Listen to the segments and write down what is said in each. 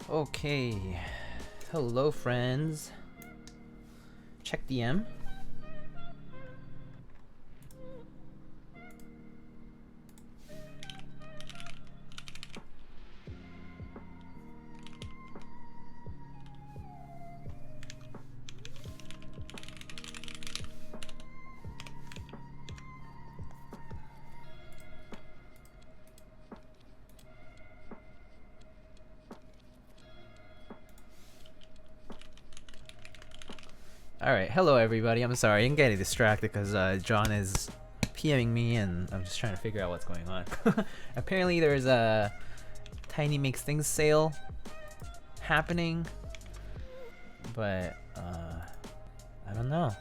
Okay. Hello, friends. Check DM. Alright, hello everybody. I'm sorry, I'm getting distracted because John is PMing me and I'm just trying to figure out what's going on. Apparently there's a Tiny Makes Things sale happening, but I don't know.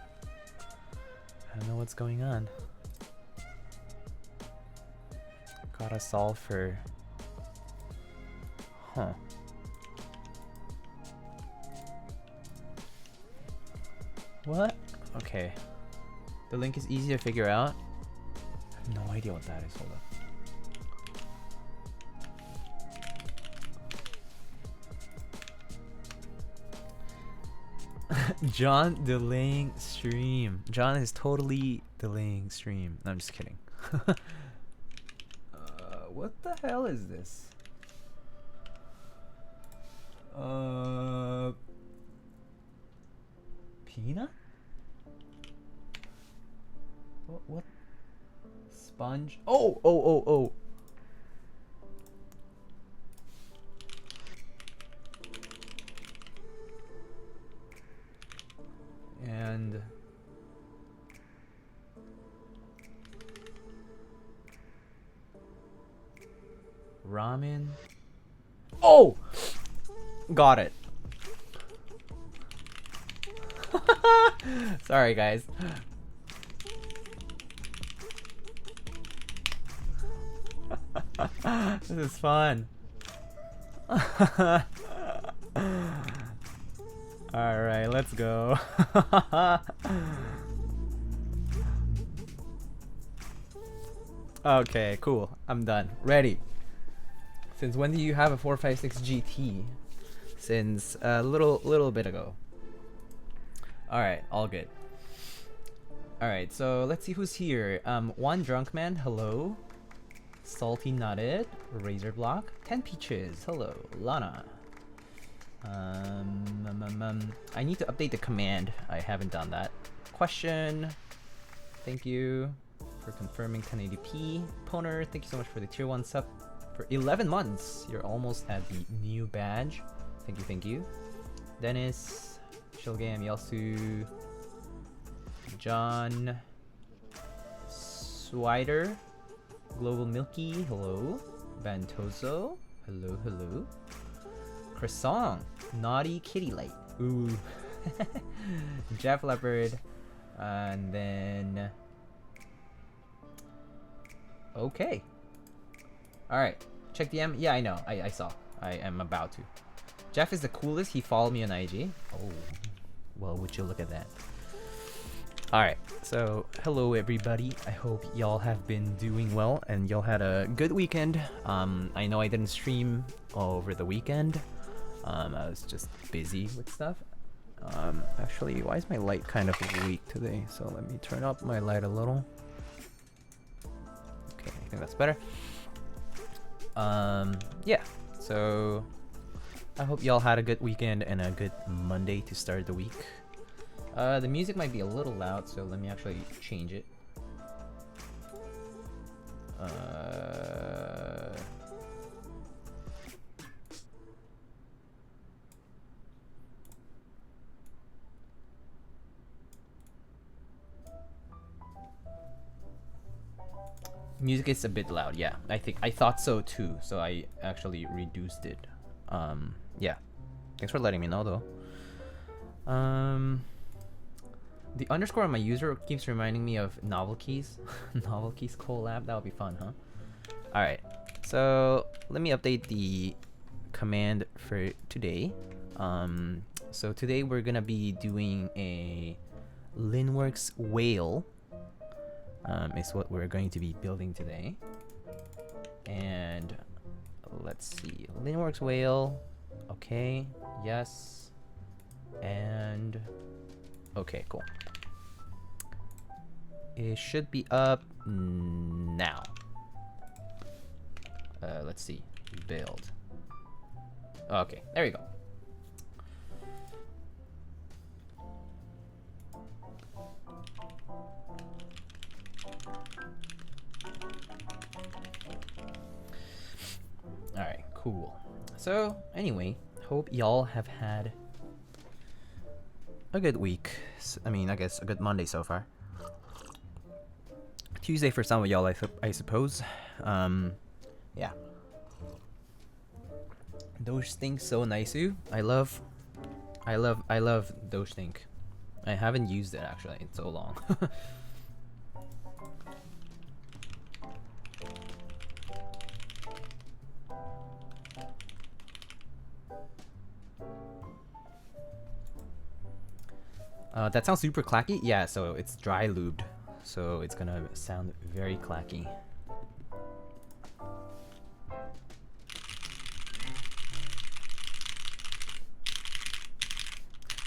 I don't know what's going on. Gotta solve for... Huh. What? Okay. The link is easy to figure out. I have no idea what that is. Hold up. John delaying stream. John is totally delaying stream. No, I'm just kidding. What the hell is this? Peanut? What? Sponge? Oh! And... ramen? Oh! Got it. Sorry, guys. This is fun. Alright, let's go. Okay, cool. I'm done. Ready. Since when do you have a 456 GT? Since a little bit ago. Alright, all good. Alright, so let's see who's here. One Drunk Man, hello. Salty Nutted, Razor Block, 10 Peaches, hello. Lana. I need to update the command. I haven't done that. Question. Thank you for confirming 1080p. Poner, thank you so much for the tier 1 sub for 11 months. You're almost at the new badge. Thank you. Dennis, Shilgam, Yelsu, John, Swider, Global Milky, hello. Bantozo, hello. Croissant, Naughty Kitty Light, ooh. Jeff Leopard, and then... Okay. Alright, check DM. Yeah, I know. I saw. I am about to. Jeff is the coolest. He followed me on IG. Oh, well, would you look at that. Alright, so hello everybody. I hope y'all have been doing well and y'all had a good weekend. I know I didn't stream over the weekend. I was just busy with stuff. Actually, why is my light kind of weak today? So let me turn up my light a little. Okay, I think that's better. Yeah, so I hope y'all had a good weekend and a good Monday to start the week. The music might be a little loud, so let me actually change it. Music is a bit loud, yeah. I thought so too, so I actually reduced it. Yeah. Thanks for letting me know though. The underscore on my user keeps reminding me of Novel Keys. Novel Keys collab, that would be fun, huh? Alright, so let me update the command for today. So today we're gonna be doing a Linworks whale. Is what we're going to be building today. And let's see, Linworks whale. Okay, yes, and okay, cool. It should be up now. Let's see, build. Okay, there you go. Alright, cool. So, anyway, hope y'all have had a good week. I mean, I guess a good Monday so far. Tuesday for some of y'all, I suppose. Yeah. Those things so nice. I love those things. I haven't used it actually in so long. That sounds super clacky. Yeah, so it's dry lubed, so it's gonna sound very clacky.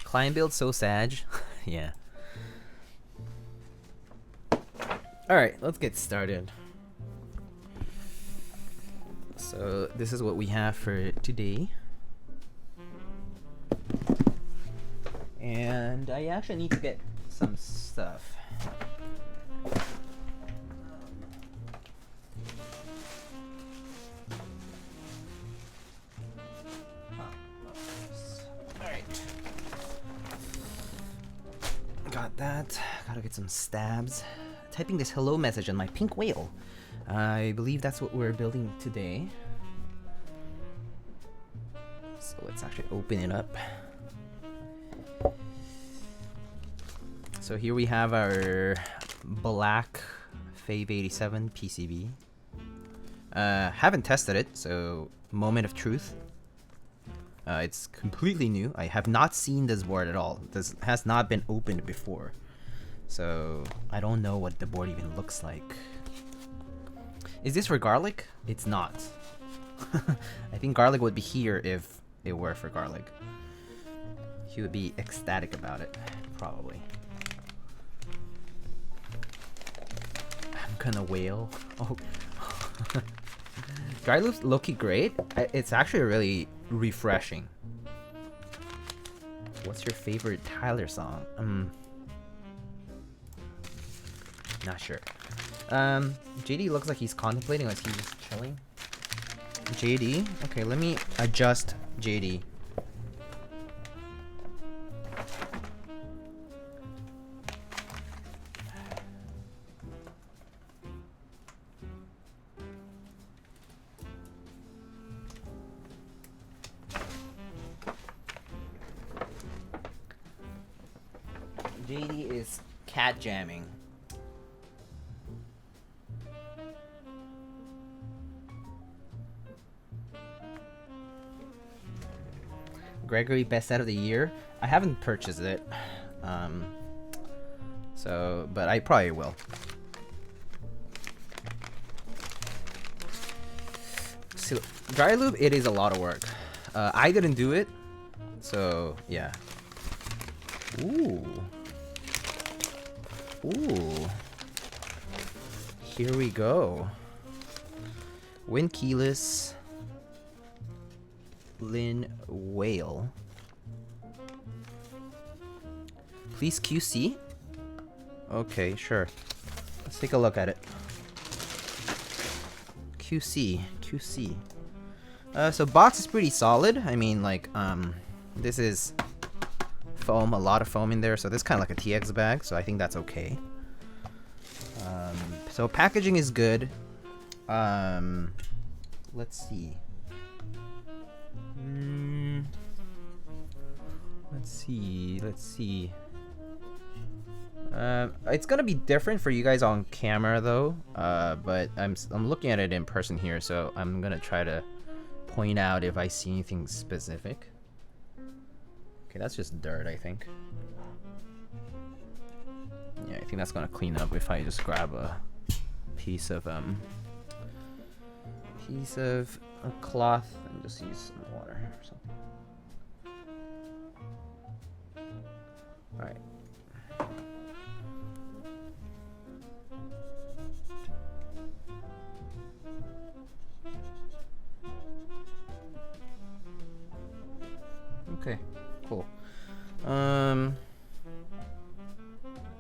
Client build so sag. Yeah. Alright, let's get started. So this is what we have for today. And I actually need to get some stuff. Alright. Got that. Gotta get some stabs. Typing this hello message on my pink whale. I believe that's what we're building today. So let's actually open it up. So here we have our black Fave 87 PCB. Haven't tested it, so moment of truth. It's completely new. I have not seen this board at all. This has not been opened before. So I don't know what the board even looks like. Is this for garlic? It's not. I think garlic would be here if it were for garlic. He would be ecstatic about it, probably. I'm gonna wail. Oh. Dry loop's low-key great. It's actually really refreshing. What's your favorite Tyler song? Not sure. JD looks like he's contemplating, like he's just chilling. JD? Okay, let me adjust JD. JD is cat jamming. Gregory best set of the year. I haven't purchased it, but I probably will. So dry lube, it is a lot of work. I didn't do it, so yeah. Ooh. Here we go. Win keyless. Lin Whale. Please QC? Okay, sure. Let's take a look at it. QC. So box is pretty solid. I mean, like, this is foam, a lot of foam in there, so this is kind of like a TX bag, so I think that's okay. So packaging is good. Let's see. Let's see. It's gonna be different for you guys on camera though. But I'm looking at it in person here, so I'm gonna try to point out if I see anything specific. Okay, that's just dirt, I think. Yeah, I think that's gonna clean up if I just grab a piece of piece of a cloth and just use some water or something. Alright. Okay, cool.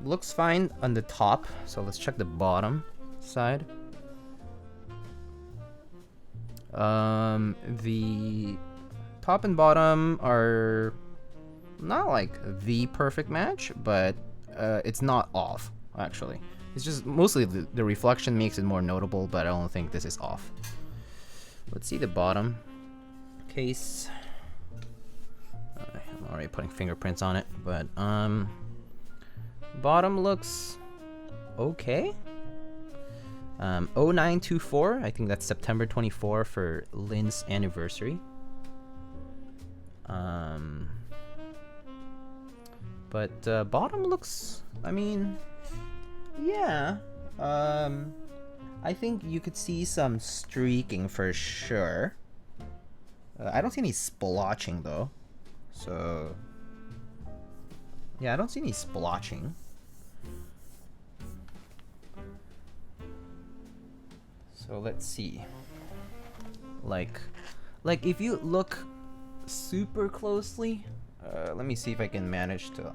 Looks fine on the top, so let's check the bottom side. The top and bottom are not like the perfect match, but it's not off, actually. It's just mostly the reflection makes it more notable, but I don't think this is off. Let's see the bottom case. I'm already putting fingerprints on it, but bottom looks okay. 0924, I think that's September 24 for Lynn's anniversary. But bottom looks, I mean, yeah. I think you could see some streaking for sure. I don't see any splotching though. So, yeah, I don't see any splotching. So let's see. Like if you look super closely, let me see if I can manage to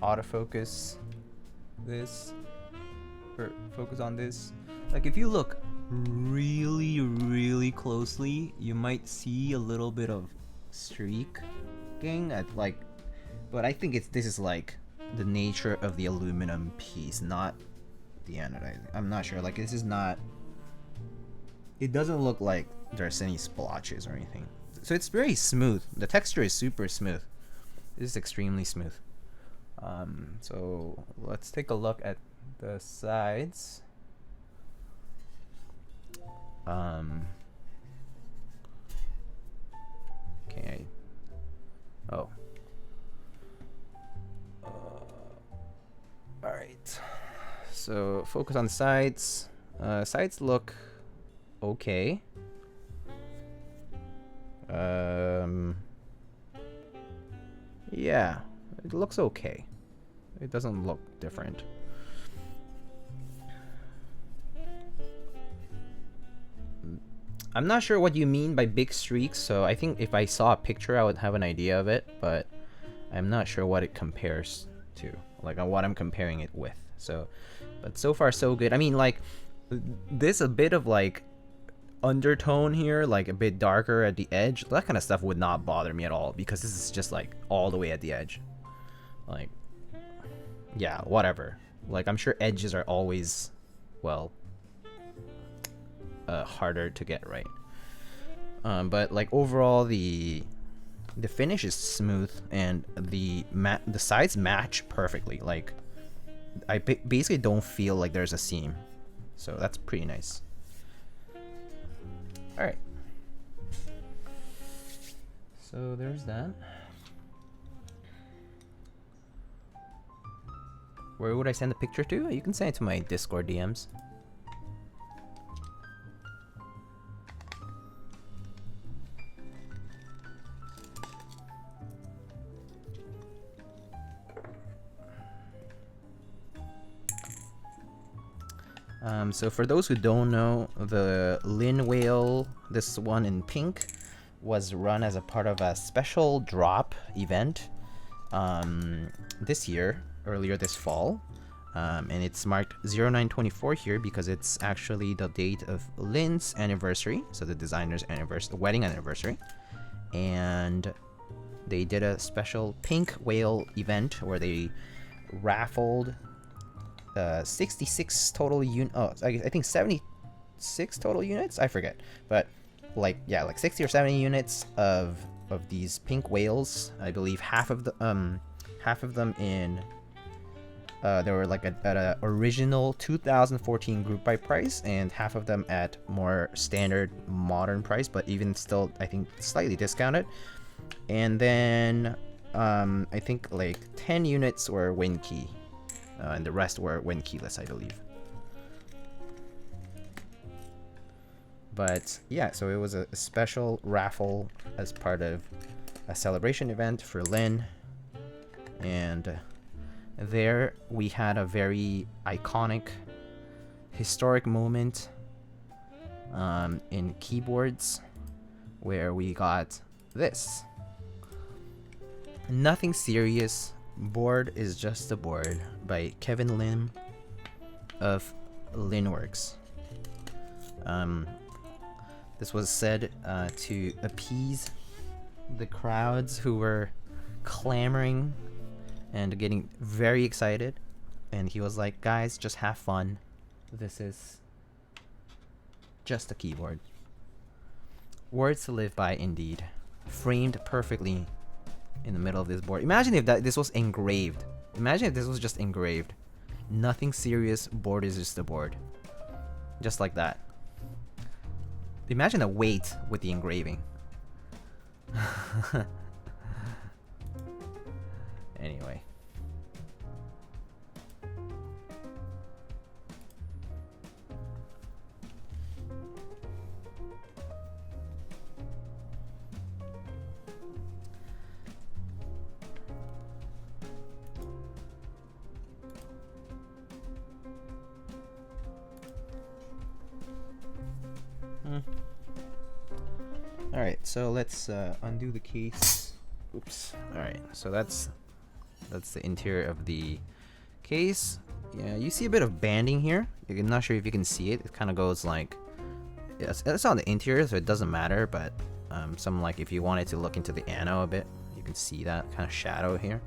autofocus this or focus on this. Like if you look really closely, you might see a little bit of streaking at like, but I think this is like the nature of the aluminum piece, not the anodizing. I'm not sure. Like this is not. It doesn't look like there's any splotches or anything. So it's very smooth. The texture is super smooth. This is extremely smooth. So let's take a look at the sides. Okay. Oh. All right. So focus on the sides. Sides look okay. Yeah, it looks okay. It doesn't look different. I'm not sure what you mean by big streaks, so I think if I saw a picture I would have an idea of it, but I'm not sure what it compares to, like on what I'm comparing it with. So, but so far so good. I mean, like, there's a bit of like undertone here, like a bit darker at the edge. That kind of stuff would not bother me at all because this is just like all the way at the edge. Like, yeah, whatever. Like, I'm sure edges are always, well, harder to get right. But like overall, the finish is smooth and the sides match perfectly. Like, I basically don't feel like there's a seam, so that's pretty nice. All right. So there's that. Where would I send the picture to? You can send it to my Discord DMs. So for those who don't know, the Lin Whale, this one in pink, was run as a part of a special drop event this year, earlier this fall. And it's marked 0924 here because it's actually the date of Lin's anniversary, so the designer's anniversary, wedding anniversary. And they did a special pink whale event where they raffled 66 total I think 76 total units, I forget, but like, yeah, like 60 or 70 units of these pink whales. I believe half of them in they were like at a original 2014 group buy price, and half of them at more standard modern price, but even still I think slightly discounted. And then I think like 10 units were win key. And the rest were win keyless, I believe. But yeah, so it was a special raffle as part of a celebration event for Lynn. And there we had a very iconic, historic moment in keyboards where we got this. Nothing serious. Board is just a board by Kevin Lim of Linworks. This was said to appease the crowds who were clamoring and getting very excited. And he was like, guys, just have fun. This is just a keyboard. Words to live by indeed. Framed perfectly in the middle of this board. Imagine if this was engraved. Imagine if this was just engraved. Nothing serious, board is just a board. Just like that. Imagine the weight with the engraving. Anyway. Alright, so let's undo the case. Oops. Alright, so that's the interior of the case. Yeah, you see a bit of banding here. I'm not sure if you can see it. It kind of goes like... It's on the interior, so it doesn't matter, but some like if you wanted to look into the ano a bit, you can see that kind of shadow here.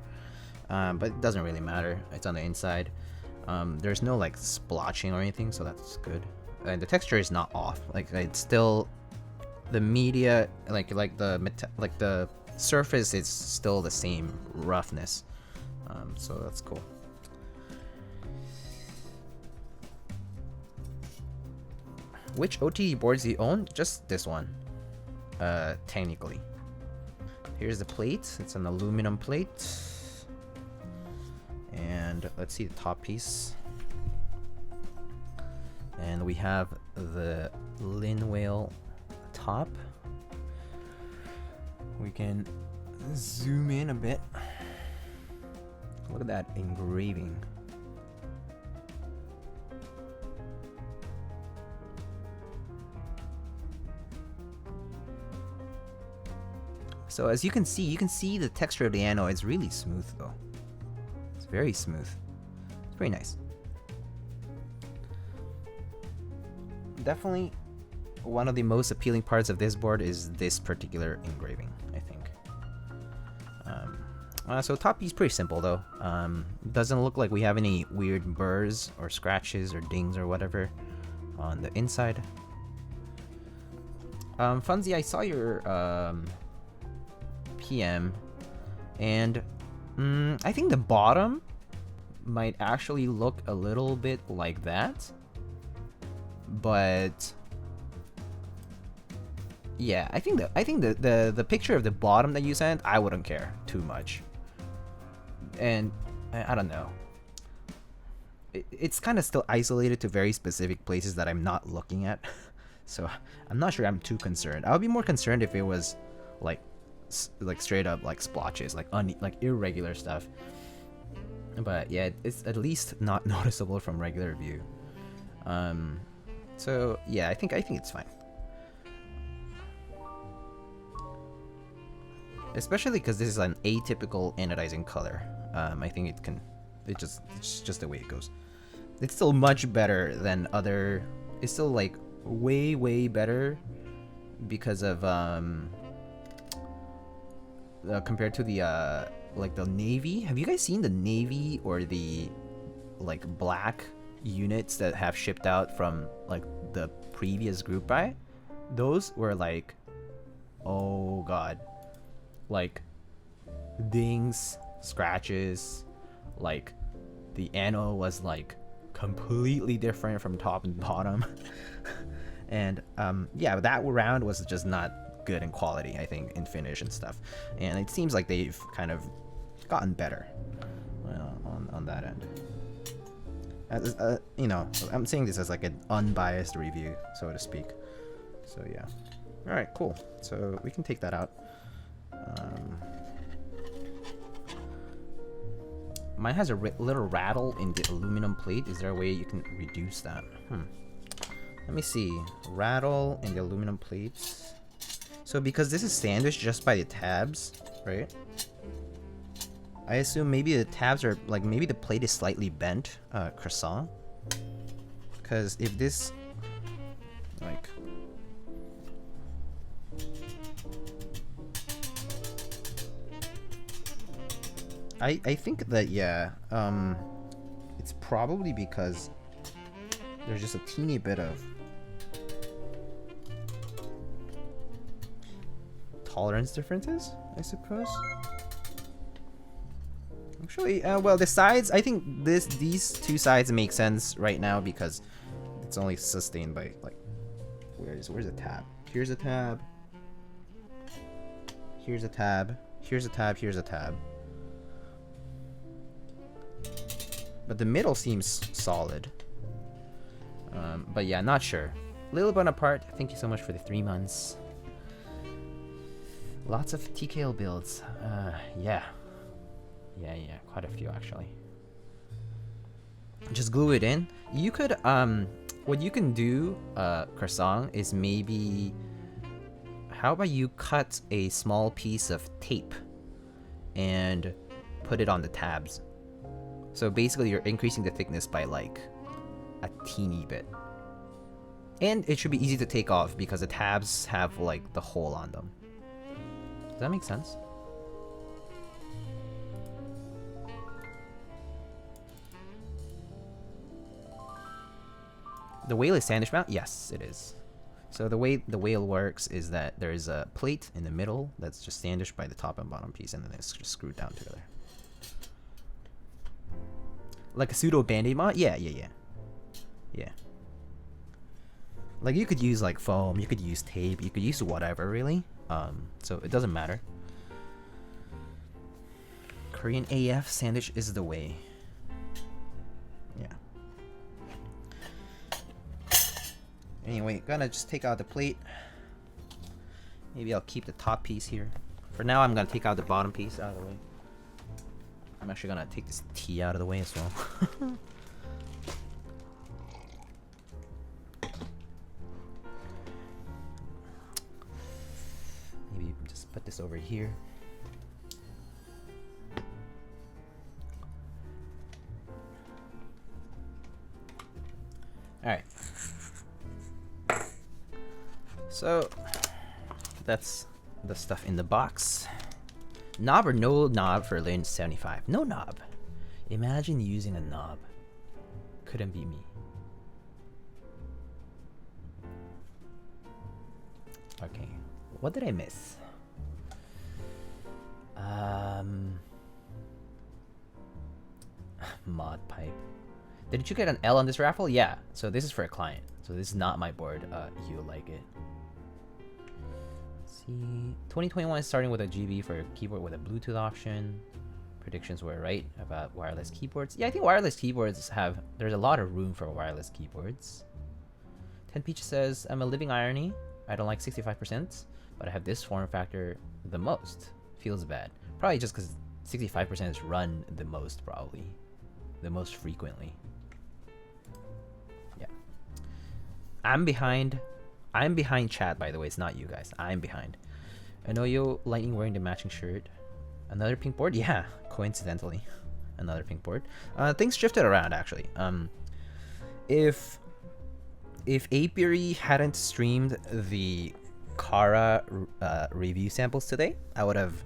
But it doesn't really matter. It's on the inside. There's no like splotching or anything, so that's good. And the texture is not off. Like it's still... The media, like the surface is still the same roughness, so that's cool. Which OTG boards do you own? Just this one, technically. Here's the plate. It's an aluminum plate, and let's see the top piece. And we have the Linwale top. We can zoom in a bit. Look at that engraving. So as you can see the texture of the ano is really smooth though. It's very smooth. It's very nice. Definitely one of the most appealing parts of this board is this particular engraving, I think. So top piece pretty simple though. Doesn't look like we have any weird burrs or scratches or dings or whatever on the inside. Funzy, I saw your PM, and I think the bottom might actually look a little bit like that, but yeah, I think the picture of the bottom that you sent, I wouldn't care too much. And I don't know. It's kind of still isolated to very specific places that I'm not looking at. So I'm not sure I'm too concerned. I would be more concerned if it was like straight up like splotches, like irregular stuff. But yeah, it's at least not noticeable from regular view. So yeah, I think it's fine. Especially because this is an atypical anodizing color. I think it's just the way it goes. It's still much better than other. It's still like way better because of compared to the like the navy. Have you guys seen the navy or the like black units that have shipped out from like the previous group buy? Those were like, oh god, like dings, scratches, like the ano was like completely different from top and bottom. And yeah, that round was just not good in quality, I think, in finish and stuff. And it seems like they've kind of gotten better on that end. You know, I'm saying this as like an unbiased review, so to speak. So yeah. All right, cool. So we can take that out. Mine has a little rattle in the aluminum plate. Is there a way you can reduce that? Let me see. Rattle in the aluminum plates. So because this is sandwiched just by the tabs, right? I assume maybe the tabs are like, maybe the plate is slightly bent, croissant. Because if this, like, I think that, yeah, it's probably because there's just a teeny bit of tolerance differences, I suppose. Actually, well, the sides, I think these two sides make sense right now because it's only sustained by, like, where's the tab? Here's a tab. Here's a tab. Here's a tab. Here's a tab. But the middle seems solid. But yeah, not sure. Little Bonaparte, thank you so much for the 3 months. Lots of TKL builds. Yeah. Yeah, quite a few actually. Just glue it in. You could, what you can do, Croissant, is maybe, how about you cut a small piece of tape and put it on the tabs. So basically you're increasing the thickness by like a teeny bit. And it should be easy to take off because the tabs have like the hole on them. Does that make sense? The whale is sandwich mount? Yes, it is. So the way the whale works is that there is a plate in the middle that's just sandwiched by the top and bottom piece, and then it's just screwed down together. Like a pseudo band-aid mod? Yeah. Like you could use like foam, you could use tape, you could use whatever really. So it doesn't matter. Korean AF sandwich is the way. Yeah. Anyway, gonna just take out the plate. Maybe I'll keep the top piece here. For now, I'm gonna take out the bottom piece out of the way. I'm actually gonna take this T out of the way as well. Maybe just put this over here. Alright. So, that's the stuff in the box. Knob or no knob for Lin 75? No knob. Imagine using a knob. Couldn't be me. Okay. What did I miss? Mod pipe. Did you get an L on this raffle? Yeah. So this is for a client. So this is not my board. You'll like it. Let's see. 2021 is starting with a GB for a keyboard with a Bluetooth option. Predictions were right about wireless keyboards. Yeah, I think wireless keyboards have... There's a lot of room for wireless keyboards. 10 Peach says, I'm a living irony. I don't like 65%, but I have this form factor the most. Feels bad. Probably just because 65% is run the most, probably. The most frequently. Yeah. I'm behind chat, by the way. It's not you guys. I'm behind. I know you Lightning wearing the matching shirt. Another pink board? Yeah, coincidentally. Another pink board. Things shifted around, actually. If Apiary hadn't streamed the Kara review samples today, I would have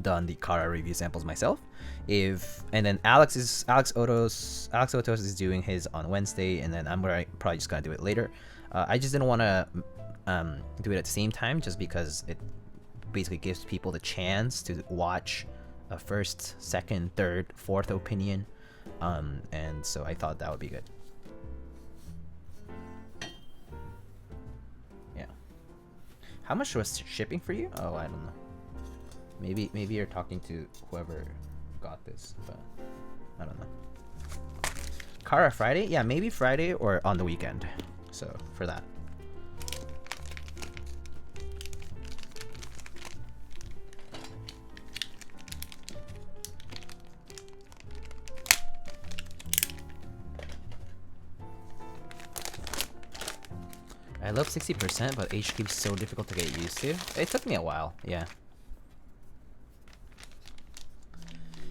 done the Kara review samples myself. And then Alex Otos is doing his on Wednesday, and then I'm probably just gonna do it later. I just didn't want to do it at the same time, just because it basically gives people the chance to watch a first, second, third, fourth opinion, and so I thought that would be good. Yeah. How much was shipping for you? Oh, I don't know. Maybe you're talking to whoever got this, but I don't know. Kara Friday? Yeah, maybe Friday or on the weekend. So for that. I love 60%, but HK's so difficult to get used to. It took me a while, yeah.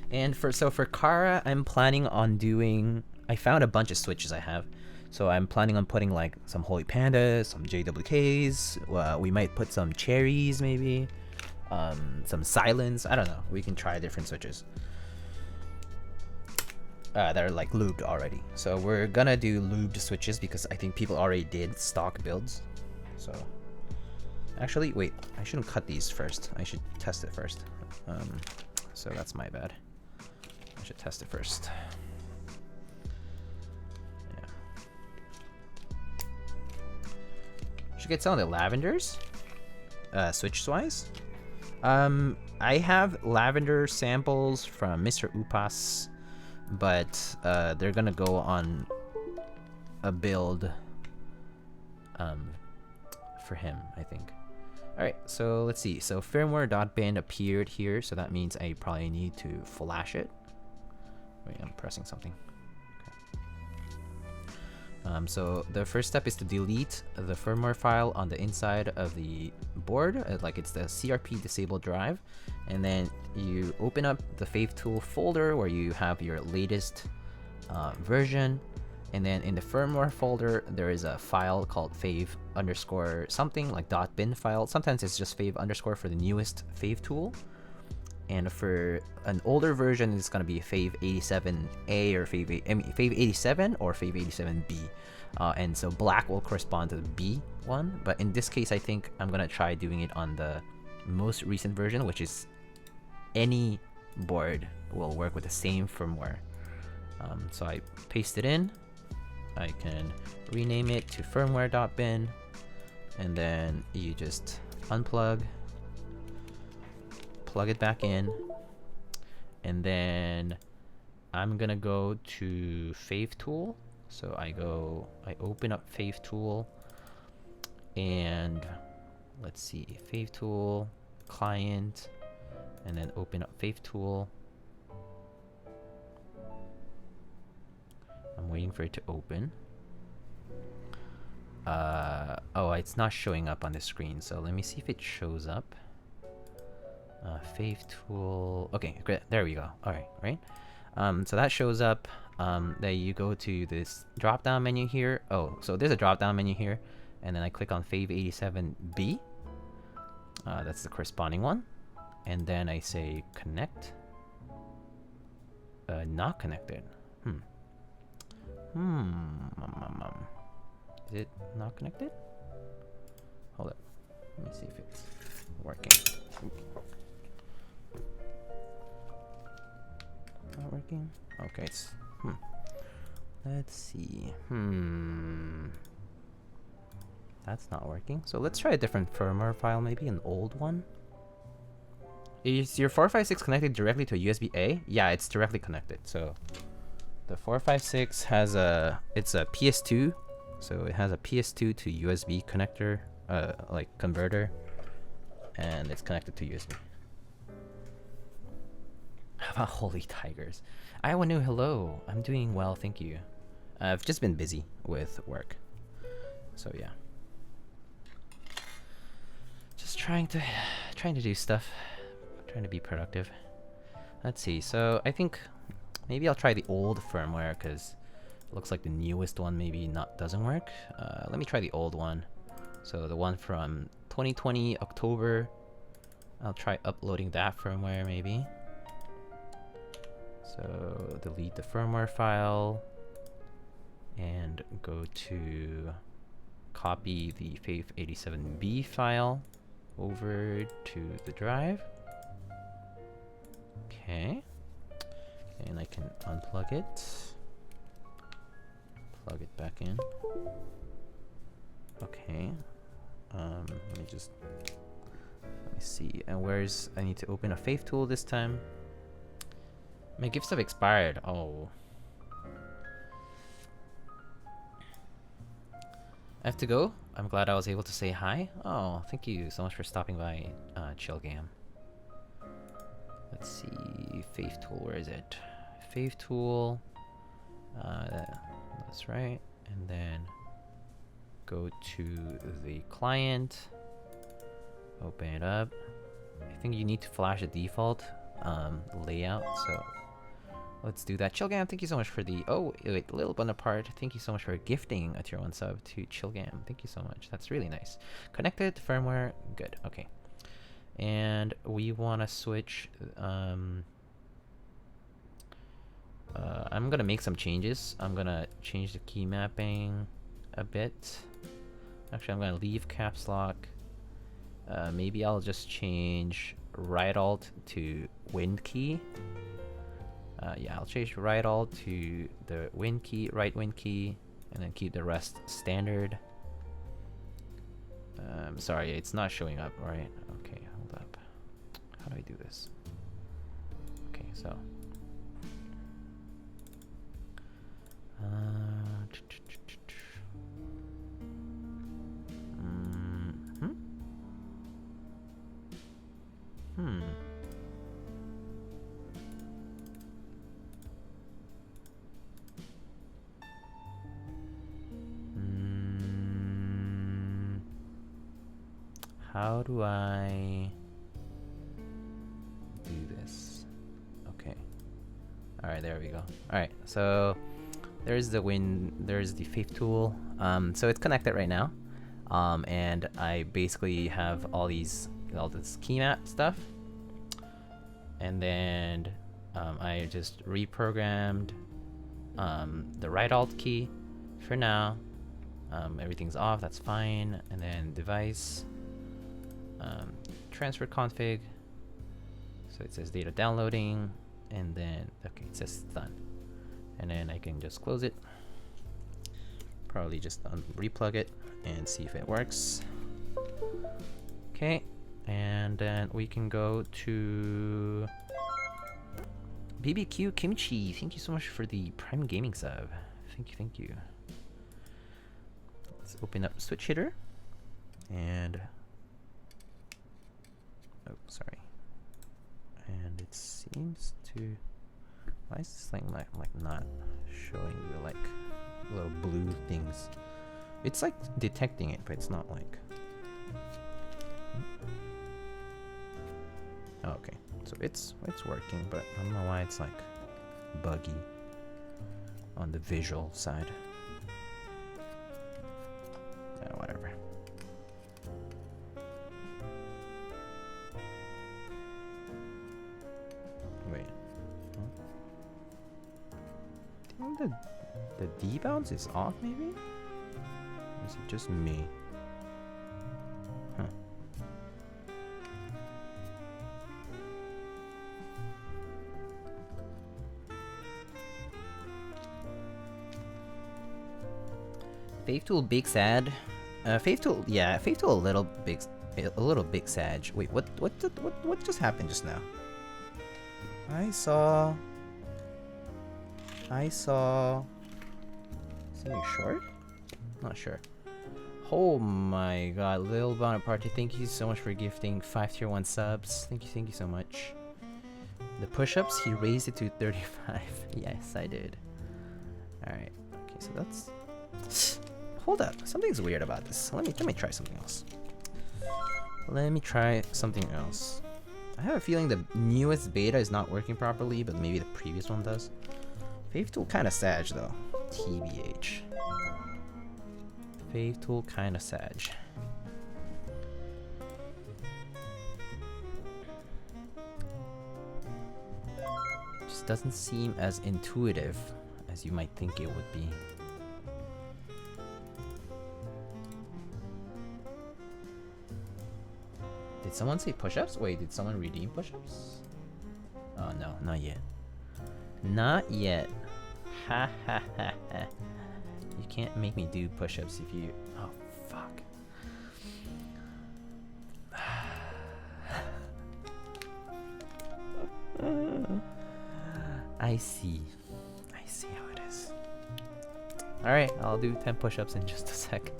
And for Kara, I'm planning on doing... I found a bunch of switches I have. So I'm planning on putting like some Holy Pandas, some JWKs, we might put some cherries maybe, some silence, I don't know. We can try different switches that are like lubed already. So we're gonna do lubed switches because I think people already did stock builds. So actually, wait, I shouldn't cut these first. I should test it first. So that's my bad. I should test it first. Should get some of the lavenders, switch wise. I have lavender samples from Mr. Upas, but they're gonna go on a build for him, I think. Alright, so let's see. So firmware.bin appeared here, so that means I probably need to flash it. Wait, I'm pressing something. So the first step is to delete the firmware file on the inside of the board, like it's the CRP disabled drive, and then you open up the favetool folder where you have your latest version, and then in the firmware folder there is a file called fave underscore something like .bin file. Sometimes it's just fave underscore for the newest favetool, and for an older version it's going to be fave 87A or fave 87 or fave 87B, and so black will correspond to the B one, but in this case I think I'm going to try doing it on the most recent version, which is any board will work with the same firmware. So I paste it in, I can rename it to firmware.bin, and then you just unplug, plug it back in, and then I'm gonna go to favetool. So I open up favetool, and let's see, favetool, client, and then open up favetool. I'm waiting for it to open. Oh, it's not showing up on the screen, so let me see if it shows up. Favetool. Okay, great. There we go. All right, right. So that shows up. Then you go to this drop-down menu here. Oh, so there's a drop-down menu here, and then I click on Fave 87B. That's the corresponding one, and then I say connect. Not connected. Is it not connected? Hold up. Let me see if it's working. Not working? Okay, it's let's see. That's not working. So let's try a different firmware file, maybe an old one. Is your 456 connected directly to a USB-A? Yeah, it's directly connected. So the 456 has it's a PS2, so it has a PS2 to USB connector, like converter, and it's connected to USB. How about Holy Tigers? Iowa New, hello. I'm doing well, thank you. I've just been busy with work, so yeah. Just trying to do stuff, trying to be productive. Let's see. So I think maybe I'll try the old firmware because it looks like the newest one maybe doesn't work. Let me try the old one. So the one from 2020 October. I'll try uploading that firmware maybe. So delete the firmware file and go to copy the Fave87B file over to the drive. Okay. And I can unplug it, plug it back in. Okay. Let me see. And I need to open a favetool this time. My gifts have expired. Oh. I have to go. I'm glad I was able to say hi. Oh, thank you so much for stopping by, Chillgam. Let's see, favetool, where is it? Favetool, that's right, and then go to the client, open it up. I think you need to flash the default layout, so let's do that. Chillgam, thank you so much for the... Oh, wait, Little Bonaparte, thank you so much for gifting a tier 1 sub to Chillgam. Thank you so much. That's really nice. Connected, firmware, good. Okay. And we want to switch... I'm going to make some changes. I'm going to change the key mapping a bit. Actually, I'm going to leave caps lock. Maybe I'll just change right alt to wind key. Yeah, I'll change right alt to the wind key, right wind key, and then keep the rest standard. Sorry, it's not showing up, right? Okay, hold up. How do I do this? Okay, so. How do I do this? Okay. Alright, there we go. Alright, so there's the fave tool. So it's connected right now. And I basically have all this key map stuff. And then I just reprogrammed the right alt key for now. Everything's off, that's fine. And then device. Transfer config, so it says data downloading, and then okay, it says done, and then I can just close it, probably just replug it and see if it works. Okay, and then we can go to BBQ Kimchi. Thank you so much for the Prime Gaming sub. Thank you. Let's open up Switch Hitter, and oh, sorry. And it seems to... Why is this thing like not showing the like little blue things? It's like detecting it, but it's not like... Oh, okay, so it's working, but I don't know why it's like buggy on the visual side. Yeah, whatever. Wait. Huh? I think the debounce is off, maybe? Or is it just me? Huh. Fave Tool big sad. Fave Tool, yeah, Fave Tool a little big sad. Wait, what just happened just now? I saw something short? Not sure. Oh my god, Lil Bonaparte, thank you so much for gifting 5 tier 1 subs. Thank you so much. The push-ups, he raised it to 35. Yes, I did. Alright, okay, so that's... Hold up, something's weird about this. Let me try something else. I have a feeling the newest beta is not working properly, but maybe the previous one does. Fave Tool kinda sag though. TBH. Fave Tool kinda sag. Just doesn't seem as intuitive as you might think it would be. Did someone say push-ups? Wait, did someone redeem push-ups? Oh no, not yet. Not yet. Ha ha ha ha. You can't make me do push-ups if you... Oh, fuck. I see how it is. Alright, I'll do 10 push-ups in just a second.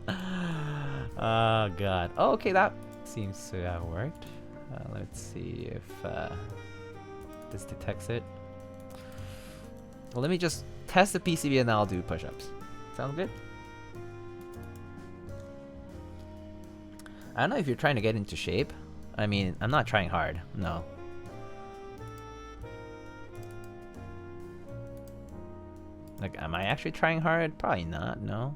Oh god. Oh, okay, that seems to have worked. Let's see if this detects it. Well, let me just test the PCB and then I'll do push-ups. Sound good? I don't know if you're trying to get into shape. I mean, I'm not trying hard. No. Like, am I actually trying hard? Probably not. No.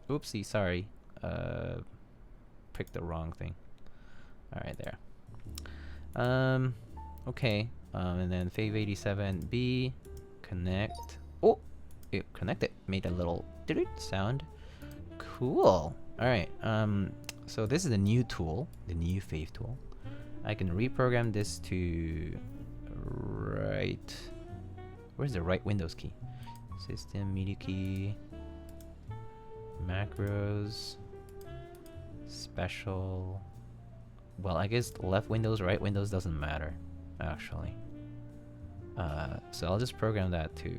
Oopsie, sorry. Picked the wrong thing. All right, there. Okay. And then Fave 87B connect. Oh, it connected. Made a little sound. Cool. All right. So this is the new tool, the new Fave tool. I can reprogram this to right. Where's the right Windows key? System media key. Macros. Special. Well, I guess left Windows, right Windows doesn't matter, actually. So I'll just program that to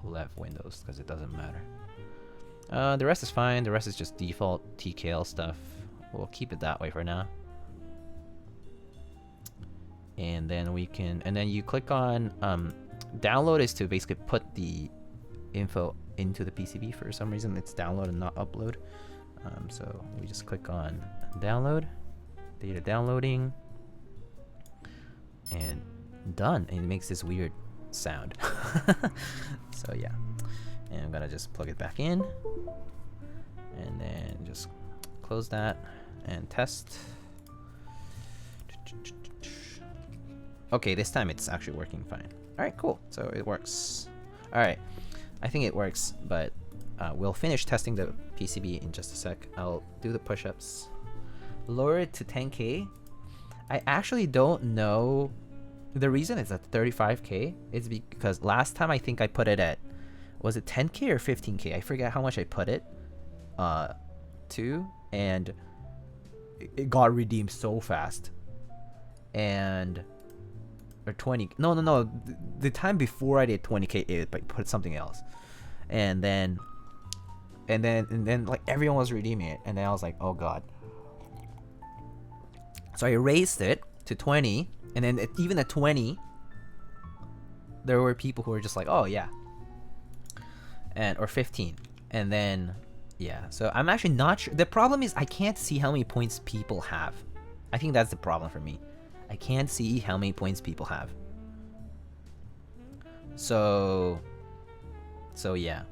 left Windows because it doesn't matter. The rest is fine. The rest is just default TKL stuff. We'll keep it that way for now. And then we can, and then you click on download is to basically put the info into the PCB. For some reason, it's download and not upload. So we just click on download, data downloading, and done. And it makes this weird sound. So yeah, and I'm gonna just plug it back in, and then just close that and test. Okay, this time it's actually working fine. All right, cool. So it works. All right, I think it works, but we'll finish testing the PCB in just a sec. I'll do the push-ups. Lower it to 10K. I actually don't know. The reason it's at 35K is because last time I think I put it at, was it 10K or 15K? I forget how much I put it to, and it got redeemed so fast. And or 20. No. The time before I did 20K, it put something else, and then like everyone was redeeming it, and then I was like, oh god. So I raised it to 20, and then even at 20, there were people who were just like, oh yeah, and or 15, and then yeah. So I'm actually not sure. The problem is I can't see how many points people have. I think that's the problem for me. I can't see how many points people have. So yeah.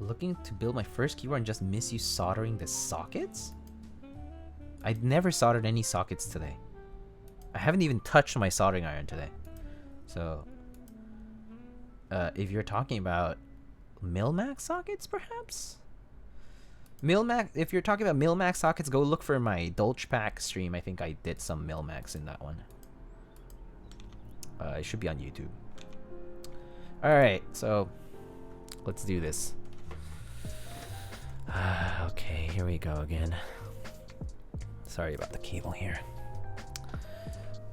Looking to build my first keyboard and just miss you soldering the sockets? I never soldered any sockets today. I haven't even touched my soldering iron today. So if you're talking about Milmax sockets, perhaps? Milmax, if you're talking about Milmax sockets, go look for my Dolch Pack stream. I think I did some Milmax in that one. It should be on YouTube. Alright, so let's do this. Okay, here we go again. Sorry about the cable here.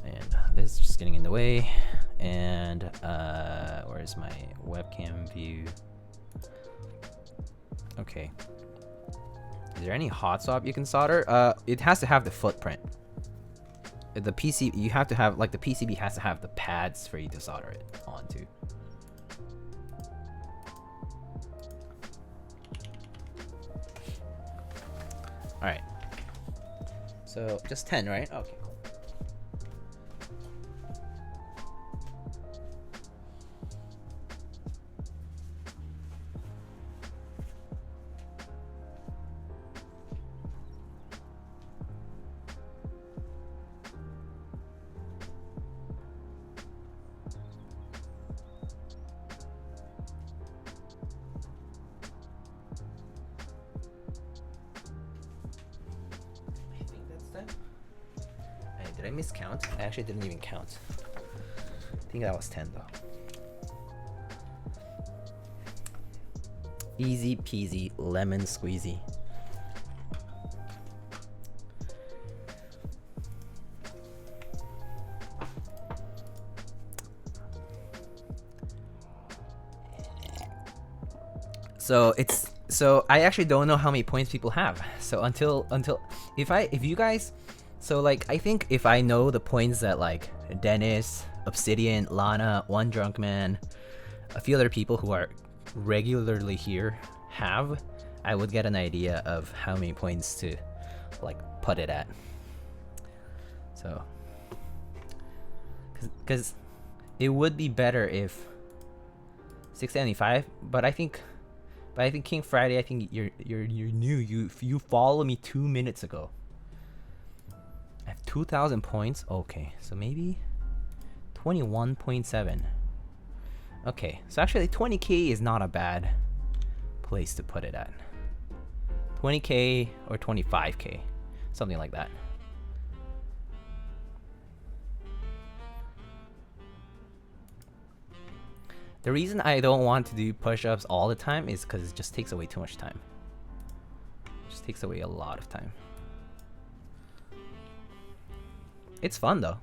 And this is just getting in the way. And where's my webcam view? Okay. Is there any hot swap you can solder? It has to have the footprint. The PC, you have to have, like, the PCB has to have the pads for you to solder it onto. Alright. So, just 10, right? Okay, cool. Did I miscount? I actually didn't even count. I think that was 10 though. Easy peasy lemon squeezy. So I actually don't know how many points people have. So until if you guys So like, I think if I know the points that like Dennis, Obsidian, Lana, One Drunk Man, a few other people who are regularly here have, I would get an idea of how many points to like put it at. So, because it would be better if 675, but I think King Friday, I think you're new. You followed me 2 minutes ago. I have 2,000 points. Okay, so maybe 21.7. Okay, so actually 20k is not a bad place to put it at. 20k or 25k, something like that. The reason I don't want to do push-ups all the time is because it just takes away too much time. It just takes away a lot of time. It's fun though.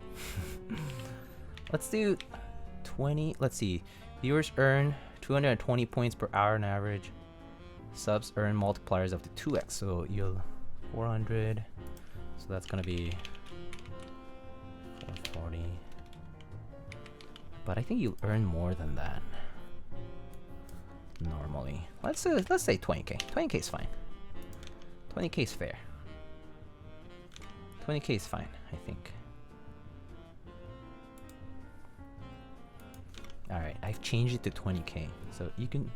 Let's do 20. Let's see. Viewers earn 220 points per hour on average. Subs earn multipliers of the 2x. So you'll 400. So that's gonna be 440. But I think you earn more than that normally. Let's say 20k. 20k is fine. 20k is fair. 20k is fine, I think. Alright, I've changed it to 20k. So you can...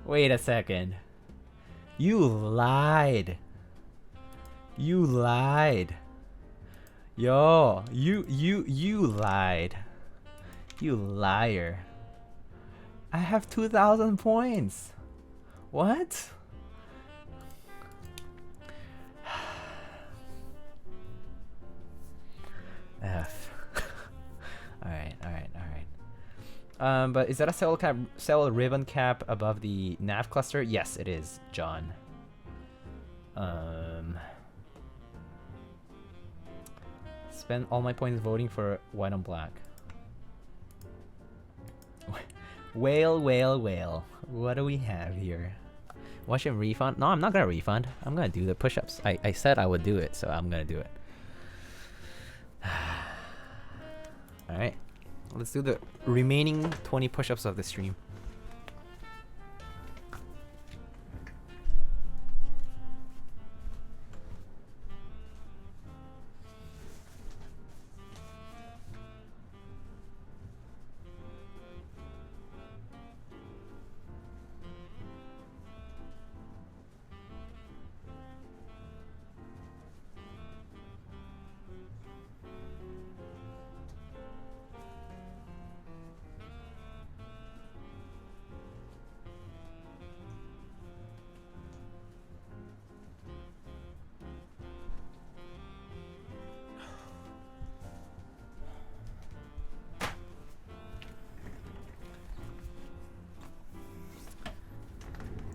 Wait a second. You lied. You lied. Yo, you lied. You liar. I have 2,000 points. What? F. Alright. But is that a cell ribbon cap above the nav cluster? Yes, it is, John. Spend all my points voting for white on black. Whale. What do we have here? Watch him refund? No, I'm not gonna refund. I'm gonna do the push-ups. I said I would do it, so I'm gonna do it. Alright. Let's do the remaining 20 push-ups of the stream.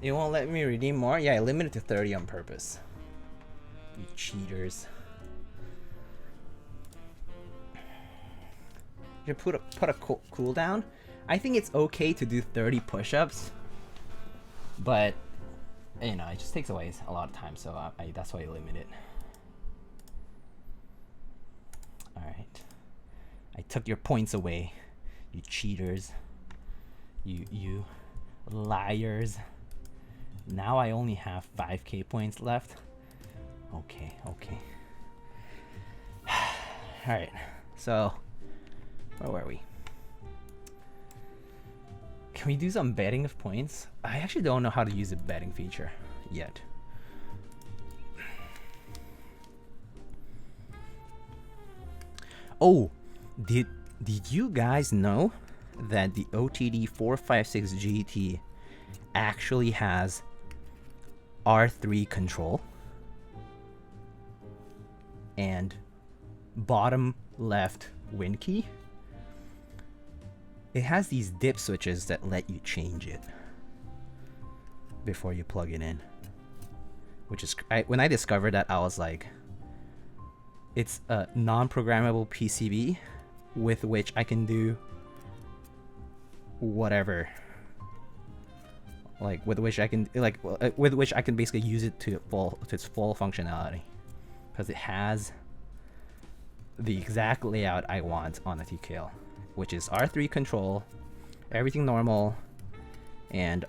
You won't let me redeem more? Yeah, I limited to 30 on purpose. You cheaters. You put a cooldown. I think it's okay to do 30 push-ups, but you know, it just takes away a lot of time, so that's why I limit it. All right, I took your points away, you cheaters. You liars. Now I only have 5k points left. Okay. Alright, so where were we? Can we do some betting of points? I actually don't know how to use the betting feature yet. Oh, did you guys know that the OTD 456 GT actually has R3 control and bottom left win key? It has these dip switches that let you change it before you plug it in, which is when I discovered that, I was like, it's a non-programmable PCB with which I can do whatever like with which I can with which I can basically use it to its full functionality, because it has the exact layout I want on the TKL, which is R3 control, everything normal, and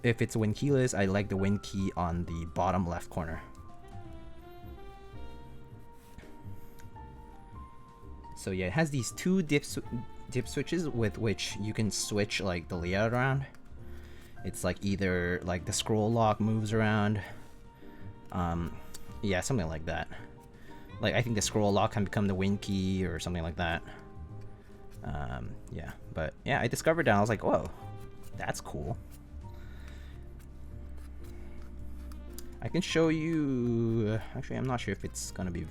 if it's win keyless, I like the win key on the bottom left corner. So yeah, it has these two dip switches with which you can switch like the layout around. It's like either like the scroll lock moves around, yeah, something like that. Like I think the scroll lock can become the win key or something like that. Yeah, but yeah, I discovered that and I was like, whoa, that's cool. I can show you. Actually, I'm not sure if it's gonna be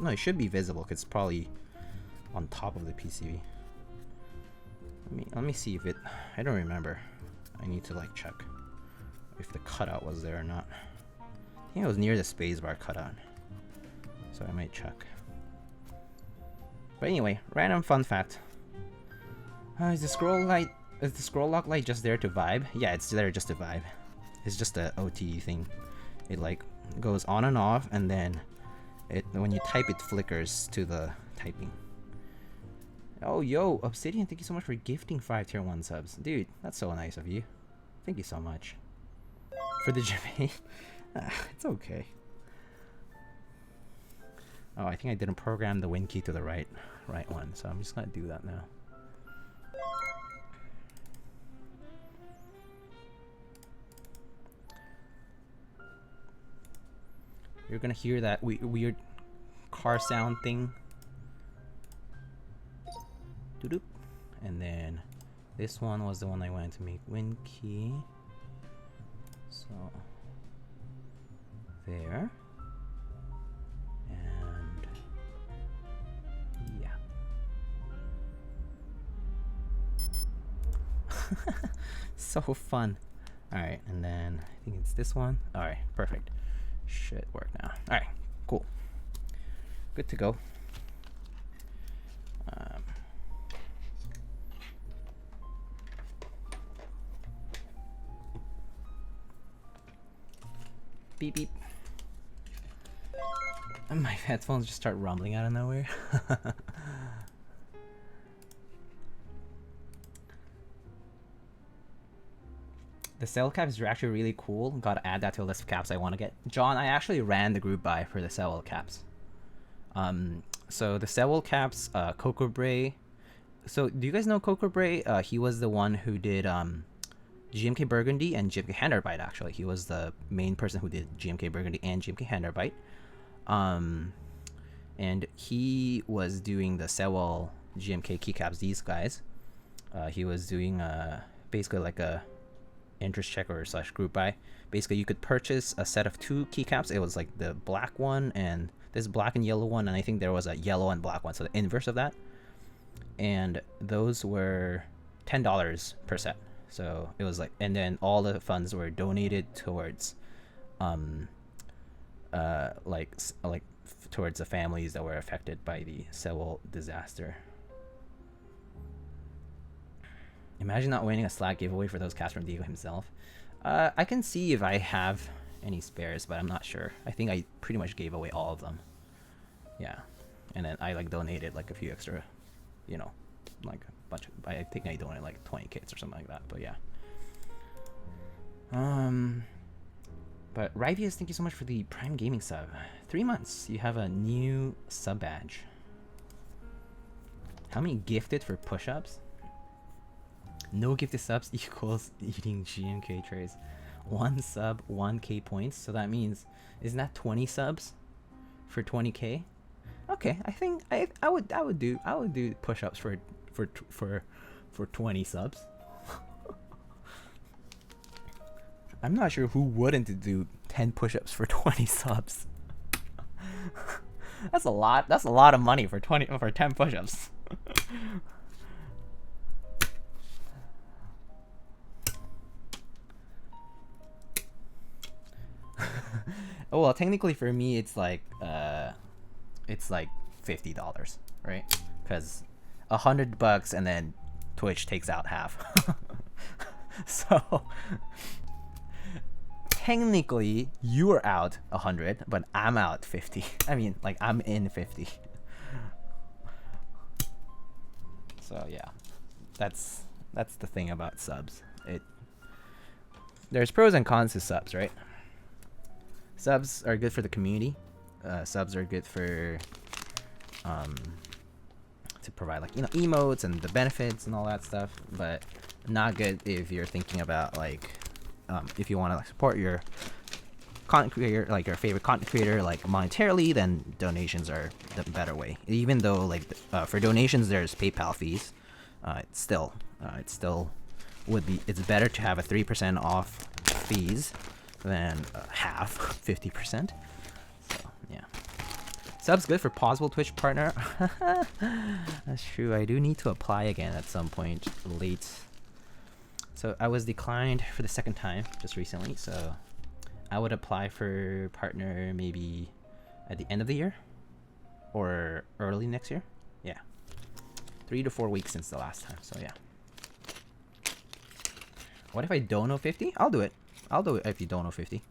no, it should be visible because it's probably on top of the PCB. Let me see if it. I don't remember. I need to like check if the cutout was there or not. I think it was near the spacebar cutout, so I might check. But anyway, random fun fact. Is the scroll lock light just there to vibe? Yeah, it's there just to vibe. It's just a OT thing. It like goes on and off, and then when you type, it flickers to the typing. Oh, yo, Obsidian, thank you so much for gifting 5 tier 1 subs. Dude, that's so nice of you. Thank you so much. For the Jimmy. It's okay. Oh, I think I didn't program the win key to the right one, so I'm just gonna do that now. You're gonna hear that weird car sound thing. Doop. And then this one was the one I wanted to make win key. So there. And yeah. So fun. Alright, and then I think it's this one. Alright, perfect. Should work now. Alright, cool. Good to go. Beep beep. And my headphones just start rumbling out of nowhere. The cell caps are actually really cool. Gotta add that to a list of caps I want to get. John, I actually ran the group buy for the Sewell caps. So the Sewell caps, Coco Bray. So do you guys know Coco Bray? He was the one who did GMK Burgundy and GMK Handarbite. Actually, he was the main person who did GMK Burgundy and GMK Handarbite. And he was doing the Sewell GMK keycaps. These guys. He was doing basically like a interest check or / group buy. Basically, you could purchase a set of 2 keycaps. It was like the black one and this black and yellow one, and I think there was a yellow and black one, so the inverse of that. And those were $10 per set. So it was like, and then all the funds were donated towards, towards the families that were affected by the Sewell disaster. Imagine not winning a Slack giveaway for those caps from Diego himself. I can see if I have any spares, but I'm not sure. I think I pretty much gave away all of them. Yeah, and then I like donated like a few extra, you know, like a bunch of. I think I donated like 20 kits or something like that. But yeah. But Rivius, thank you so much for the Prime Gaming sub. 3 months. You have a new sub badge. How many gifted for push-ups? No gifted subs equals eating GMK trays. 1 sub, 1k points. So that means, isn't that 20 subs for 20k? Okay, I think I would do push-ups for 20 subs. I'm not sure who wouldn't do 10 push-ups for 20 subs. That's a lot. That's a lot of money for 10 push-ups. Oh, well, technically for me it's like $50, right? Because $100 and then Twitch takes out half. So technically you are out 100, but I'm out 50. I mean, like, I'm in 50. So yeah, that's the thing about subs. There's pros and cons to subs, right? Subs are good for the community. Subs are good for to provide, like, you know, emotes and the benefits and all that stuff, but not good if you're thinking about, like, if you want to, like, support your content creator, like your favorite content creator, like, monetarily, then donations are the better way. Even though, like, for donations there's PayPal fees, it's still it's better to have a 3% off fees than half 50%. So yeah, subs good for possible Twitch partner. That's true. I do need to apply again at some point late. So I was declined for the second time just recently, so I would apply for partner maybe at the end of the year or early next year. Yeah, 3 to 4 weeks since the last time, so yeah. What if I dono 50? I'll do it. I'll do it if you dono 50.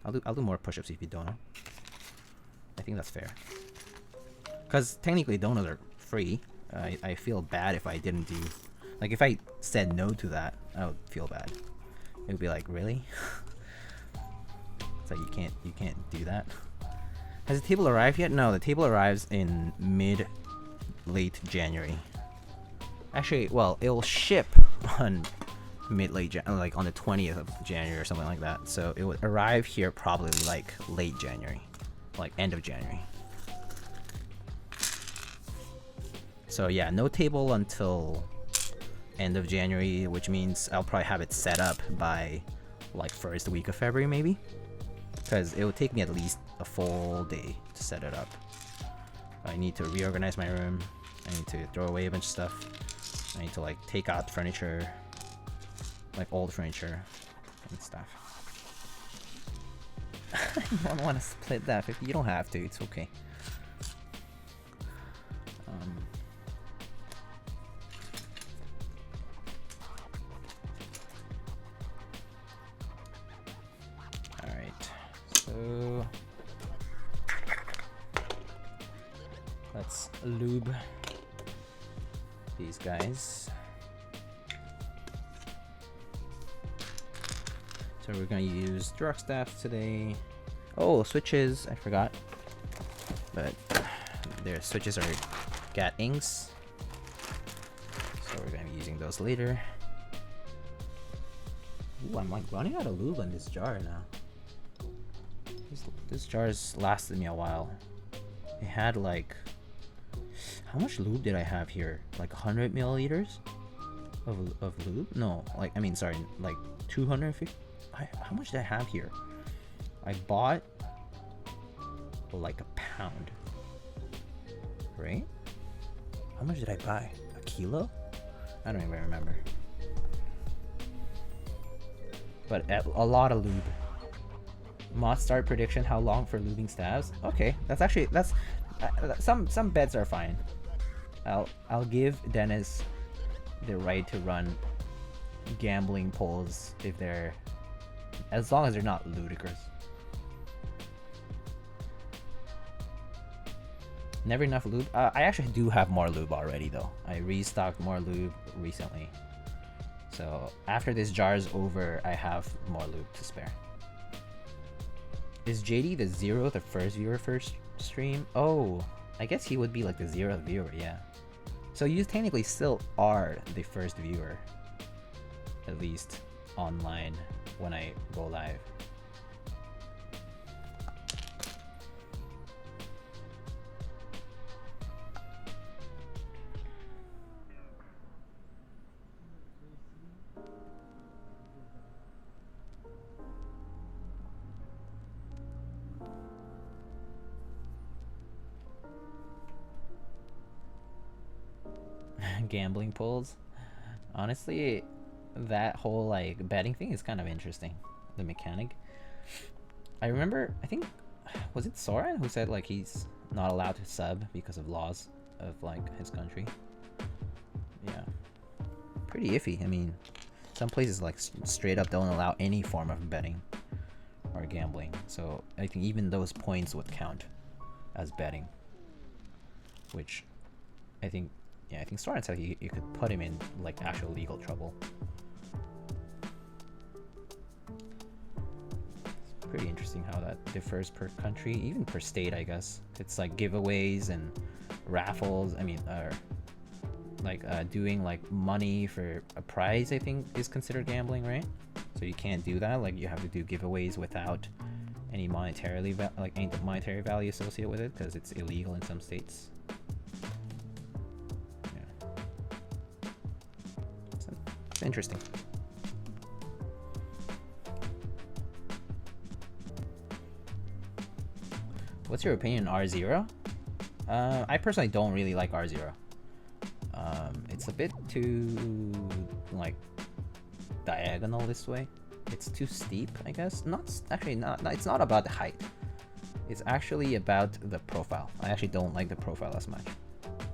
I'll do more push-ups if you dono. I think that's fair. Cause technically donos are free. I feel bad if I didn't do, like, if I said no to that, I would feel bad. It would be like, really? It's like you can't do that. Has the table arrived yet? No, the table arrives in late January. Actually, well, it'll ship on late like on the 20th of January or something like that. So it would arrive here probably like late January, like end of January. So yeah, no table until end of January, which means I'll probably have it set up by like first week of February maybe, because it would take me at least a full day to set it up. I need to reorganize my room. I need to throw away a bunch of stuff. I need to, like, take out furniture, like old furniture and stuff. You don't want to split that 50. You don't have to. It's okay. All right. So let's lube these guys. So we're gonna use Durock staffs today. Oh, switches, I forgot. But their switches are Gat inks. So we're gonna be using those later. Ooh, I'm like running out of lube on this jar now. This jar's lasted me a while. It had like, how much lube did I have here? Like 100 milliliters of lube? No, like, I mean, sorry, like 250. How much did I have here? I bought like a pound, right? How much did I buy? A kilo? I don't even remember. But a lot of lube. Mod start prediction, how long for lubing stabs? Okay, that's actually, some bets are fine. I'll give Dennis the right to run gambling polls if they're, as long as they're not ludicrous. Never enough lube. I actually do have more lube already though. I restocked more lube recently. So after this jar is over, I have more lube to spare. Is JD the 0th, the first viewer first stream? Oh, I guess he would be like the 0th viewer, yeah. So you technically still are the first viewer, at least online when I go live. Gambling polls. Honestly, that whole like betting thing is kind of interesting. The mechanic. I remember, I think, was it Soren who said like he's not allowed to sub because of laws of like his country? Yeah, pretty iffy. I mean, some places like straight up don't allow any form of betting. or gambling. So I think even those points would count as betting, which I think, yeah, I think Soren said you could put him in like actual legal trouble. It's pretty interesting how that differs per country, even per state, I guess. It's like giveaways and raffles. I mean, doing like money for a prize, I think is considered gambling, right? So you can't do that. Like you have to do giveaways without any monetary value associated with it, because it's illegal in some states. Yeah, it's interesting. What's your opinion on R0? I personally don't really like R0. It's a bit too like diagonal this way. It's too steep, I guess. It's not about the height. It's actually about the profile. I actually don't like the profile as much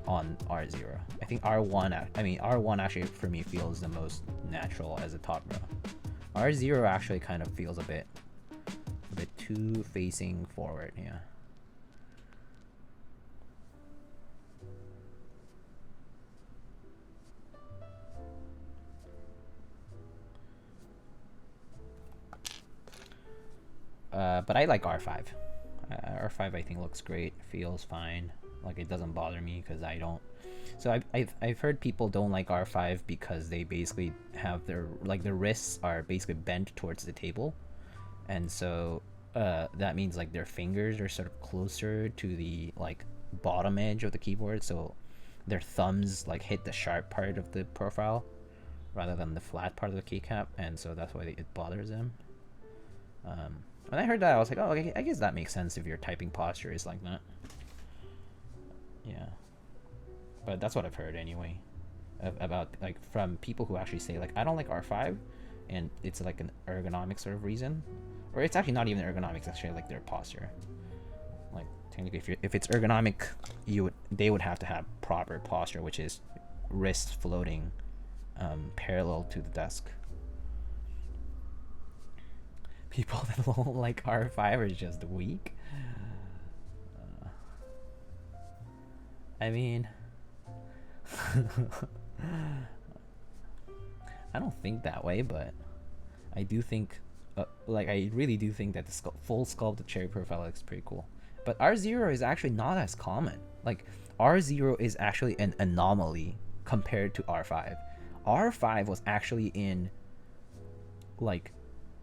on R0. I think R1 actually for me feels the most natural as a top row. R0 actually kind of feels a bit too facing forward, yeah. But I like R5. R5 I think looks great, feels fine. Like it doesn't bother me because I don't. So I've heard people don't like R5 because they basically have their wrists are basically bent towards the table, and so that means like their fingers are sort of closer to the like bottom edge of the keyboard, so their thumbs like hit the sharp part of the profile rather than the flat part of the keycap, and so that's why it bothers them. When I heard that, I was like, oh, okay, I guess that makes sense if your typing posture is like that. Yeah. But that's what I've heard anyway. About, like, from people who actually say, like, I don't like R5, and it's like an ergonomic sort of reason. Or it's actually not even ergonomics, it's actually like their posture. Like, technically, if it's ergonomic, they would have to have proper posture, which is wrists floating parallel to the desk. People that don't like R5 are just weak. I mean, I don't think that way, but I do think, I really do think that the full sculpted cherry profile looks pretty cool. But R0 is actually not as common. Like, R0 is actually an anomaly compared to R5. R5 was actually in, like,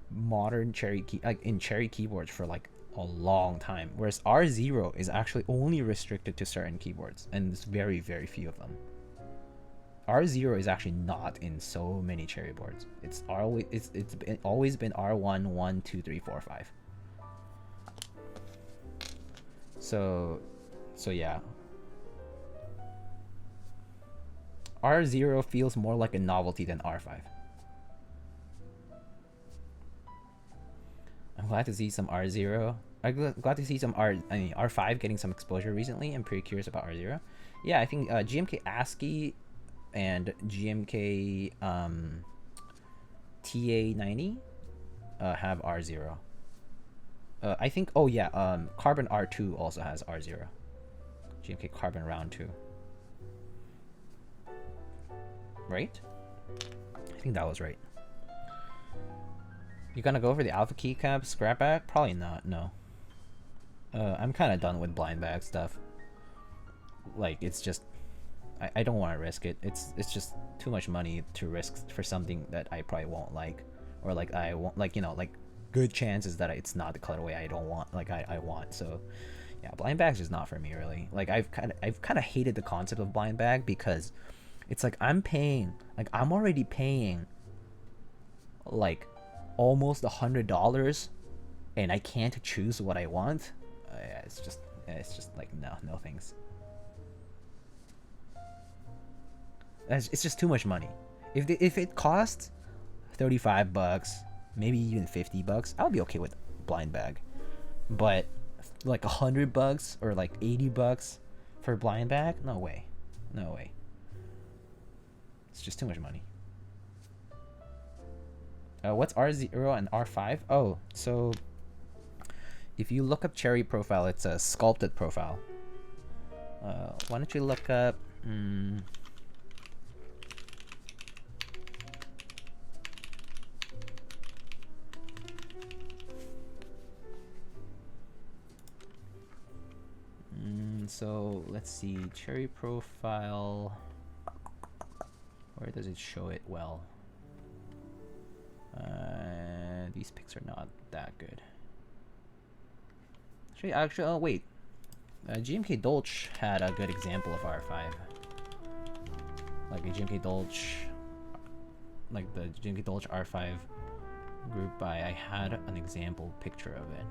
modern cherry keyboards for like a long time, whereas R0 is actually only restricted to certain keyboards, and there's very, very few of them. R0 is actually not in so many cherry boards. It's always been R1, 1, 2, 3, 4, 5. So yeah. R0 feels more like a novelty than R5. I'm glad to see some R0. I'm glad to see some R5 getting some exposure recently. I'm pretty curious about R0. Yeah, I think GMK ASCII and GMK TA90 have R0. I think, oh yeah, Carbon R2 also has R0. GMK Carbon Round 2. Right? I think that was right. You gonna go for the alpha keycap scrap bag? Probably not, no. I'm kind of done with blind bag stuff. Like, it's just, I don't want to risk it. It's just too much money to risk for something that I probably won't like, or like I won't, like, you know, like good chances that it's not the colorway I don't want, like I want. So yeah, blind bag's just not for me really. Like I've kind of hated the concept of blind bag because it's like I'm already paying like almost $100 and I can't choose what I want. It's just like no thanks. It's just too much money. If it costs $35, maybe even $50, I'll be okay with blind bag. But like $100 or like $80 for blind bag, no way. It's just too much money. What's R0 and R5? Oh, so if you look up cherry profile, it's a sculpted profile. Why don't you look up? So let's see, cherry profile. Where does it show it well? These pics are not that good. Actually, oh wait. GMK Dolch had a good example of R5. Like a GMK Dolch, like the GMK Dolch R5 group buy, I had an example picture of it.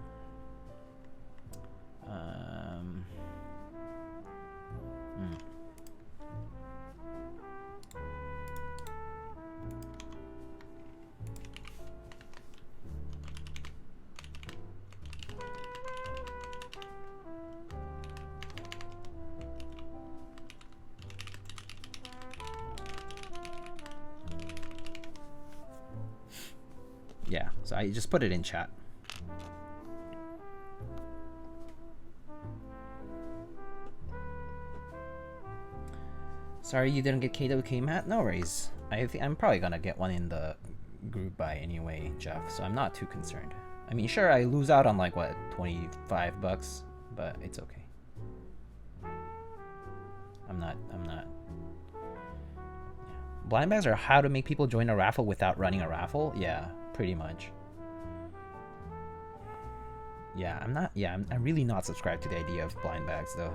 Yeah, so I just put it in chat. Sorry you didn't get KWK Matt? No worries. I'm probably gonna get one in the group buy anyway, Jeff, so I'm not too concerned. I mean, sure, I lose out on like, what, 25 bucks, but it's okay. I'm not. Yeah. Blind bags are how to make people join a raffle without running a raffle? Yeah, pretty much. Yeah, I'm really not subscribed to the idea of blind bags though.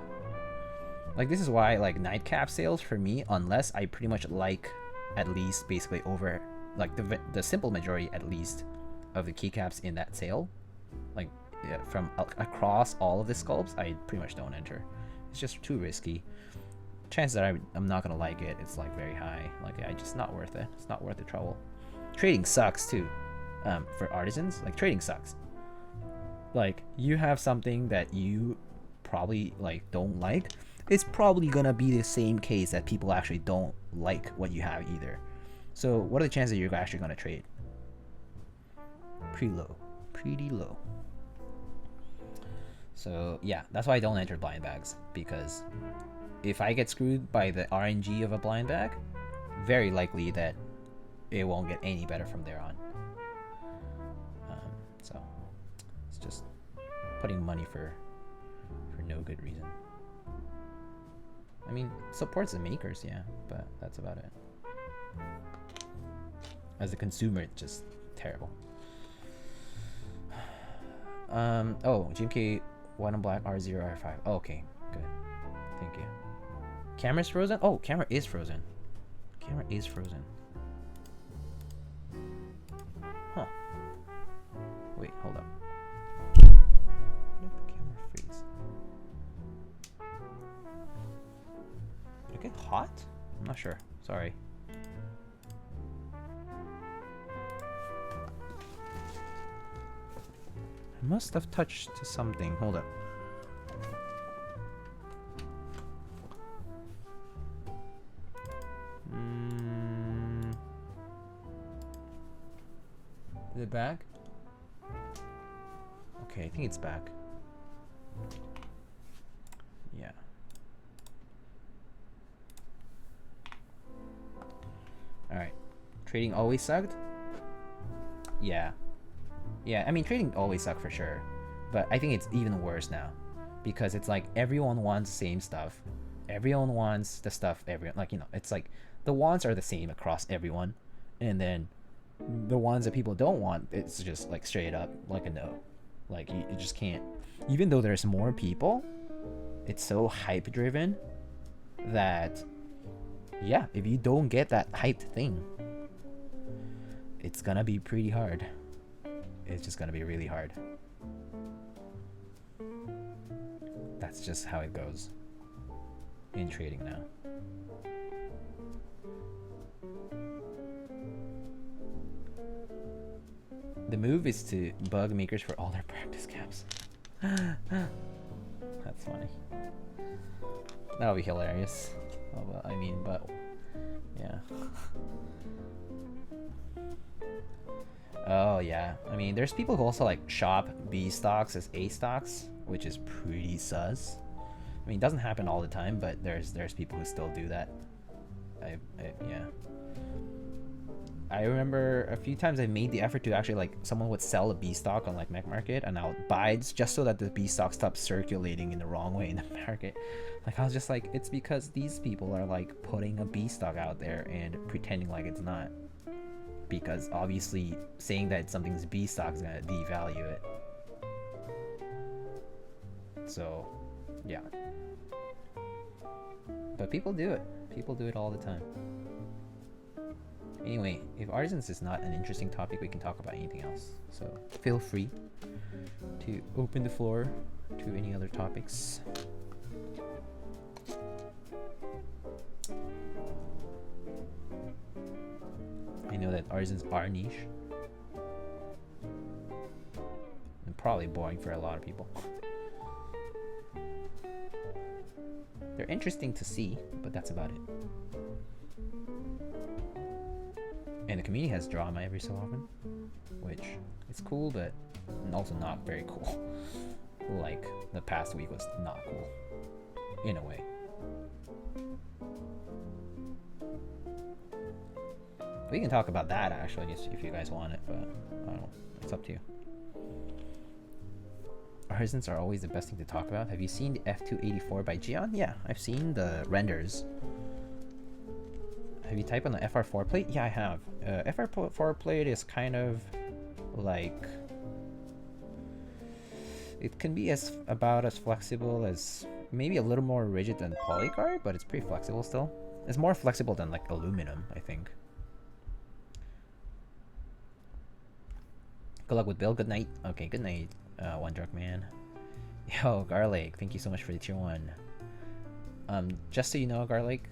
Like, this is why, like, nightcap sales for me, unless I pretty much like at least basically over, like, the simple majority at least of the keycaps in that sale, like, yeah, from across all of the sculpts, I pretty much don't enter. It's just too risky. Chances that I'm not gonna like it, it's like very high. Like, I just not worth it. It's not worth the trouble. Trading sucks too. For artisans, like, trading sucks. Like, you have something that you probably like don't like, it's probably gonna be the same case that people actually don't like what you have either. So what are the chances you're actually gonna trade? Pretty low. Pretty low. So yeah, that's why I don't enter blind bags, because if I get screwed by the RNG of a blind bag, very likely that it won't get any better from there on. So it's just putting money for no good reason. I mean, supports the makers, yeah, but that's about it. As a consumer, it's just terrible. Oh, GMK White and Black R0, R5. Oh, okay, good. Thank you. Camera's frozen? Oh, camera is frozen. Camera is frozen. Huh. Wait, hold up. Where did the camera freeze? Did it get hot? I'm not sure. Sorry. I must have touched something. Hold up. Is it back? Okay, I think it's back. Yeah. Alright. Trading always sucked? Yeah. Yeah, I mean, trading always sucked for sure. But I think it's even worse now. Because it's like everyone wants the same stuff. Everyone wants the stuff everyone... Like, you know, it's like the wants are the same across everyone. And then the ones that people don't want, it's just like straight up like a no. Like, you just can't. Even though there's more people, it's so hype driven that, yeah, if you don't get that hyped thing, it's gonna be pretty hard. It's just gonna be really hard. That's just how it goes in trading now. The move is to bug makers for all their practice caps. That's funny. That'll be hilarious. Oh, well, I mean, but yeah. Oh yeah, I mean, there's people who also like shop B stocks as A stocks, which is pretty sus. I mean, it doesn't happen all the time, but there's people who still do that. Yeah. I remember a few times I made the effort to actually, like, someone would sell a B stock on like Mac Market, and I'll buy it just so that the B stock stops circulating in the wrong way in the market. Like, I was just like, it's because these people are like putting a B stock out there and pretending like it's not. Because obviously saying that something's B stock is gonna devalue it. So, yeah. But people do it. People do it all the time. Anyway, if artisans is not an interesting topic, we can talk about anything else. So feel free to open the floor to any other topics. I know that artisans are niche. And probably boring for a lot of people. They're interesting to see, but that's about it. And the community has drama every so often, which is cool, but also not very cool. Like, the past week was not cool, in a way. We can talk about that, actually, if you guys want it, but I don't know. It's up to you. Artisans are always the best thing to talk about. Have you seen the F284 by Geon? Yeah, I've seen the renders. Have you typed on the FR4 plate? Yeah, I have. FR4 plate is kind of like... It can be about as flexible as... Maybe a little more rigid than polycarb, but it's pretty flexible still. It's more flexible than like aluminum, I think. Good luck with build. Good night. Okay, good night, One Drunk Man. Yo, Garlic, thank you so much for the tier 1. Just so you know, Garlic,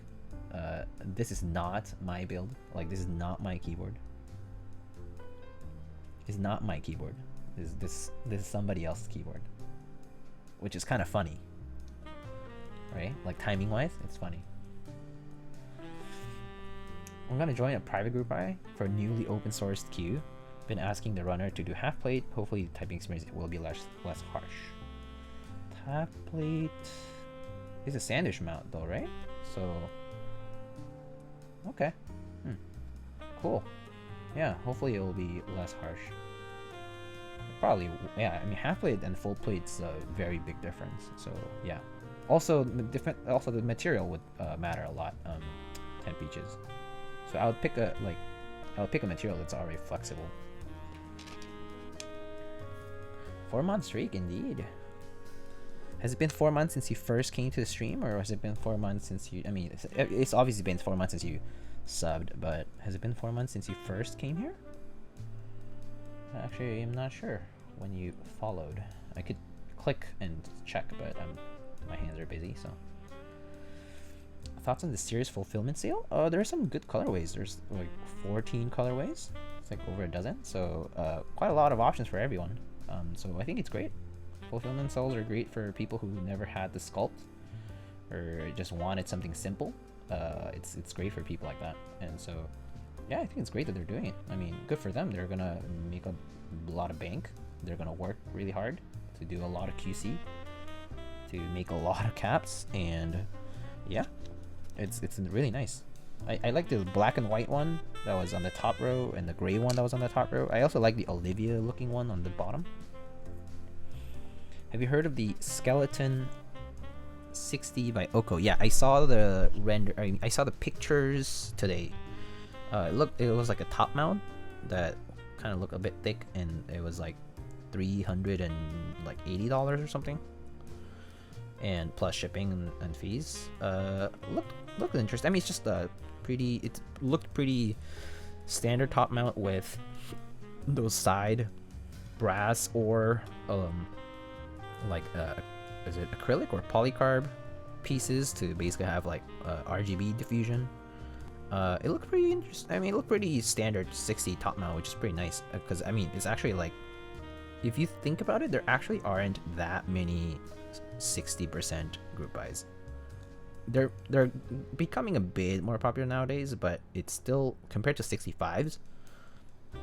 this is not my build. Like, this is not my keyboard. It's not my keyboard. This is somebody else's keyboard, which is kind of funny, right? Like, timing wise, it's funny. I'm gonna join a private group buy for a newly open sourced queue. Been asking the runner to do half plate. Hopefully the typing experience will be less harsh. Half plate is a sandwich mount though, right? So okay. Cool. Yeah, hopefully it will be less harsh. Probably, yeah, I mean, half plate and full plate's a very big difference. So yeah. Also the material would matter a lot. Temp peaches. So I would pick a material that's already flexible. 4-month streak, indeed. Has it been 4 months since you first came to the stream, or has it been 4 months since you... I mean, it's obviously been 4 months since you subbed, but has it been 4 months since you first came here? Actually, I'm not sure when you followed. I could click and check, but my hands are busy, so... Thoughts on the series fulfillment sale? There are some good colorways. There's like 14 colorways. It's like over a dozen, so quite a lot of options for everyone. So I think it's great. Fulfillment sales are great for people who never had the sculpt or just wanted something simple. It's great for people like that, and so yeah, I think it's great that they're doing it. I mean, good for them. They're gonna make a lot of bank. They're gonna work really hard to do a lot of QC, to make a lot of caps, and yeah, it's really nice. I like the black and white one that was on the top row and the gray one that was on the top row. I also like the Olivia looking one on the bottom. Have you heard of the Skeleton 60 by Oko? Yeah, I saw the render. I saw the pictures today. It was like a top mount that kind of looked a bit thick, and it was like $380 or something, and plus shipping and fees. Looked interesting. I mean, it's just it looked pretty standard top mount with those side brass or is it acrylic or polycarb pieces to basically have like RGB diffusion. It looked pretty interesting. I mean, it looked pretty standard 60 top mount, which is pretty nice, because I mean, it's actually like, if you think about it, there actually aren't that many 60% group buys. They're becoming a bit more popular nowadays, but it's still, compared to 65s,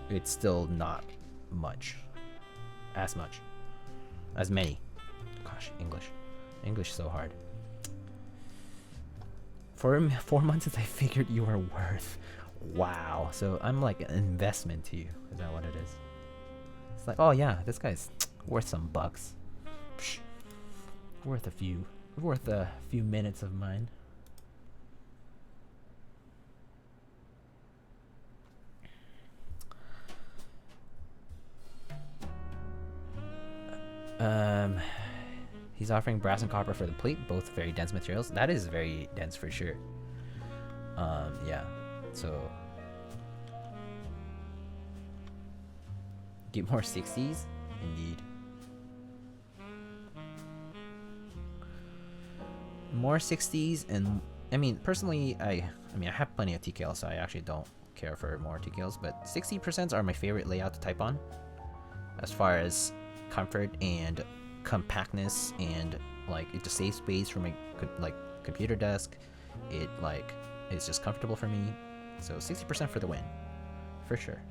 it's still not much. As much. As many. Gosh, English so hard. For 4 months since I figured you were worth. Wow. So I'm like an investment to you. Is that what it is? It's like, oh yeah, this guy's worth some bucks. Psh, worth a few minutes of mine. He's offering brass and copper for the plate, both very dense materials. That is very dense for sure. Yeah. So get more 60s, indeed. More 60s, and I mean personally, I have plenty of TKL, so I actually don't care for more TKLs. But 60% are my favorite layout to type on, as far as comfort and compactness, and like it just saves space for my computer desk. It like it's just comfortable for me. So 60% for the win, for sure.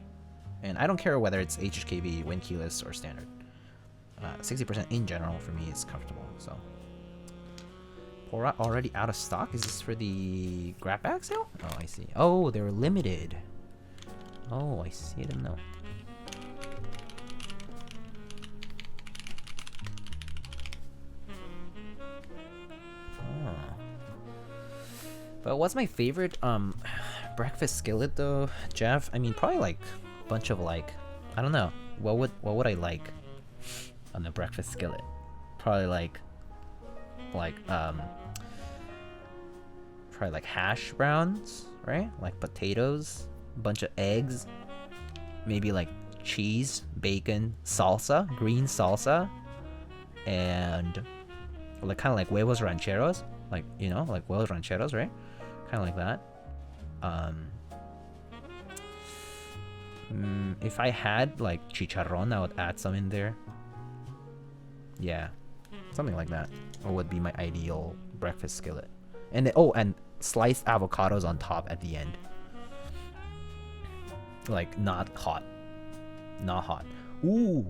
And I don't care whether it's HHKB, win keyless, or standard. 60% in general for me is comfortable. So already out of stock. Is this for the grab bag sale? Oh, I see. Oh, they're limited. Oh, I see. I didn't know. But what's my favorite breakfast skillet though, Jeff? I mean, probably like a bunch of like, I don't know. What would I like on the breakfast skillet? Probably like hash browns, right? Like potatoes, a bunch of eggs, maybe like cheese, bacon, salsa, green salsa, and like kind of like huevos rancheros, like, you know, like huevos rancheros, right? Kind of like that. If I had like chicharron, I would add some in there. Yeah, something like that. Or would be my ideal breakfast skillet. And then, oh, and sliced avocados on top at the end. Like not hot. Ooh,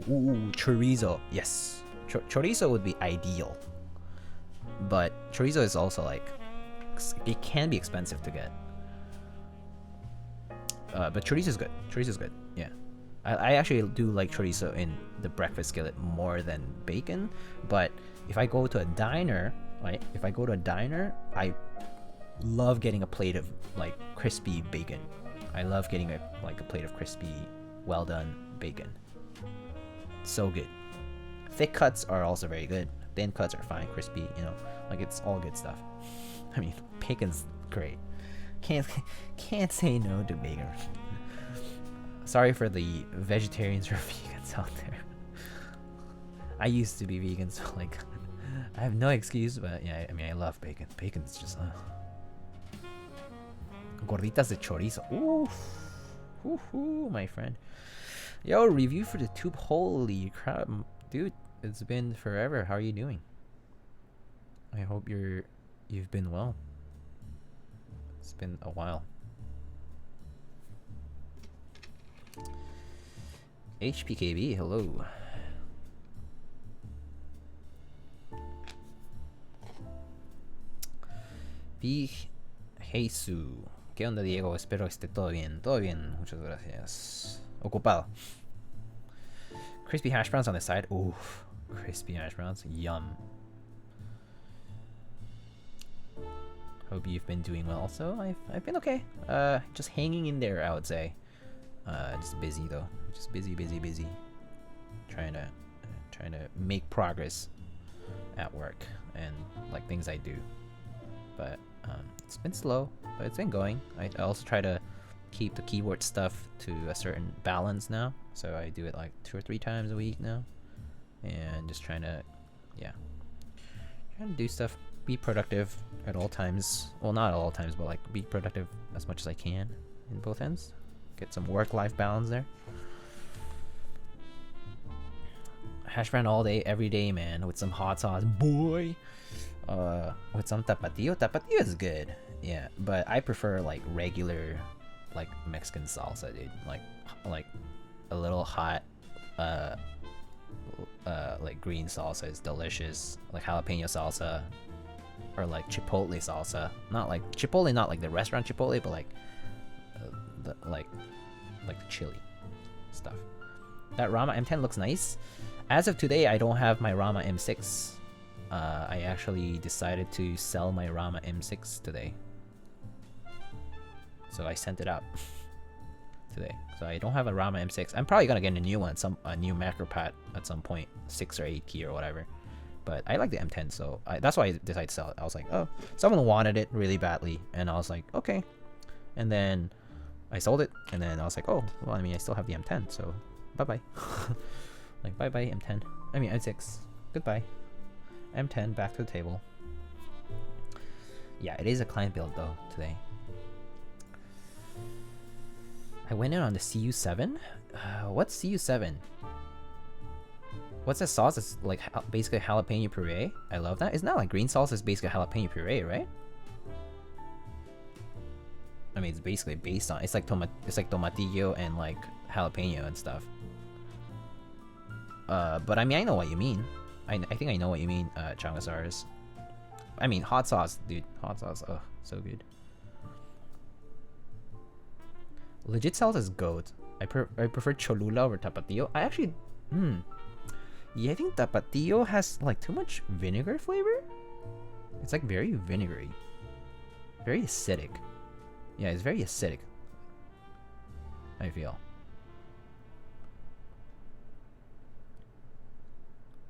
chorizo. Yes, chorizo would be ideal. But chorizo is also like, it can be expensive to get. But chorizo is good. Yeah. I actually do like chorizo in the breakfast skillet more than bacon. But if I go to a diner, right? I love getting a plate of like crispy bacon. I love getting a plate of crispy, well done bacon. So good. Thick cuts are also very good. Thin cuts are fine. Crispy, you know, like it's all good stuff. I mean, bacon's great. Can't say no to bacon. Sorry for the vegetarians or vegans out there. I used to be vegan, so like I have no excuse. But yeah, I mean, I love bacon. Bacon's just gorditas de chorizo. Ooh, my friend. Yo, review for the tube. Holy crap, dude! It's been forever. How are you doing? I hope you've been well. It's been a while. HPKB, hello. Big Jesus. ¿Qué onda, Diego? Espero esté todo bien. Todo bien, muchas gracias. Ocupado. Crispy hash browns on the side. Oof. Crispy hash browns. Yum. Hope you've been doing well also. I've been okay. Just hanging in there, I would say. Just busy though. Just busy. Trying to make progress at work and like things I do. But it's been slow, but it's been going. I also try to keep the keyboard stuff to a certain balance now. So I do it like 2 or 3 times a week now. And just trying to do stuff, be productive at all times. Well, not at all times, but like be productive as much as I can in both ends. Get some work-life balance there. Hash brown all day, every day, man, with some hot sauce, boy. With some tapatio. Tapatio is good, yeah, but I prefer like regular like Mexican salsa, dude. Like a little hot, like green salsa is delicious. Like jalapeno salsa, or like chipotle salsa. Not like chipotle, not like the restaurant chipotle, but like like the chili stuff. That Rama M10 looks nice. As of today, I don't have my Rama M6. I actually decided to sell my Rama M6 today, so I sent it out today. So I don't have a Rama M6. I'm probably gonna get a new one, a new macro pad at some point, 6 or 8 key or whatever. But I like the M10, so that's why I decided to sell it. I was like, oh, someone wanted it really badly, and I was like, okay. And then I sold it, and then I was like, oh, well, I mean, I still have the M10, so bye-bye. Like, bye-bye, M10. I mean, M6. Goodbye. M10, back to the table. Yeah, it is a client build, though, today. I went in on the CU7. What's CU7? What's that sauce? It's like basically jalapeno puree. I love that. It's not like green sauce. It's basically jalapeno puree, right? I mean, it's basically based on. It's like tomatillo and like jalapeno and stuff. But I mean, I know what you mean. I think I know what you mean, Changasars. I mean, hot sauce, dude. Hot sauce. Oh, so good. Legit salsa is goat. I prefer Cholula over Tapatio. I actually, yeah, I think Tapatio has like too much vinegar flavor. It's like very vinegary, very acidic. Yeah, it's very acidic, I feel.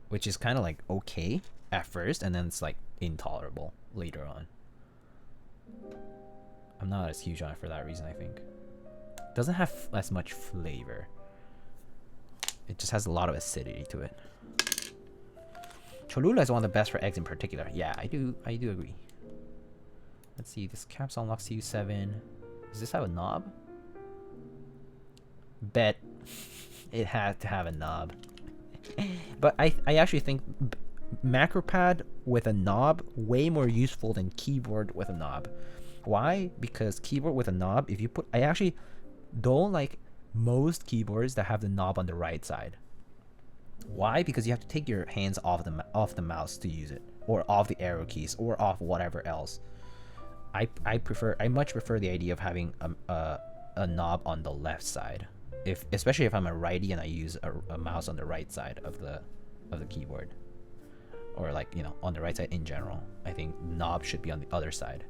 Which is kind of like okay at first, and then it's like intolerable later on. I'm not as huge on it for that reason, I think. Doesn't have as much flavor. It just has a lot of acidity to it. Cholula is one of the best for eggs in particular. Yeah, I do agree. Let's see, this caps unlock CU7. Does this have a knob? Bet it had to have a knob. But I actually think macro pad with a knob way more useful than keyboard with a knob. Why? Because keyboard with a knob, if you put, I actually don't like most keyboards that have the knob on the right side. Why? Because you have to take your hands off the mouse to use it, or off the arrow keys, or off whatever else. I much prefer the idea of having a knob on the left side. Especially if I'm a righty and I use a mouse on the right side of the keyboard, or like, you know, on the right side in general. I think knob should be on the other side.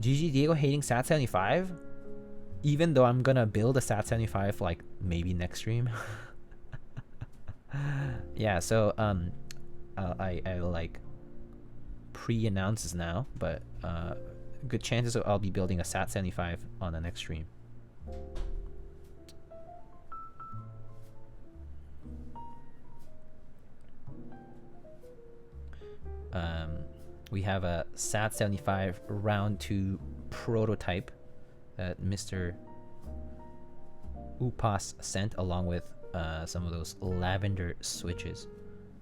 GG Diego hating SAT75, even though I'm gonna build a SAT75 like maybe next stream. Yeah, so I like pre-announce this now, but good chances I'll be building a SAT75 on the next stream. We have a SAT75 round 2 prototype that Mr. Upas sent, along with some of those lavender switches,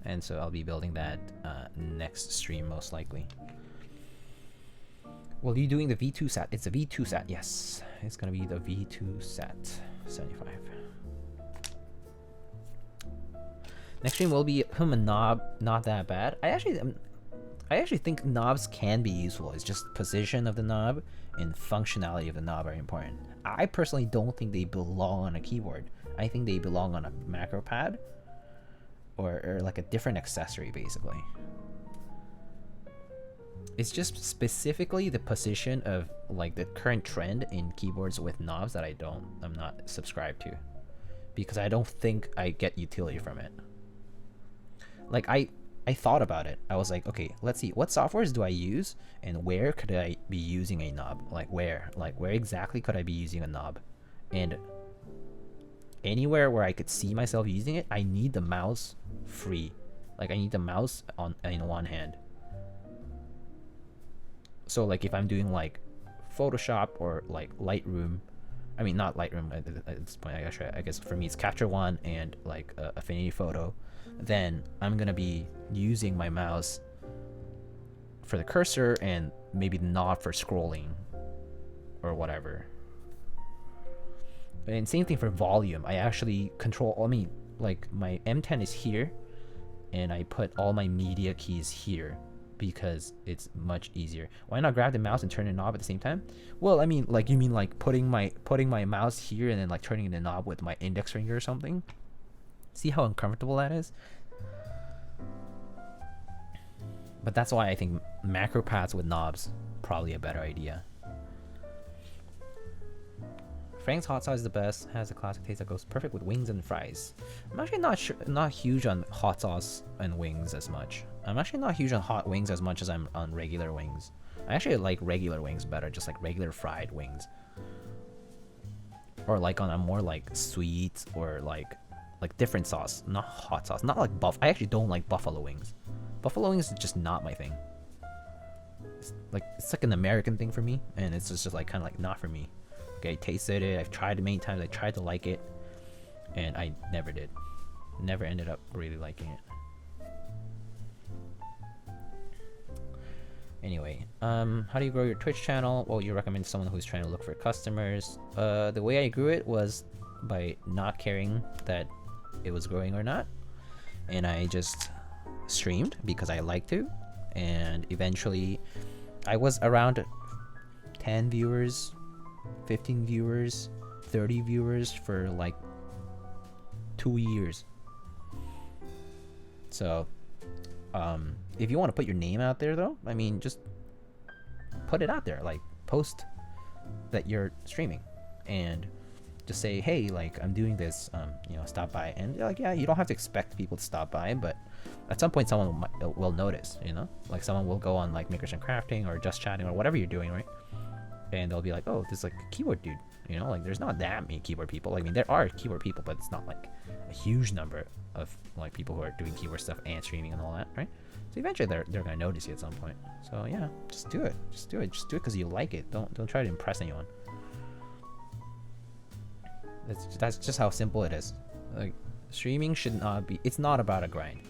and so I'll be building that next stream most likely. Well, you doing the V2 SAT? It's a V2 SAT, yes. It's gonna be the V2 SAT 75. Next stream will be a knob, not that bad. I actually think knobs can be useful. It's just position of the knob and functionality of the knob are important. I personally don't think they belong on a keyboard. I think they belong on a macro pad, or like a different accessory, basically. It's just specifically the position of like the current trend in keyboards with knobs that I'm not subscribed to, because I don't think I get utility from it. Like I thought about it. I was like, okay, let's see, what softwares do I use and where could I be using a knob? Like where exactly could I be using a knob? And anywhere where I could see myself using it, I need the mouse free. Like I need the mouse in one hand. So like if I'm doing like Photoshop or like Lightroom, I mean not Lightroom at this point, I guess for me it's Capture One and like Affinity Photo, then I'm gonna be using my mouse for the cursor and maybe the knob for scrolling or whatever. And same thing for volume. I actually control, I mean, like my M10 is here, and I put all my media keys here because it's much easier. Why not grab the mouse and turn the knob at the same time? Well, I mean, like, you mean like putting my mouse here and then like turning the knob with my index finger or something? See how uncomfortable that is? But that's why I think macro pads with knobs probably a better idea. Frank's hot sauce is the best. Has a classic taste that goes perfect with wings and fries. I'm actually not huge on hot sauce and wings as much. I'm actually not huge on hot wings as much as I'm on regular wings. I actually like regular wings better, just like regular fried wings. Or like on a more like sweet or like different sauce, not hot sauce, not like I actually don't like buffalo wings. Buffalo wings is just not my thing. It's like an American thing for me, and it's just like kind of like not for me. Okay, I tasted it. I've tried it many times. I tried to like it, and I never did. Never ended up really liking it. Anyway, how do you grow your Twitch channel? Well, you recommend someone who's trying to look for customers. The way I grew it was by not caring that it was growing or not, and I just streamed because I like to, and eventually I was around 10 viewers, 15 viewers, 30 viewers for like 2 years. So if you want to put your name out there though, I mean, just put it out there, like post that you're streaming and just say, hey, like I'm doing this, you know, stop by. And like, yeah, you don't have to expect people to stop by, but at some point someone will notice, you know, like someone will go on like Makers and Crafting or Just Chatting or whatever you're doing, right? And they'll be like, oh, this is like a keyboard dude, you know, like there's not that many keyboard people. I mean, there are keyboard people, but it's not like a huge number of like people who are doing keyboard stuff and streaming and all that, right? So eventually they're gonna notice you at some point. So yeah, just do it because you like it. Don't try to impress anyone. That's just how simple it is. Like streaming should not be, it's not about a grind,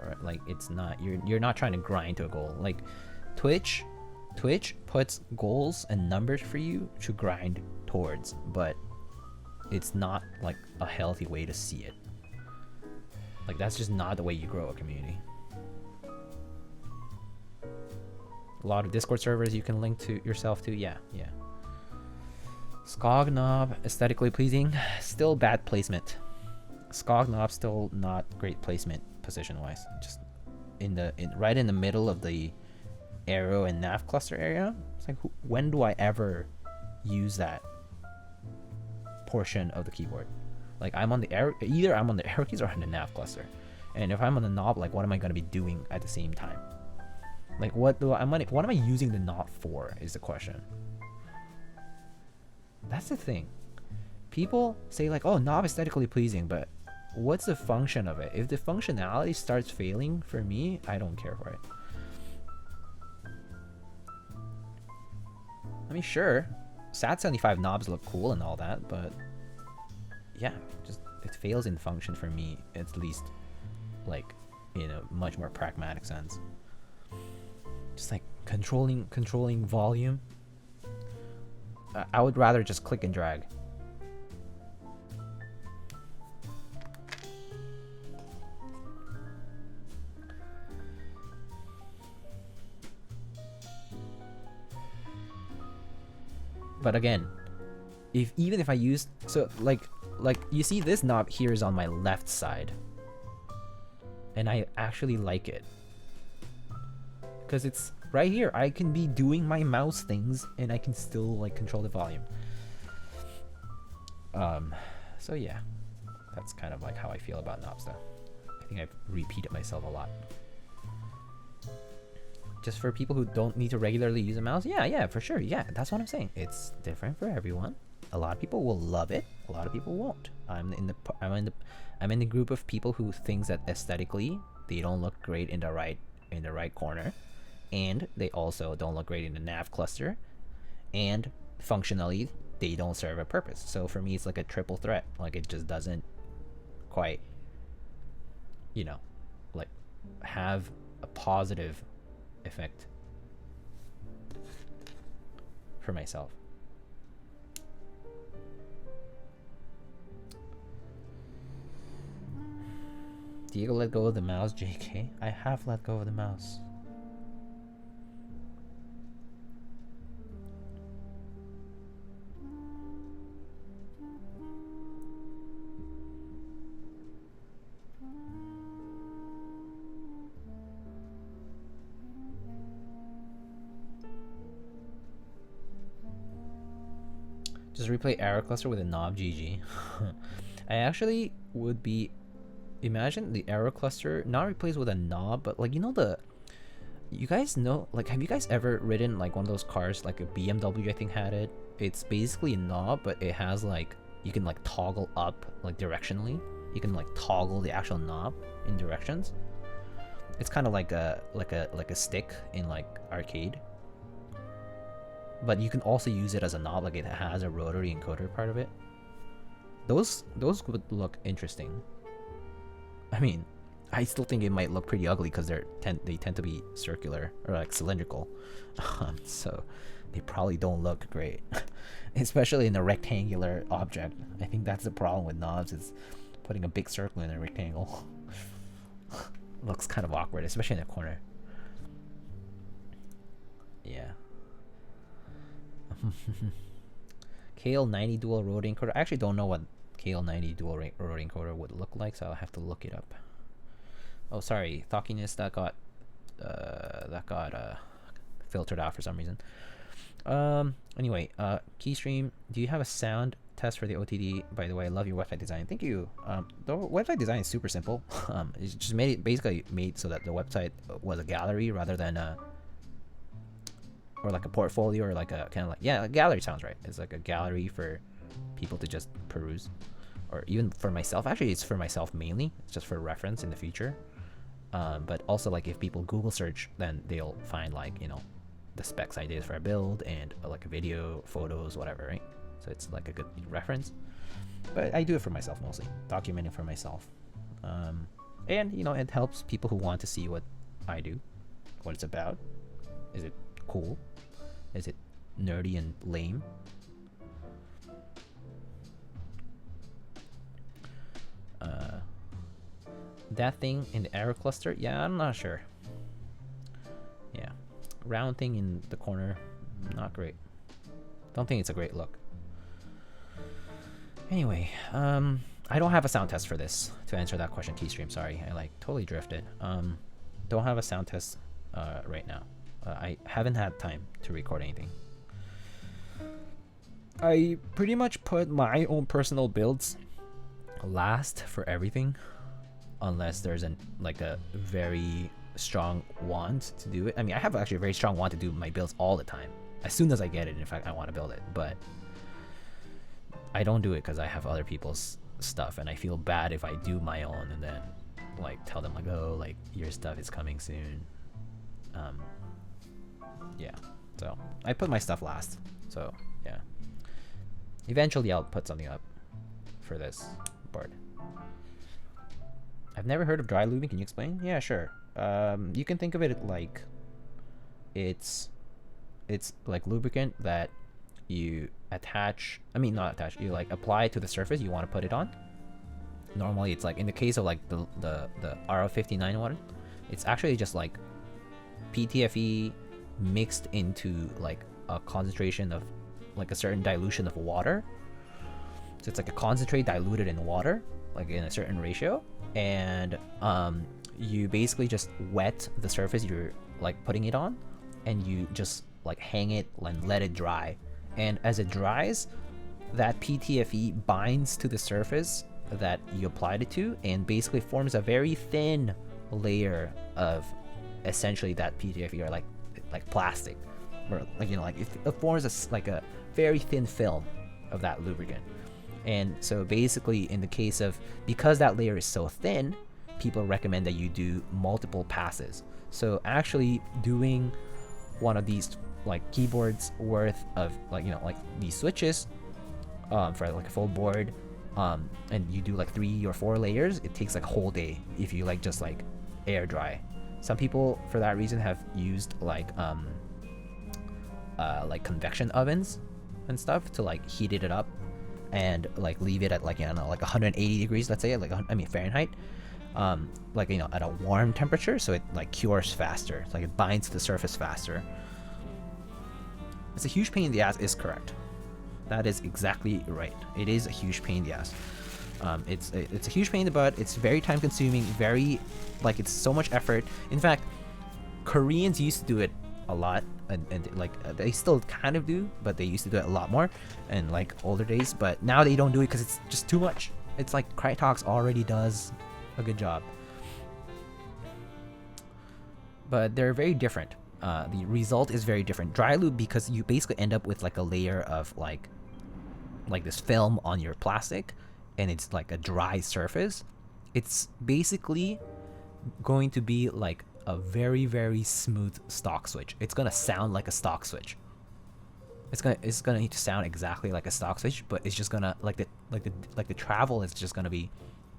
right? Like it's not, you're not trying to grind to a goal. Like Twitch puts goals and numbers for you to grind towards, but it's not like a healthy way to see it. Like that's just not the way you grow a community. A lot of Discord servers you can link to yourself to. Yeah. Skog knob, aesthetically pleasing, still bad placement. Skog knob still not great placement position wise. Just right in the middle of the arrow and nav cluster area. It's like, when do I ever use that portion of the keyboard? Like I'm on the arrow, either I'm on the arrow keys or on the nav cluster. And if I'm on the knob, like what am I going to be doing at the same time? Like what am I using the knob for is the question. That's the thing. People say like, oh, knob aesthetically pleasing, but what's the function of it? If the functionality starts failing for me, I don't care for it. I mean, sure, SAT75 knobs look cool and all that, but yeah, just it fails in function for me, at least, like in a much more pragmatic sense. Just like controlling volume. I would rather just click and drag. But again, even if I use, so like you see this knob here is on my left side, and I actually like it because it's right here. I can be doing my mouse things and I can still like control the volume. So yeah, that's kind of like how I feel about knobs though. I think I've repeated myself a lot. Just for people who don't need to regularly use a mouse, yeah, for sure, yeah, that's what I'm saying. It's different for everyone. A lot of people will love it. A lot of people won't. I'm in the group of people who thinks that aesthetically they don't look great in the right corner, and they also don't look great in the nav cluster, and functionally they don't serve a purpose. So for me, it's like a triple threat. Like it just doesn't quite, you know, like have a positive effect for myself. Diego let go of the mouse, JK. I have let go of the mouse. Just replay Arrow Cluster with a knob, GG. I actually would be... Imagine the Arrow Cluster not replaced with a knob, but like, you know the... You guys know, like, have you guys ever ridden like one of those cars, like a BMW I think had it? It's basically a knob, but it has like, you can like toggle up like directionally. You can like toggle the actual knob in directions. It's kind of like a stick in like arcade. But you can also use it as a knob, like it has a rotary encoder part of it. Those would look interesting. I mean, I still think it might look pretty ugly because they tend to be circular or like cylindrical, so they probably don't look great, especially in a rectangular object. I think that's the problem with knobs, is putting a big circle in a rectangle. Looks kind of awkward, especially in a corner. Yeah. KL90 dual rotary encoder. I actually don't know what KL90 dual rotary encoder would look like, so I'll have to look it up. Oh, sorry, thockiness that got filtered out for some reason. Anyway, Keystream, do you have a sound test for the OTD? By the way, I love your website design. Thank you. The website design is super simple. It's just basically made so that the website was a gallery rather than or like a portfolio, or like a kind of like, yeah, a gallery sounds right. It's like a gallery for people to just peruse, or even for myself. Actually, it's for myself mainly. It's just for reference in the future. But also, like, if people Google search, then they'll find, like, you know, the specs I did for a build and like a video, photos, whatever, right? So it's like a good reference. But I do it for myself mostly, documenting for myself. And you know, it helps people who want to see what I do, what it's about. Is it cool? Is it nerdy and lame? That thing in the arrow cluster, yeah, I'm not sure. Yeah, round thing in the corner, not great. Don't think it's a great look. Anyway, I don't have a sound test for this to answer that question, Keystream. Sorry, I like totally drifted. Don't have a sound test right now. I haven't had time to record anything. I pretty much put my own personal builds last for everything, unless there's a very strong want to do it. I mean, I have actually a very strong want to do my builds all the time, as soon as I get it. In fact, I want to build it, but I don't do it because I have other people's stuff, and I feel bad if I do my own and then like tell them like, oh, like your stuff is coming soon. Yeah, so I put my stuff last. So yeah, eventually I'll put something up for this board. I've never heard of dry lubing. Can you explain? Yeah, sure. You can think of it like it's like lubricant that you attach. I mean, not attach. You like apply to the surface you want to put it on. Normally, it's like in the case of like the RO59 one, it's actually just like PTFE mixed into like a concentration of like a certain dilution of water. So it's like a concentrate diluted in water, like in a certain ratio, and you basically just wet the surface you're like putting it on, and you just like hang it and let it dry. And as it dries, that PTFE binds to the surface that you applied it to, and basically forms a very thin layer of essentially that PTFE, or like plastic, or like, you know, like it forms a very thin film of that lubricant. And so basically, in the case of, because that layer is so thin, people recommend that you do multiple passes. So actually doing one of these like keyboards worth of like, you know, like these switches for like a full board, and you do like 3 or 4 layers, it takes like a whole day if you like just like air dry. Some people for that reason have used like convection ovens and stuff to like heat it up and like leave it at like, you know, like 180 degrees, let's say, like, I mean Fahrenheit, like, you know, at a warm temperature, so it like cures faster. It's like it binds to the surface faster. It's a huge pain in the ass is correct. That is exactly right. It is a huge pain in the ass. It's a huge pain in the butt. It's very time consuming, very, like, it's so much effort. In fact, Koreans used to do it a lot, and like they still kind of do, but they used to do it a lot more in like older days. But now they don't do it because it's just too much. It's like Krytox already does a good job, but they're very different. The result is very different. Dry lube, because you basically end up with like a layer of like this film on your plastic, and it's like a dry surface. It's basically going to be like a very, very smooth stock switch. It's gonna sound like a stock switch. It's gonna need to sound exactly like a stock switch, but it's just gonna like the travel is just gonna be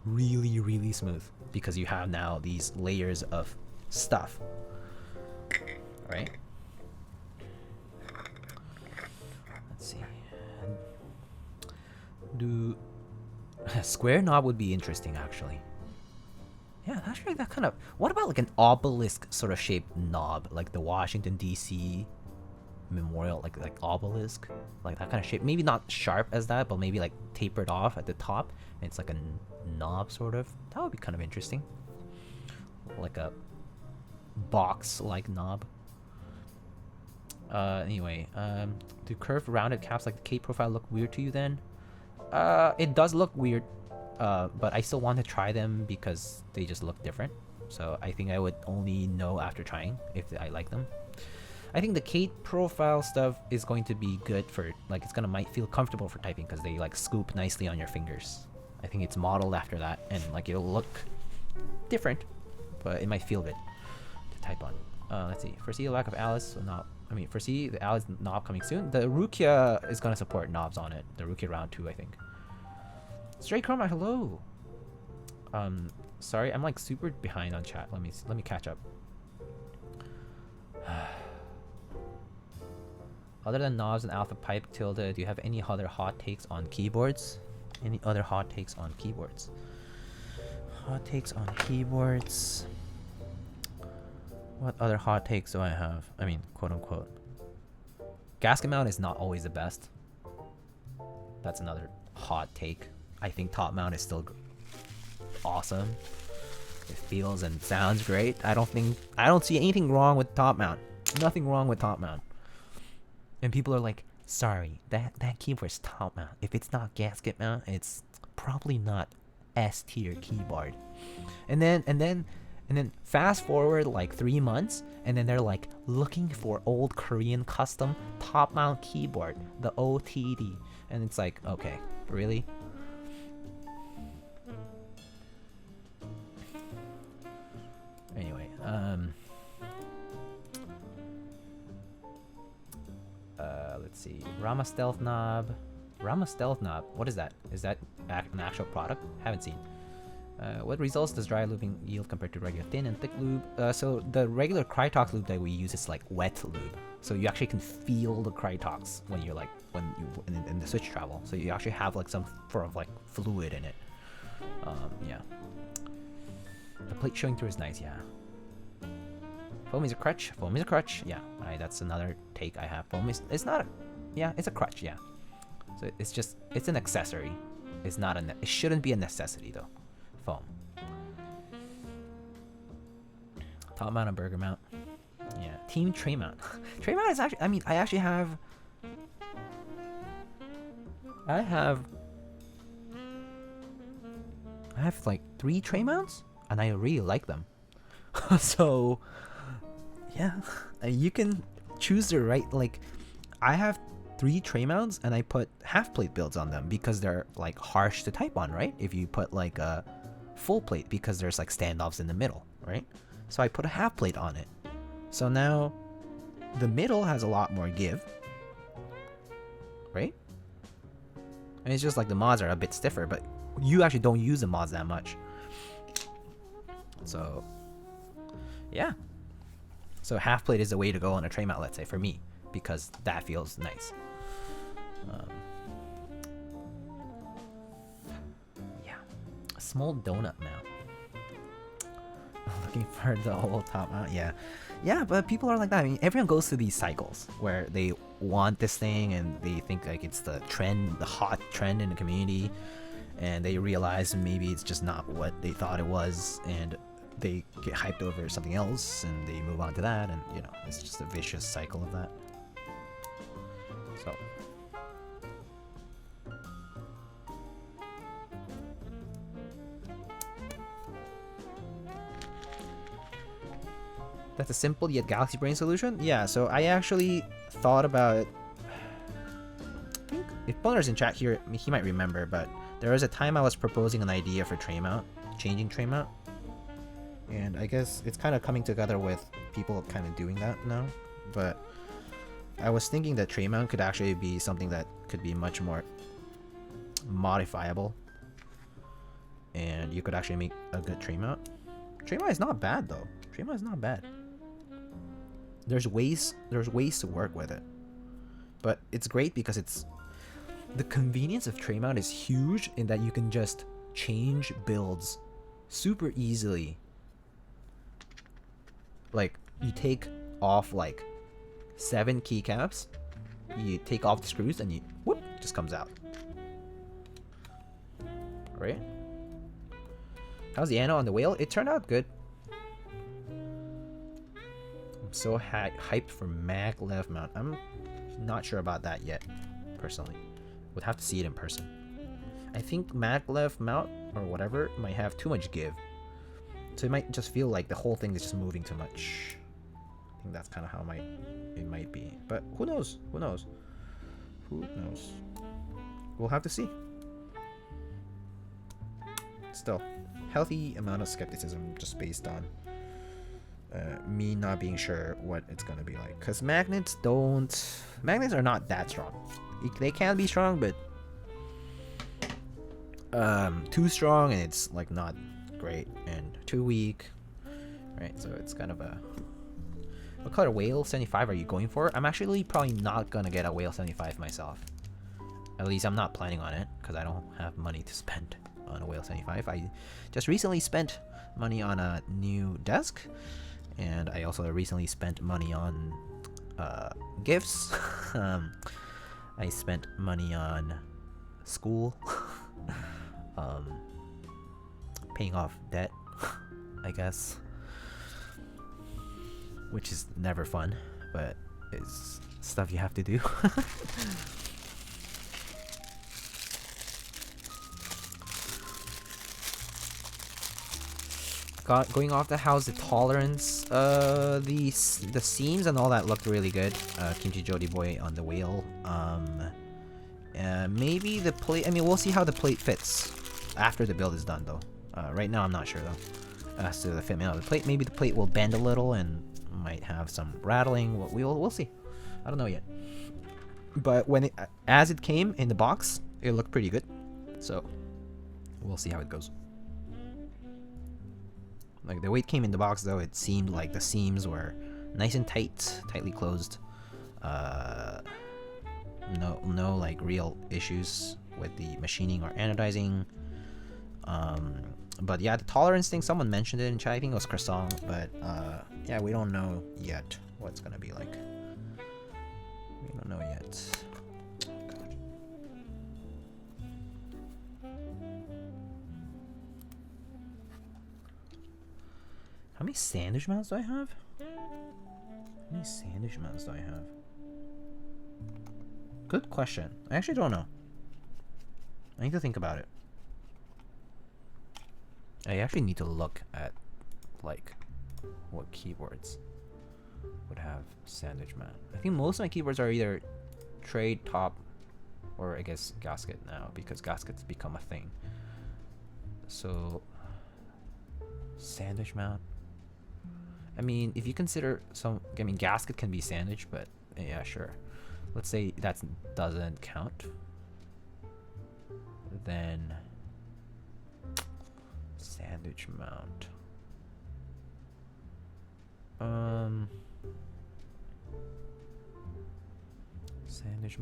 really, really smooth because you have now these layers of stuff, right? Let's see. Do square knob would be interesting, actually. Yeah, actually, that kind of. What about like an obelisk sort of shaped knob, like the Washington D.C. Memorial, like obelisk, like that kind of shape? Maybe not sharp as that, but maybe like tapered off at the top, and it's like a knob sort of. That would be kind of interesting. Like a box-like knob. Anyway, do curved rounded caps like the K profile look weird to you then? It does look weird. But I still want to try them because they just look different. So I think I would only know after trying if I like them. I think the Kate profile stuff is going to be good for, like, it's gonna might feel comfortable for typing because they like scoop nicely on your fingers. I think it's modeled after that, and like it'll look different, but it might feel good to type on. Let's see. Foresee a lack of Alice knob. Foresee the Alice knob coming soon. The Rukia is gonna support knobs on it. The Rukia round 2, I think. Stray Chroma, hello. Sorry, I'm like super behind on chat. Let me catch up. Other than knobs and alpha pipe tilde, do you have any other hot takes on keyboards? Any other hot takes on keyboards? Hot takes on keyboards. What other hot takes do I have? I mean, quote unquote. Gasket mount is not always the best. That's another hot take. I think top mount is still awesome. It feels and sounds great. I don't see anything wrong with top mount. Nothing wrong with top mount. And people are like, sorry, that keyboard's top mount. If it's not gasket mount, it's probably not S tier keyboard. And then fast forward like 3 months, and then they're like looking for old Korean custom top mount keyboard, the OTD, and it's like, okay, really? Anyway, let's see. Rama Stealth Knob. Rama Stealth Knob. What is that? Is that an actual product? Haven't seen. What results does dry lubing yield compared to regular thin and thick lube? So the regular Krytox lube that we use is like wet lube. So you actually can feel the Krytox when you're like in the switch travel. So you actually have like some sort of like fluid in it. Yeah. The plate showing through is nice, yeah. Foam is a crutch. Foam is a crutch. Yeah, that's another take I have. Foam is, it's not a, yeah, it's a crutch, yeah. So it's an accessory. It's not it shouldn't be a necessity though. Foam. Top mount and burger mount. Yeah. Team tray mount. Tray mount is actually, I actually have like 3 tray mounts, and I really like them. So yeah, you can choose the right, like, I have 3 tray mounts and I put half plate builds on them because they're like harsh to type on, right? If you put like a full plate, because there's like standoffs in the middle, right? So I put a half plate on it. So now the middle has a lot more give, right? And it's just like the mods are a bit stiffer, but you actually don't use the mods that much. So yeah. So half plate is the way to go on a tray mount, let's say, for me, because that feels nice. Yeah. A small donut mount. looking for the whole top mount. Yeah, yeah, but people are like that. I mean, everyone goes through these cycles where they want this thing and they think like it's the trend, the hot trend in the community, and they realize maybe it's just not what they thought it was, and they get hyped over something else and they move on to that, and you know, it's just a vicious cycle of that. So that's a simple yet galaxy brain solution. Yeah, so I actually thought about it. I think if Boner's in chat here, he might remember, but there was a time I was proposing an idea for tray mount, changing tray mount. And I guess it's kind of coming together with people kind of doing that now. But I was thinking that tray mount could actually be something that could be much more modifiable. And you could actually make a good tray mount. Tray mount is not bad though. Tray mount is not bad. There's ways to work with it. But it's great because it's the convenience of tray mount is huge in that you can just change builds super easily. Like, you take off like 7 keycaps, you take off the screws, and you whoop, just comes out. Right? How's the anno on the whale? It turned out good. I'm so hyped for maglev mount. I'm not sure about that yet, personally. Would have to see it in person. I think maglev mount or whatever might have too much give. So it might just feel like the whole thing is just moving too much. I think that's kind of how it might be. But who knows? Who knows? Who knows? We'll have to see. Still, healthy amount of skepticism just based on me not being sure what it's gonna be like. Because magnets are not that strong. They can be strong, but too strong and it's like not great, and too weak, right? So it's kind of a... What color whale 75 are you going for? I'm actually probably not gonna get a whale 75 myself. At least I'm not planning on it, because I don't have money to spend on a whale 75. I just recently spent money on a new desk, and I also recently spent money on gifts. I spent money on school. Paying off debt, I guess, which is never fun, but it's stuff you have to do. Going off the house, the tolerance, the seams and all that looked really good. Kimchi Jody Boy on the whale. Maybe the plate. I mean, we'll see how the plate fits after the build is done, though. Right now, I'm not sure though as to the fitment of the plate. Maybe the plate will bend a little and might have some rattling. We'll see. I don't know yet. But when as it came in the box, it looked pretty good. So we'll see how it goes. Like the way it came in the box, though, it seemed like the seams were nice and tightly closed. No like real issues with the machining or anodizing. But yeah, the tolerance thing, someone mentioned it in chat. I think it was Croissant, but yeah, we don't know yet what it's gonna be like. We don't know yet. Oh, God. How many sandwich mounts do I have? How many sandwich mounts do I have? Good question. I actually don't know. I need to think about it. I actually need to look at like what keyboards would have sandwich mount. I think most of my keyboards are either tray top or I guess gasket now, because gaskets become a thing. So sandwich mount. I mean, if you consider I mean, gasket can be sandwich, but yeah, sure. Let's say that doesn't count. Then sandwich mount. Sandwich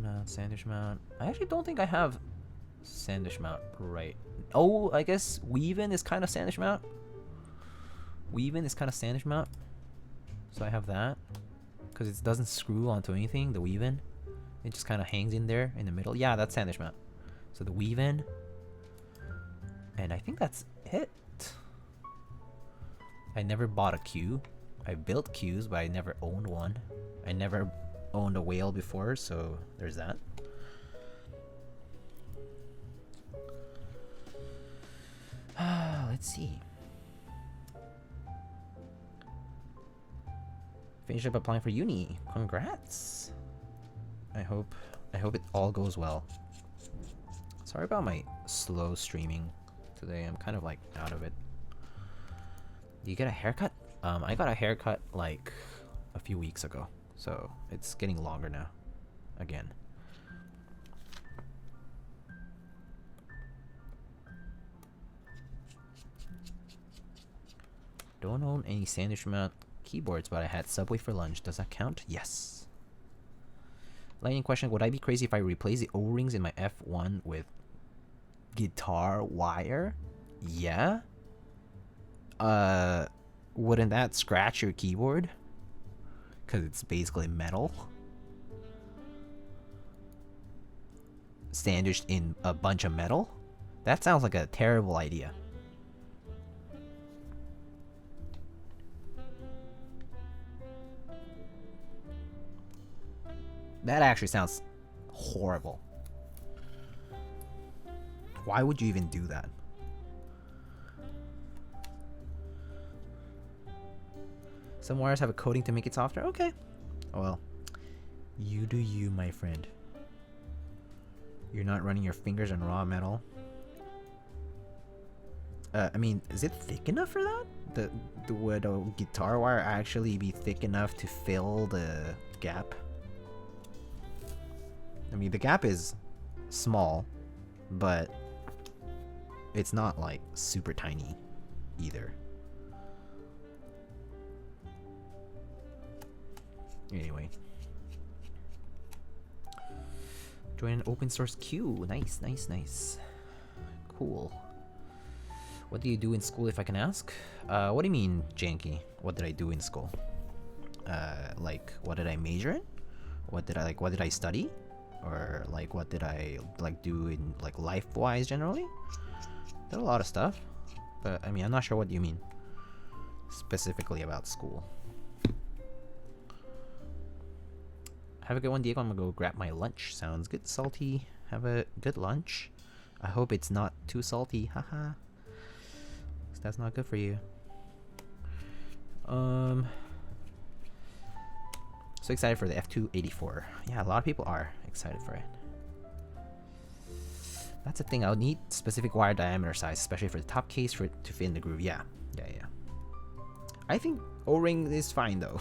mount. I actually don't think I have sandwich mount right. Oh, I guess weave-in is kind of sandwich mount. Weave-in is kind of sandwich mount, so I have that because it doesn't screw onto anything. The weave-in, it just kind of hangs in there in the middle. Yeah, that's sandwich mount. So the weave-in, and I think that's it. I never bought a queue. I built queues, but I never owned one. I never owned a whale before, so there's that. Let's see. Finish up applying for uni. Congrats. I hope it all goes well. Sorry about my slow streaming today. I'm kind of like out of it. Do you get a haircut? I got a haircut like a few weeks ago, so it's getting longer now. Again. Don't own any sandwich mount keyboards, but I had Subway for lunch. Does that count? Yes. Lightning question: would I be crazy if I replace the O-rings in my F1 with guitar wire? Yeah. Wouldn't that scratch your keyboard? Because it's basically metal sandwiched in a bunch of metal? That sounds like a terrible idea. That actually sounds horrible. Why would you even do that? Some wires have a coating to make it softer. Okay. Well, you do you, my friend. You're not running your fingers on raw metal. I mean, is it thick enough for that? Would a guitar wire actually be thick enough to fill the gap? I mean, the gap is small, but it's not like super tiny either. Anyway. Join an open source queue. Nice, nice, nice. Cool. What do you do in school, if I can ask? What do you mean, Janky? What did I do in school? Like, what did I major in? What did I study? Or like, what did I like do in like life-wise generally? Did a lot of stuff, but I mean, I'm not sure what you mean specifically about school. Have a good one, Diego. I'm gonna go grab my lunch. Sounds good, Salty. Have a good lunch. I hope it's not too salty. Haha. That's not good for you. So excited for the F284. Yeah, a lot of people are excited for it. That's the thing. I'll need specific wire diameter size, especially for the top case, for it to fit in the groove. Yeah. I think O-ring is fine though.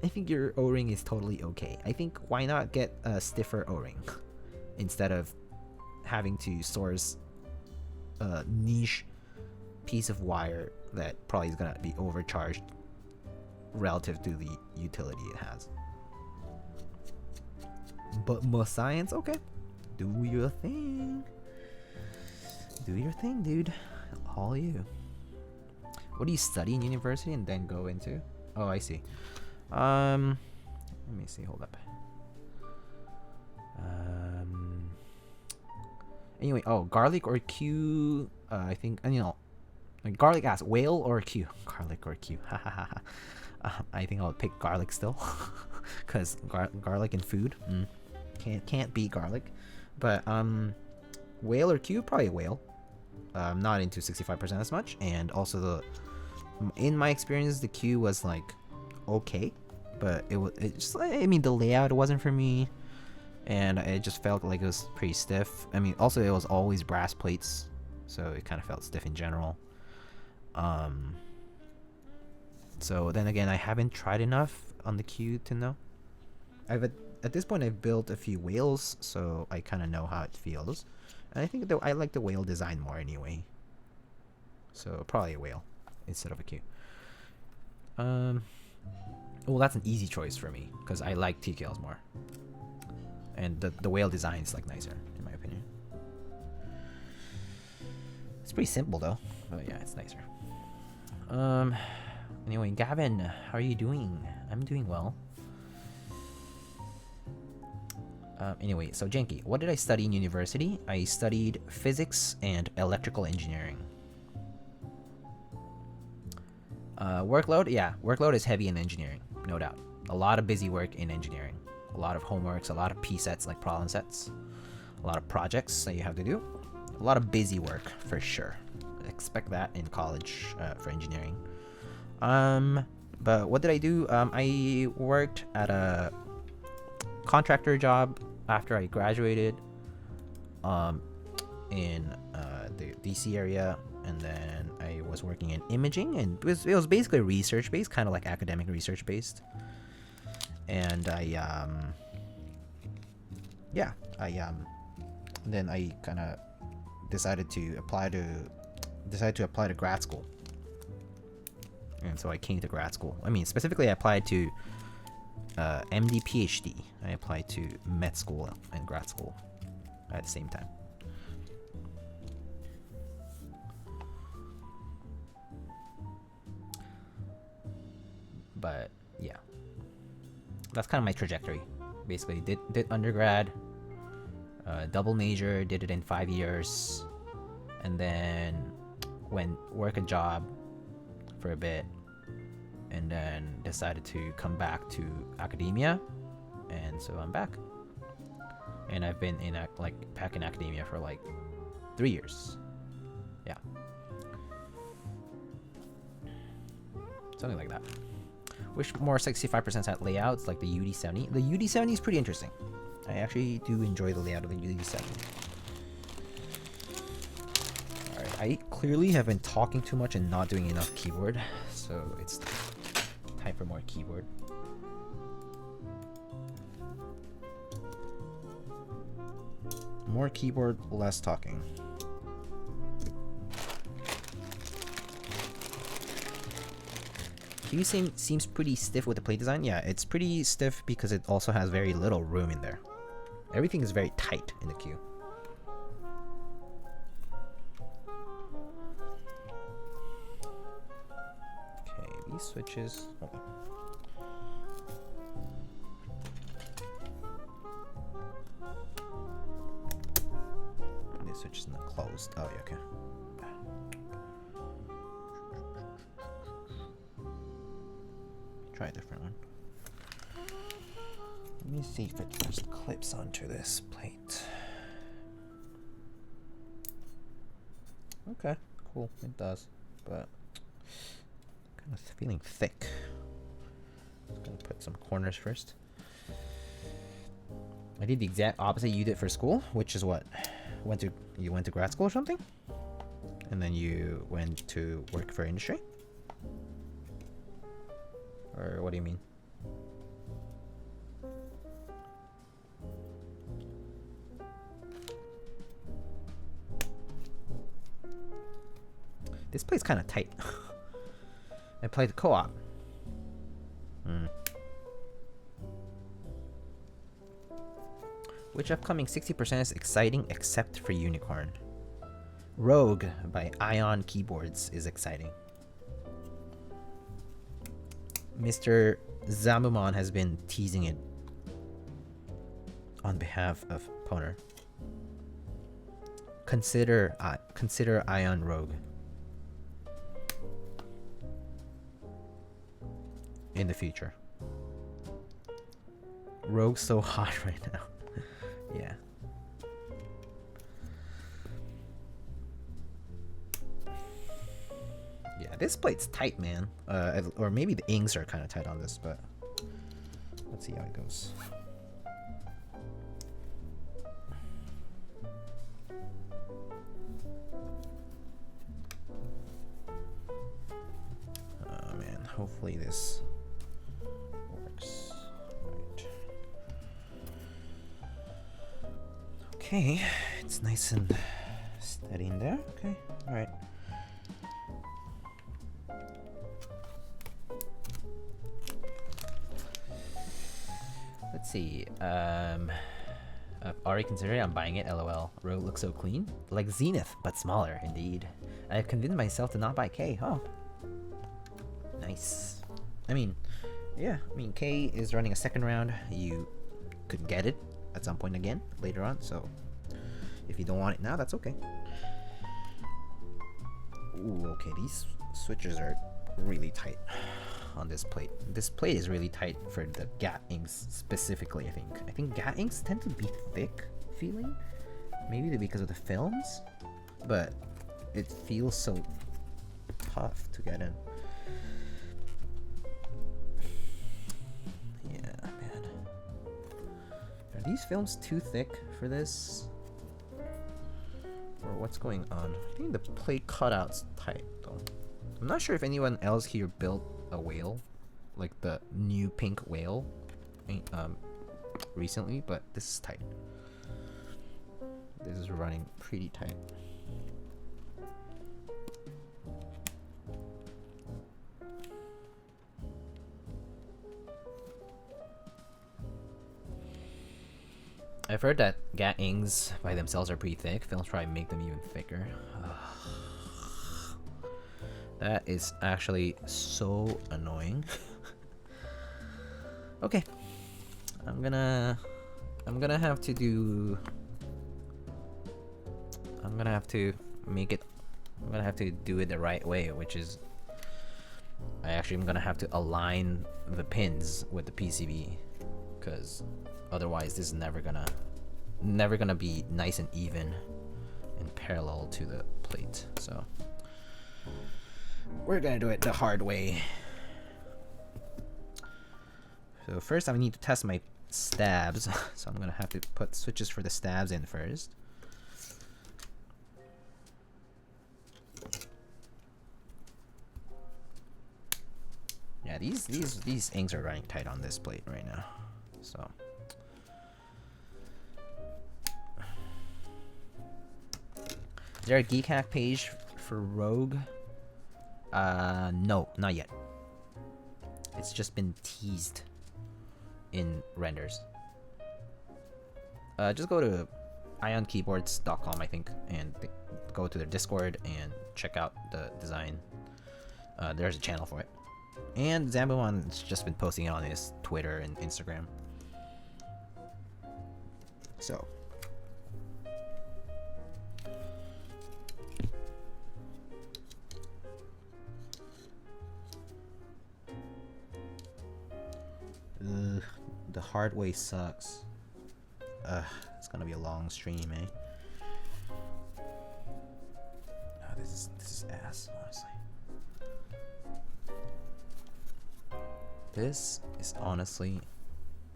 I think your O-ring is totally okay. I think why not get a stiffer O-ring instead of having to source a niche piece of wire that probably is gonna be overcharged relative to the utility it has. But more science, okay. Do your thing. Do your thing, dude. All you. What do you study in university and then go into? Oh, I see. Let me see. Hold up. Anyway, oh, garlic or Q? I think, you know, like garlic asks, whale or Q? Garlic or Q? I think I'll pick garlic still, cause garlic in food, can't beat garlic. But whale or Q? Probably whale. I'm not into 65% as much, and also in my experience, the Q was like okay, but it just, I mean, the layout wasn't for me, and it just felt like it was pretty stiff. I mean, also it was always brass plates, so it kind of felt stiff in general. So then again, I haven't tried enough on the Q to know. At this point I've built a few whales, so I kind of know how it feels, and I think I like the whale design more anyway. So probably a whale instead of a Q. Well, that's an easy choice for me because I like TKLs more, and the whale design is like nicer in my opinion. It's pretty simple though, but yeah, it's nicer. Anyway, Gavin, how are you doing? I'm doing well. Anyway, so Janky, what did I study in university? I studied physics and electrical engineering. Workload? Yeah, workload is heavy in engineering, no doubt. A lot of busy work in engineering. A lot of homeworks, a lot of P-sets, like problem sets. A lot of projects that you have to do. A lot of busy work, for sure. Expect that in college for engineering. But what did I do? I worked at a contractor job after I graduated in the DC area, and then I was working in imaging, and it was basically research based, kind of like academic research based. And then I kind of decided to apply to grad school. And so I came to grad school. I mean, specifically I applied to MD PhD. I applied to med school and grad school at the same time. But yeah, that's kind of my trajectory. Basically, did undergrad, double major, did it in 5 years, and then went work a job for a bit, and then decided to come back to academia, and so I'm back. And I've been in back in academia for like 3 years. Yeah, something like that. Wish more 65% had layouts like the UD70. The UD70 is pretty interesting. I actually do enjoy the layout of the UD70. Alright, I clearly have been talking too much and not doing enough keyboard, so it's time for more keyboard. More keyboard, less talking. Q seems pretty stiff with the plate design. Yeah, it's pretty stiff because it also has very little room in there. Everything is very tight in the Q. Okay, these switches. Hold on. This switch is not closed. Oh, yeah, okay. Try a different one. Let me see if it just clips onto this plate. Okay, cool. It does, but kind of feeling thick. Just gonna put some corners first. I did the exact opposite you did for school, which is what? You went to grad school or something? And then you went to work for industry? Or what do you mean? This plate's kind of tight. I played the co-op. Which upcoming 60% is exciting except for Unicorn? Rogue by Ion Keyboards is exciting. Mr. Zamumon has been teasing it on behalf of Poner. Consider Ion Rogue in the future. Rogue's so hot right now. Yeah. Yeah, this plate's tight, man. Or maybe the inks are kind of tight on this, but let's see how it goes. Oh man, hopefully this works. Right. Okay, it's nice and steady in there. Okay, all right. Let's see. I've already considered it. I'm buying it. LOL. Rogue looks so clean, like Zenith, but smaller. Indeed. I have convinced myself to not buy K. Oh, Nice. I mean, yeah. I mean, K is running a second round. You could get it at some point again later on. So if you don't want it now, that's okay. Ooh, okay. These switches are really tight on this plate. This plate is really tight for the Gat inks specifically. I think Gat inks tend to be thick feeling, maybe because of the films, but it feels so tough to get in. Yeah, man. Are these films too thick for this? Or what's going on? I think the plate cutout's tight though. I'm not sure if anyone else here built a whale, like the new pink whale, recently, but this is tight. This is running pretty tight. I've heard that Gat inks by themselves are pretty thick. Films probably make them even thicker. That is actually so annoying. Okay, I'm gonna have to do. I'm gonna have to make it. I'm gonna have to do it the right way, which is I'm gonna have to align the pins with the PCB, because otherwise this is never gonna be nice and even and parallel to the plate. So we're gonna do it the hard way. So first I need to test my stabs. So I'm gonna have to put switches for the stabs in first. Yeah, these inks are running tight on this plate right now. So is there a geek hack page for Rogue? No, not yet. It's just been teased in renders. Just go to ionkeyboards.com, I think, and go to their Discord and check out the design. There's a channel for it. And Zambomon's just been posting it on his Twitter and Instagram. So the hard way sucks. It's gonna be a long stream, eh? Oh, this is ass, honestly. This is honestly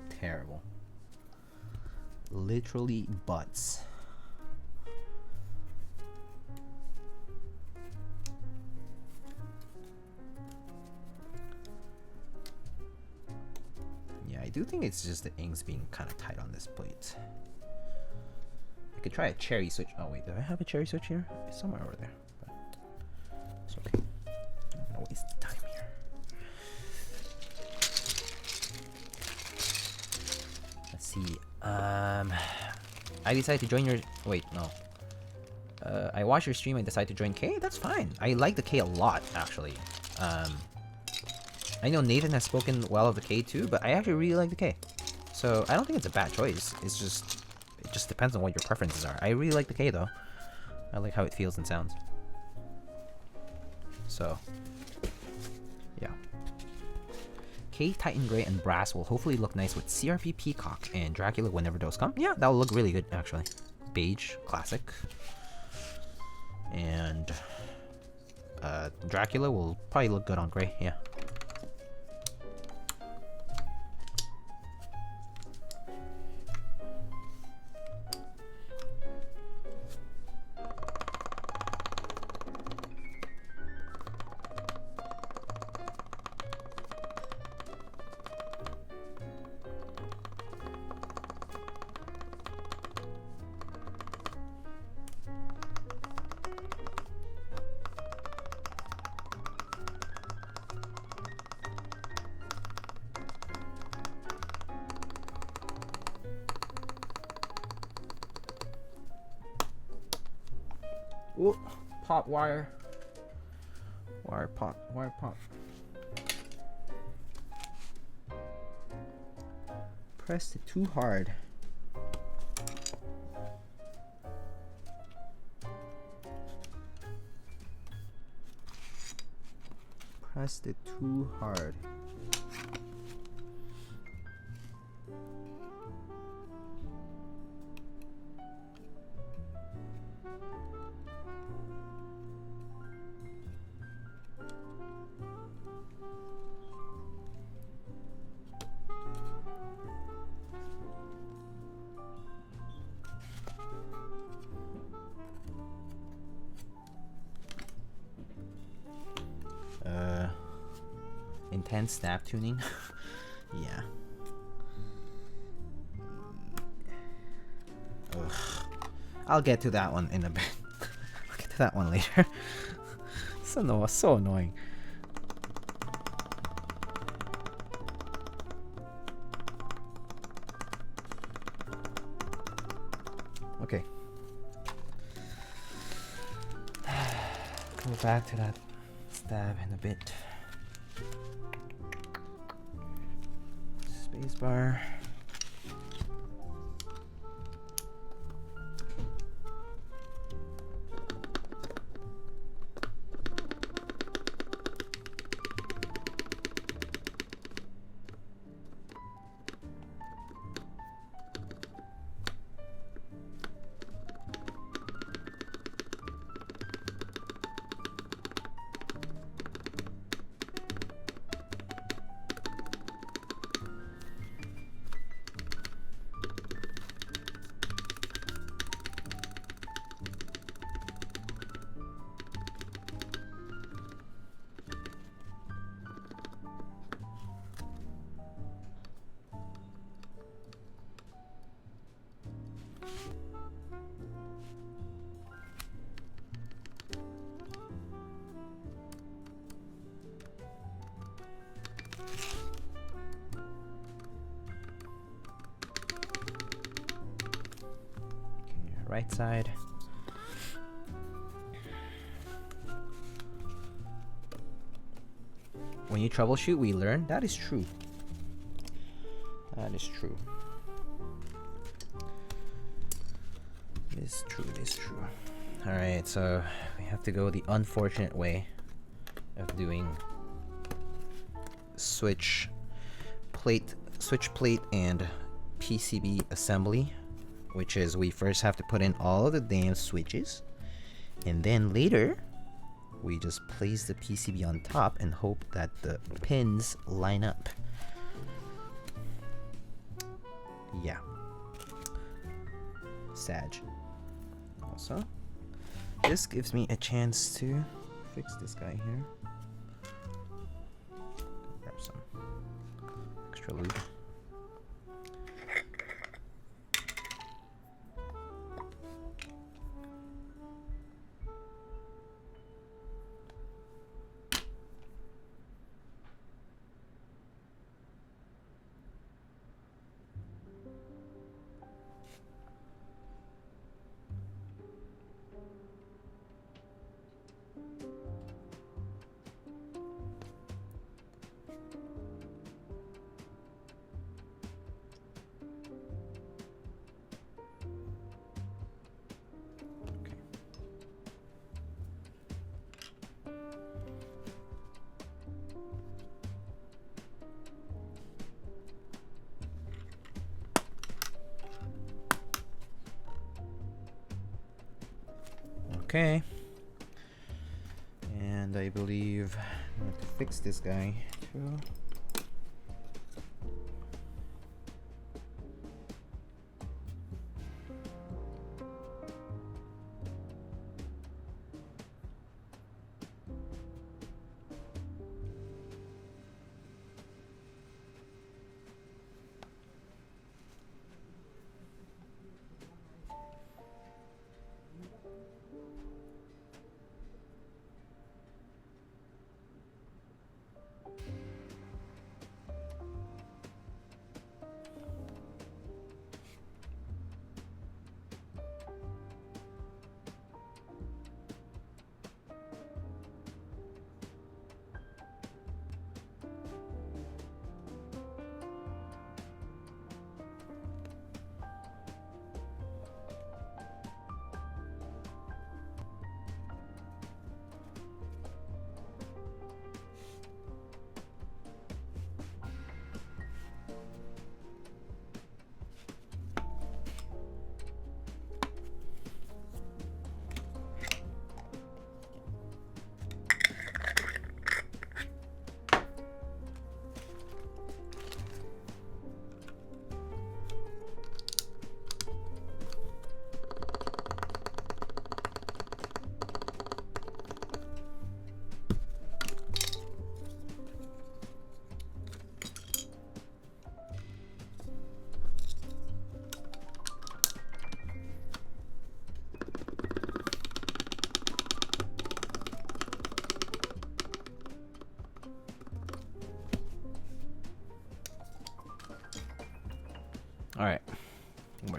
terrible. Literally butts. Yeah, I do think it's just the inks being kind of tight on this plate. I could try a cherry switch. Oh wait, do I have a cherry switch here? It's somewhere over there. But it's okay. I'm not gonna waste time here. Let's see. I decided to join your. Wait, no. I watched your stream and decided to join K. That's fine. I like the K a lot, actually. I know Nathan has spoken well of the K too, but I actually really like the K. So I don't think it's a bad choice. It just depends on what your preferences are. I really like the K though. I like how it feels and sounds. So yeah. K Titan Grey and Brass will hopefully look nice with CRP Peacock and Dracula whenever those come. Yeah, that'll look really good actually. Beige, classic. And Dracula will probably look good on Grey, yeah. Ooh, pop wire. Wire pop. pressed it too hard. Pressed it too hard. Intense snap tuning. Yeah. Ugh. I'll get to that one in a bit. I'll get to that one later. So annoying. Okay. Go back to that stab in a bit. Spacebar. Right side. When you troubleshoot, we learn. That is true. That is true. It is true. It is true. Alright, so we have to go the unfortunate way of doing switch plate and PCB assembly, which is we first have to put in all of the damn switches, and then later we just place the PCB on top and hope that the pins line up. Yeah. Sag. Also, this gives me a chance to fix this guy here. Grab some extra lube. Okay, and I believe I have to fix this guy too.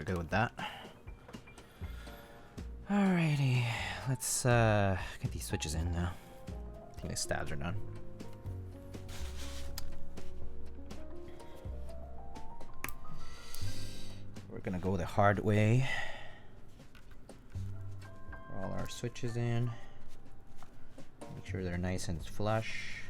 good with that. Alrighty, let's get these switches in now. I think the stabs are done. We're gonna go the hard way. All our switches in. Make sure they're nice and flush.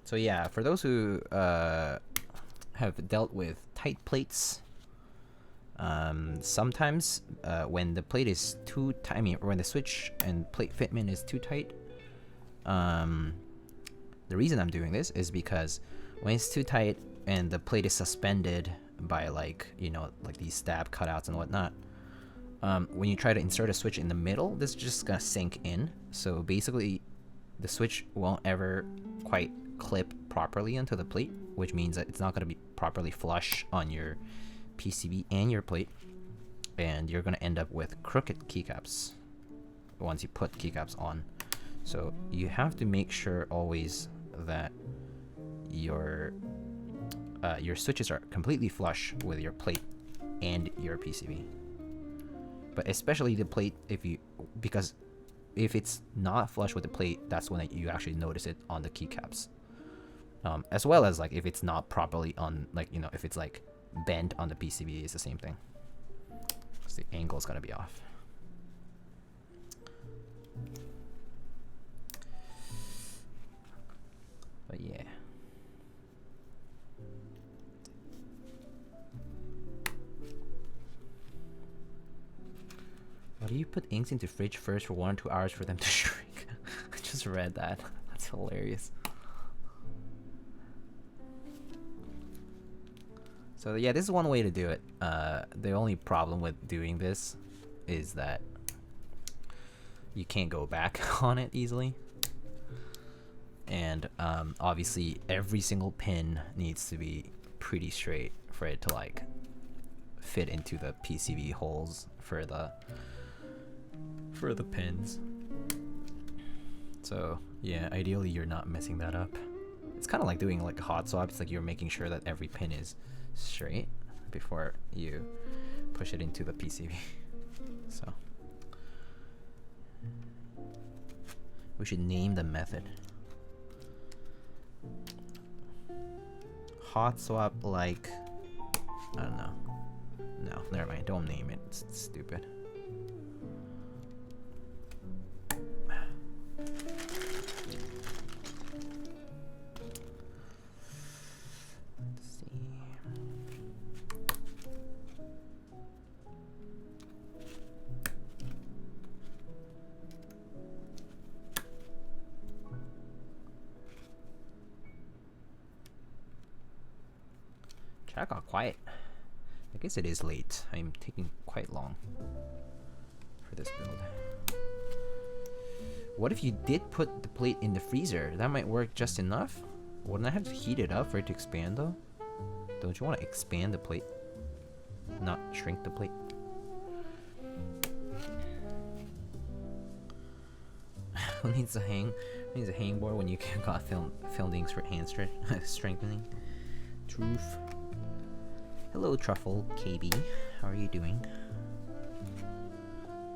So yeah, for those who have dealt with tight plates, sometimes when the plate is too tight, I mean, when the switch and plate fitment is too tight, the reason I'm doing this is because when it's too tight and the plate is suspended by like, you know, like these stab cutouts and whatnot, when you try to insert a switch in the middle, this is just gonna sink in. So basically, the switch won't ever quite clip properly onto the plate, which means that it's not going to be properly flush on your PCB and your plate, and you're going to end up with crooked keycaps once you put keycaps on. So you have to make sure always that your switches are completely flush with your plate and your PCB, but especially the plate, because if it's not flush with the plate, that's when you actually notice it on the keycaps. As well as like if it's not properly on, like, you know, if it's like bent on the PCB, it's the same thing. So the angle is gonna be off. But yeah. Why do you put inks into fridge first for 1 or 2 hours for them to shrink? I just read that. That's hilarious. So yeah, this is one way to do it. The only problem with doing this is that you can't go back on it easily. And obviously every single pin needs to be pretty straight for it to like fit into the PCB holes for the pins. So yeah, ideally you're not messing that up. It's kind of like doing like a hot swap. It's like you're making sure that every pin is straight before you push it into the PCB. So we should name the method. Hot swap, like, I don't know. No, never mind. Don't name it. It's stupid. Chat got quiet. I guess it is late. I'm taking quite long for this build. What if you did put the plate in the freezer? That might work just enough. Wouldn't I have to heat it up for it to expand though? Don't you want to expand the plate? Not shrink the plate? Who needs a hang board when you got filmed inks for hand strengthening? Truth. Hello, Truffle KB. How are you doing?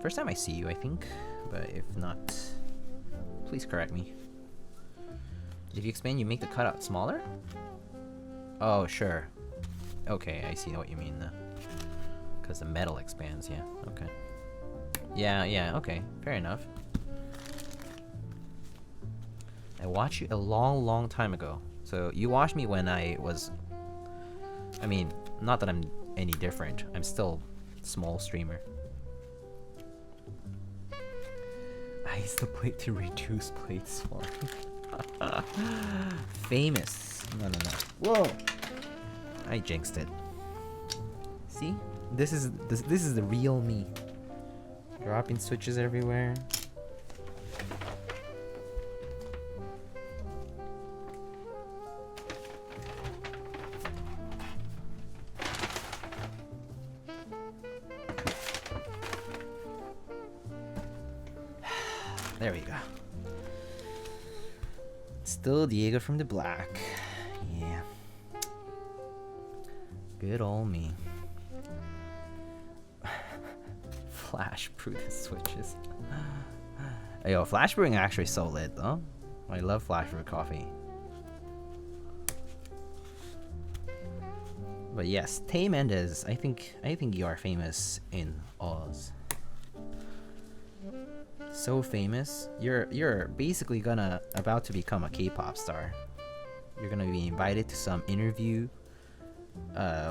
First time I see you, I think. But if not, please correct me. If you expand, you make the cutout smaller? Oh, sure. Okay, I see what you mean now. Because the metal expands, yeah. Okay. Yeah, okay. Fair enough. I watched you a long time ago. So you watched me when I was... I mean, not that I'm any different. I'm still a small streamer. I use the plate to reduce plate swelling. Famous. No. Whoa! I jinxed it. See? This is the real me. Dropping switches everywhere. There we go. Still Diego from the Black. Yeah. Good old me. Flash brew the switches. Yo, flash brewing actually so lit though. I love flash brew coffee. But yes, Tay Mendez, I think you are famous in Oz. So famous. You're basically about to become a K-pop star. You're gonna be invited to some interview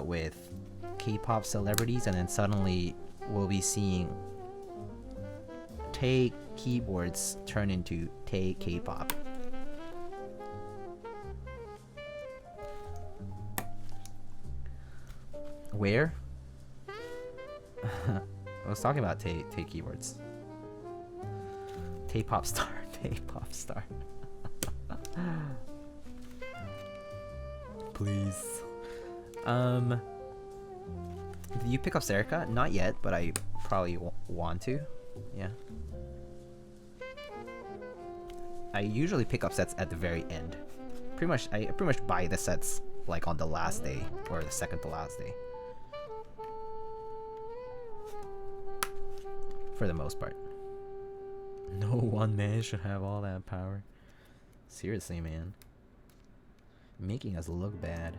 with K-pop celebrities, and then suddenly we'll be seeing Tay keyboards turn into Tay K-pop. Where? I was talking about Tay keyboards. Tay pop star. Tay pop star. Please. Did you pick up Serica? Not yet, but I probably want to. Yeah. I usually pick up sets at the very end. I pretty much buy the sets like on the last day or the second to last day. For the most part. No one man should have all that power. Seriously, man. Making us look bad.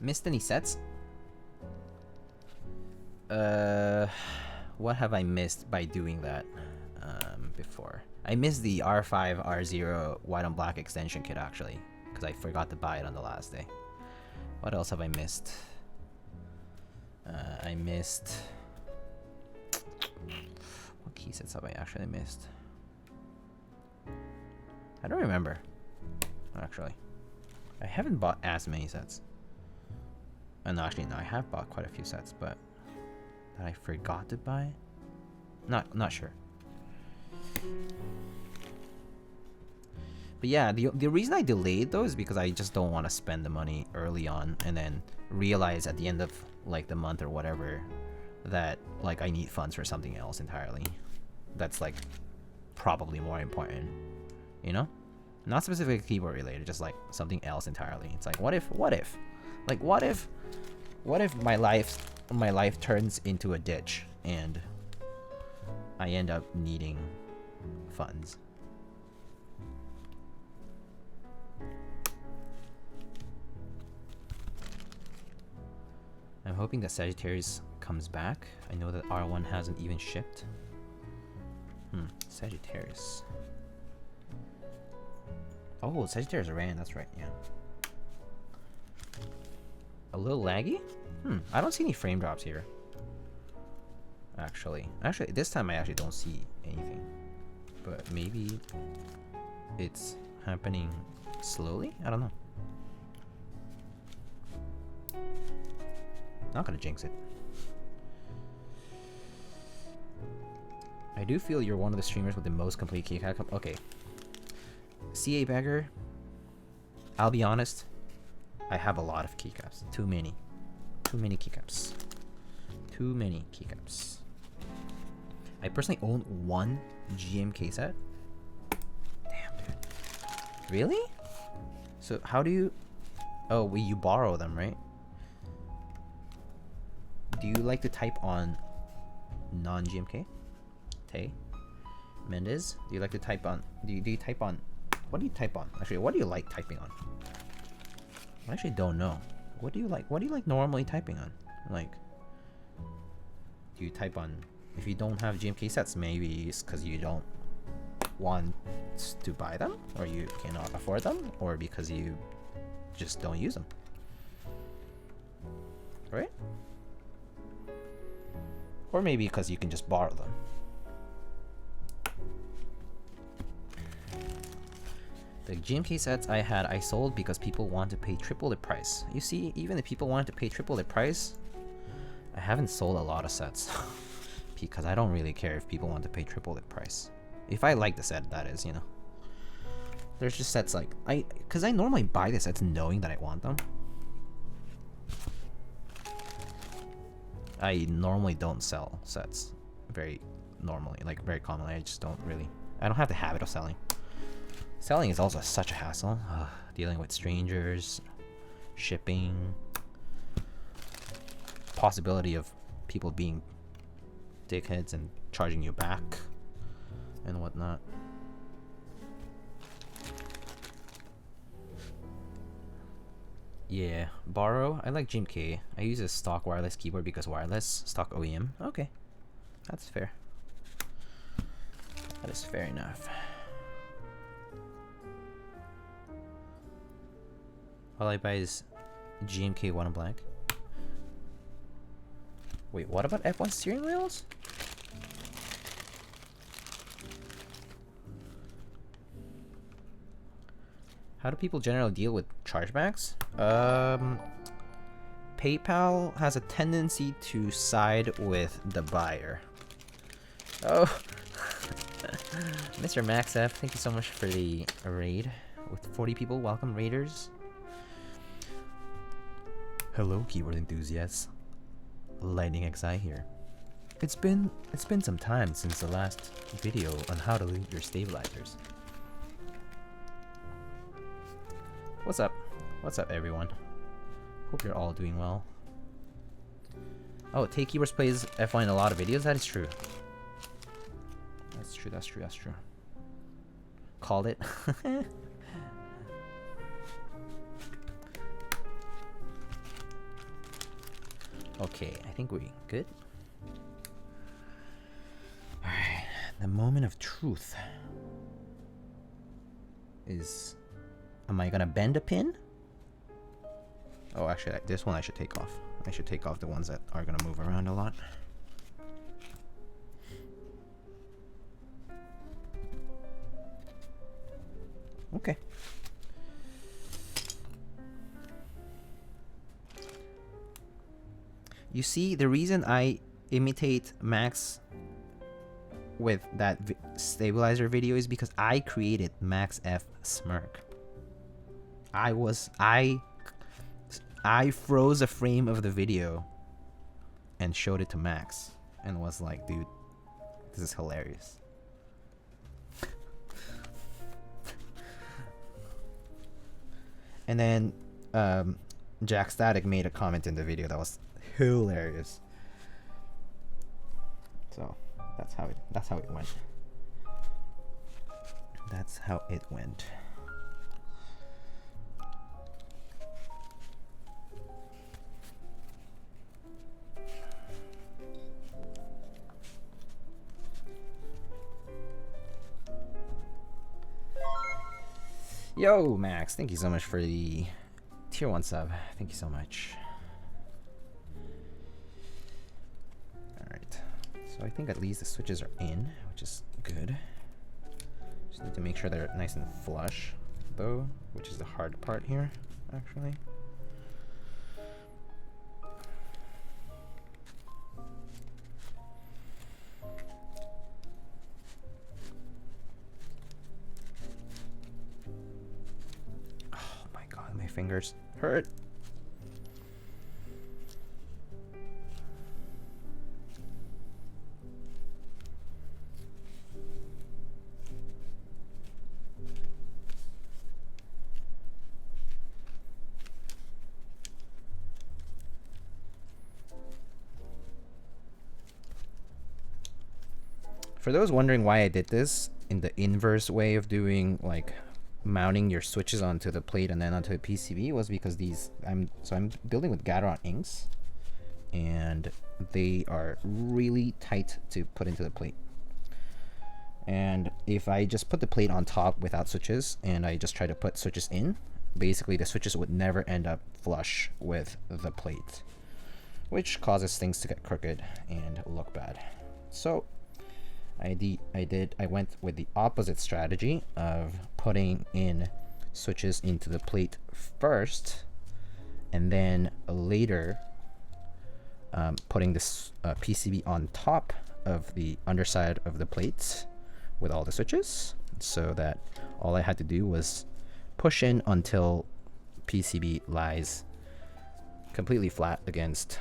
Missed any sets? What have I missed by doing that before? I missed the R5 R0 white on black extension kit actually, because I forgot to buy it on the last day. What else have I missed? I missed... What key sets have I actually missed? I don't remember, actually. I haven't bought as many sets. No, actually, no, I have bought quite a few sets, but that I forgot to buy? Not sure. But yeah, the reason I delayed though is because I just don't want to spend the money early on and then realize at the end of like the month or whatever that like I need funds for something else entirely. That's like probably more important, you know? Not specifically keyboard related, just like something else entirely. It's like what if my life turns into a ditch and I end up needing funds. I'm hoping that Sagittarius comes back. I know that R1 hasn't even shipped. Sagittarius. Oh, Sagittarius ran, that's right, yeah. A little laggy? I don't see any frame drops here. Actually, this time I actually don't see anything. But maybe it's happening slowly? I don't know. Not gonna jinx it. I do feel you're one of the streamers with the most complete keycap. Okay. CA Beggar, I'll be honest, I have a lot of keycaps. Too many keycaps. Too many keycaps. I personally own one GMK set. Damn, dude. Really? So how do you... Oh, well, you borrow them, right? Do you like to type on non-GMK? Tay? Mendez? Do you like to type on... Do you type on... What do you type on? Actually, what do you like typing on? I actually don't know. What do you like? What do you like normally typing on? Like... Do you type on... If you don't have GMK sets, maybe it's because you don't want to buy them, or you cannot afford them, or because you just don't use them. Right? Or maybe because you can just borrow them. The GMK sets I sold because people want to pay triple the price. You see, even if people wanted to pay triple the price, I haven't sold a lot of sets. Because I don't really care if people want to pay triple the price. If I like the set, that is, you know. There's just sets like because I normally buy the sets knowing that I want them. I normally don't sell sets very normally, like very commonly. I just don't really. I don't have the habit of selling. Selling is also such a hassle. Dealing with strangers, shipping, possibility of people being dickheads and charging you back and whatnot. Yeah, borrow. I like GMK. I use a stock wireless keyboard because wireless, stock OEM. Okay, that's fair. That is fair enough. All I buy is GMK one in black. Wait, what about F1 steering wheels? How do people generally deal with chargebacks? PayPal has a tendency to side with the buyer. Oh, Mr. MaxF, thank you so much for the raid with 40 people. Welcome, raiders. Hello, keyboard enthusiasts. Lightning XI here. It's been some time since the last video on how to lube your stabilizers. What's up? What's up, everyone? Hope you're all doing well. Oh, Take Keyboards plays F1 in a lot of videos? That is true. That's true, that's true, that's true. Called it. Okay, I think we're good. Alright, the moment of truth is... Am I gonna bend a pin? Oh, actually, this one I should take off. I should take off the ones that are gonna move around a lot. Okay. You see, the reason I imitate Max with that stabilizer video is because I created Max F Smirk. I froze a frame of the video and showed it to Max and was like, dude, this is hilarious. And then Jack Static made a comment in the video that was hilarious. So that's how it went. That's how it went. Yo, Max, thank you so much for the tier 1 sub. Thank you so much. Alright, so I think at least the switches are in, which is good. Just need to make sure they're nice and flush, though, which is the hard part here, actually. Fingers hurt. For those wondering why I did this in the inverse way of doing like mounting your switches onto the plate and then onto the PCB was because I'm building with Gateron inks and they are really tight to put into the plate. And if I just put the plate on top without switches and I just try to put switches in, basically the switches would never end up flush with the plate, which causes things to get crooked and look bad. So I went with the opposite strategy of putting in switches into the plate first and then later putting this PCB on top of the underside of the plates with all the switches, so that all I had to do was push in until PCB lies completely flat against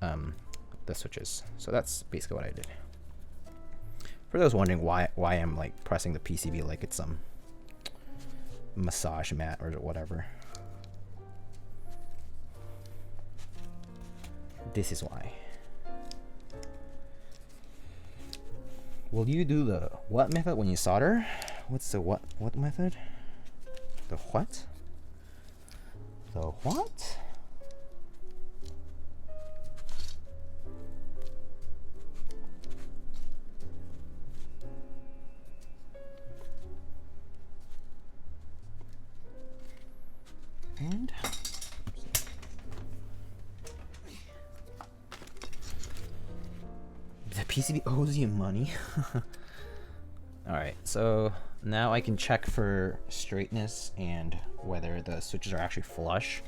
the switches. So that's basically what I did. For those wondering why I'm like pressing the PCB like it's some massage mat or whatever, this is why. Will you do the what method when you solder? What's the what method? The what? The what? And the PCB owes you money. Alright, so now I can check for straightness and whether the switches are actually flush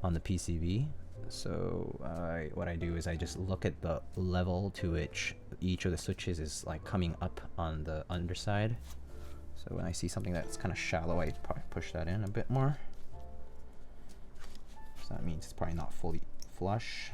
on the PCB. So what I do is I just look at the level to which each of the switches is like coming up on the underside. So when I see something that's kind of shallow, I probably push that in a bit more. So that means it's probably not fully flush.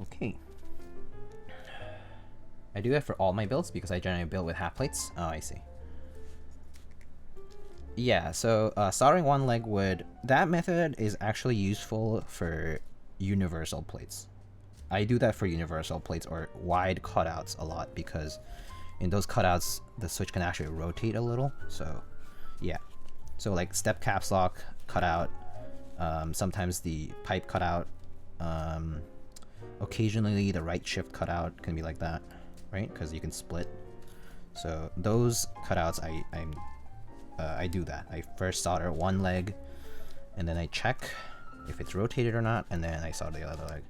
Okay. I do that for all my builds because I generally build with half plates. Oh, I see. Yeah, so soldering one leg wood, that method is actually useful for universal plates. I do that for universal plates or wide cutouts a lot because in those cutouts, the switch can actually rotate a little. So yeah, so like step caps lock cutout, sometimes the pipe cutout, occasionally the right shift cutout can be like that, right? Because you can split. So those cutouts, I do that. I first solder one leg, and then I check if it's rotated or not, and then I solder the other leg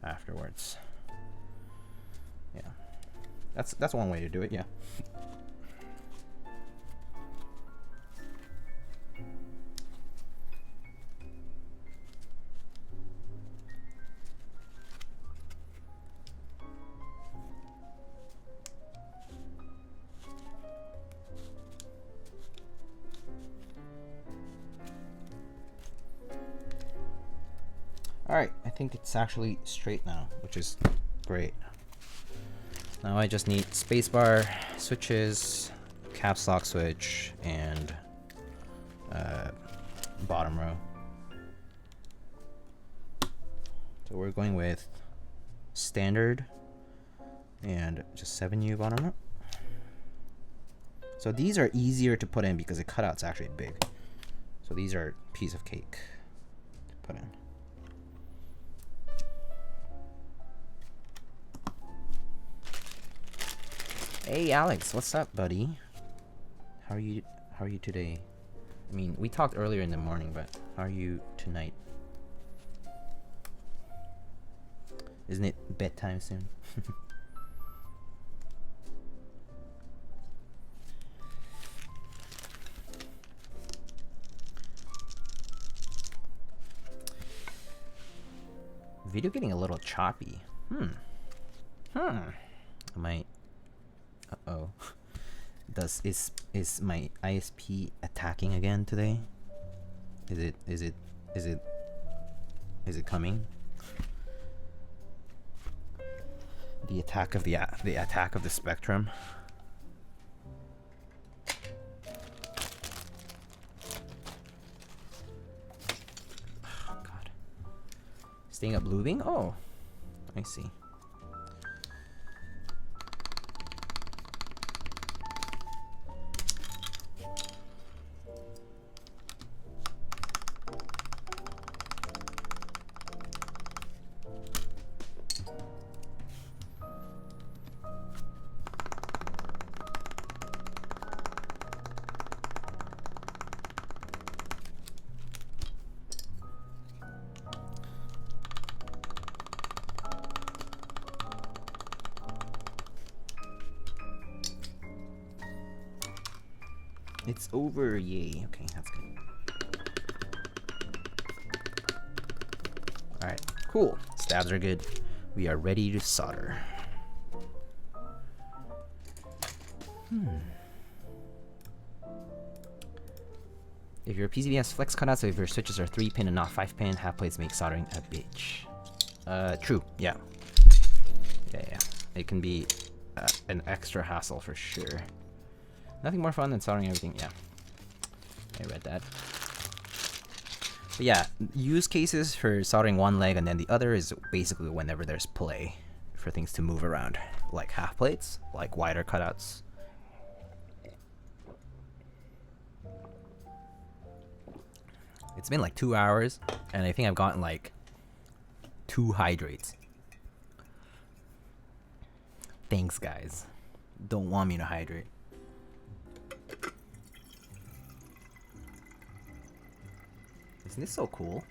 afterwards. Yeah, that's one way to do it. Yeah. Alright, I think it's actually straight now, which is great. Now I just need spacebar, switches, caps lock switch, and bottom row. So we're going with standard and just 7U bottom row. So these are easier to put in because the cutout's actually big. So these are a piece of cake to put in. Hey Alex, what's up, buddy? How are you today? I mean, we talked earlier in the morning, but how are you tonight? Isn't it bedtime soon? Video getting a little choppy. I might. Uh-oh. Is my ISP attacking again today? Is it coming? The attack of the spectrum. Oh god. Staying up lubing? Oh. I see. It's over, yay. Okay, that's good. Alright, cool. Stabs are good. We are ready to solder. If your PCB has flex cutouts, so if your switches are 3-pin and not 5-pin, half plates make soldering a bitch. True, yeah. Yeah. It can be an extra hassle for sure. Nothing more fun than soldering everything, yeah. I read that. But yeah, use cases for soldering one leg and then the other is basically whenever there's play for things to move around. Like half plates, like wider cutouts. It's been like 2 hours, and I think I've gotten like 2 hydrates. Thanks, guys. Don't want me to hydrate. Isn't this so cool?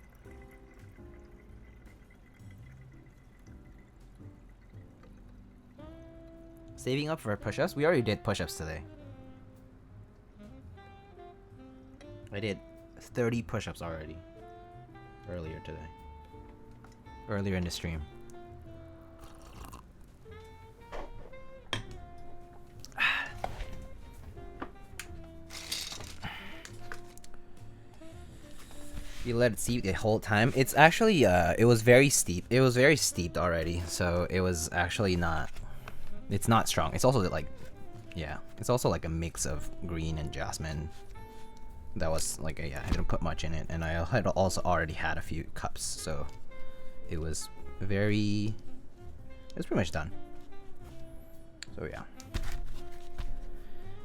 Saving up for push-ups? We already did push-ups today. I did 30 push-ups already. Earlier today. Earlier in the stream. You let it seep the whole time. It's actually it was very steep. It was very steeped already, so it was actually not. It's not strong. It's also like, yeah, it's also like a mix of green and jasmine. That was like, yeah, I didn't put much in it, and I had also already had a few cups, so it was very. It was pretty much done. So yeah.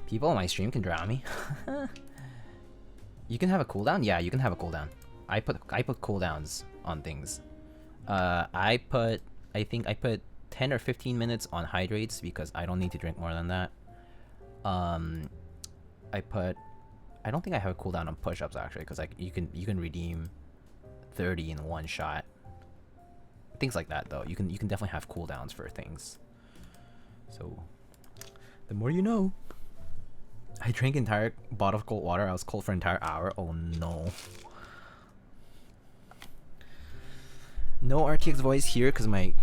People on my stream can drown me. You can have a cooldown? Yeah, you can have a cooldown. I put cooldowns on things. I think I put 10 or 15 minutes on hydrates because I don't need to drink more than that. I don't think I have a cooldown on push-ups actually, because like you can redeem 30 in one shot. Things like that though. You can definitely have cooldowns for things. So the more you know. I drank entire bottle of cold water. I was cold for an entire hour. Oh no. No RTX voice here because my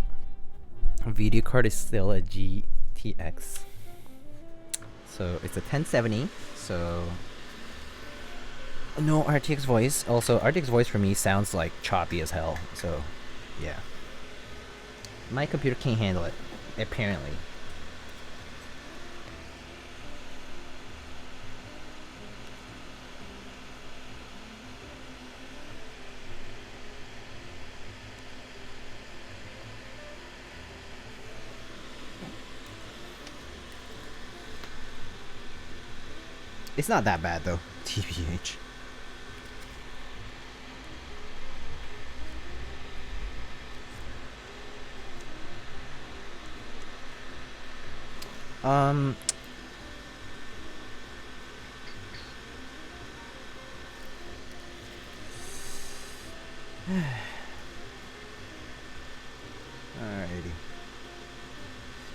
video card is still a GTX. So it's a 1070. So no RTX voice. Also, RTX voice for me sounds like choppy as hell. So yeah. My computer can't handle it. Apparently. It's not that bad though, TBH. Alrighty.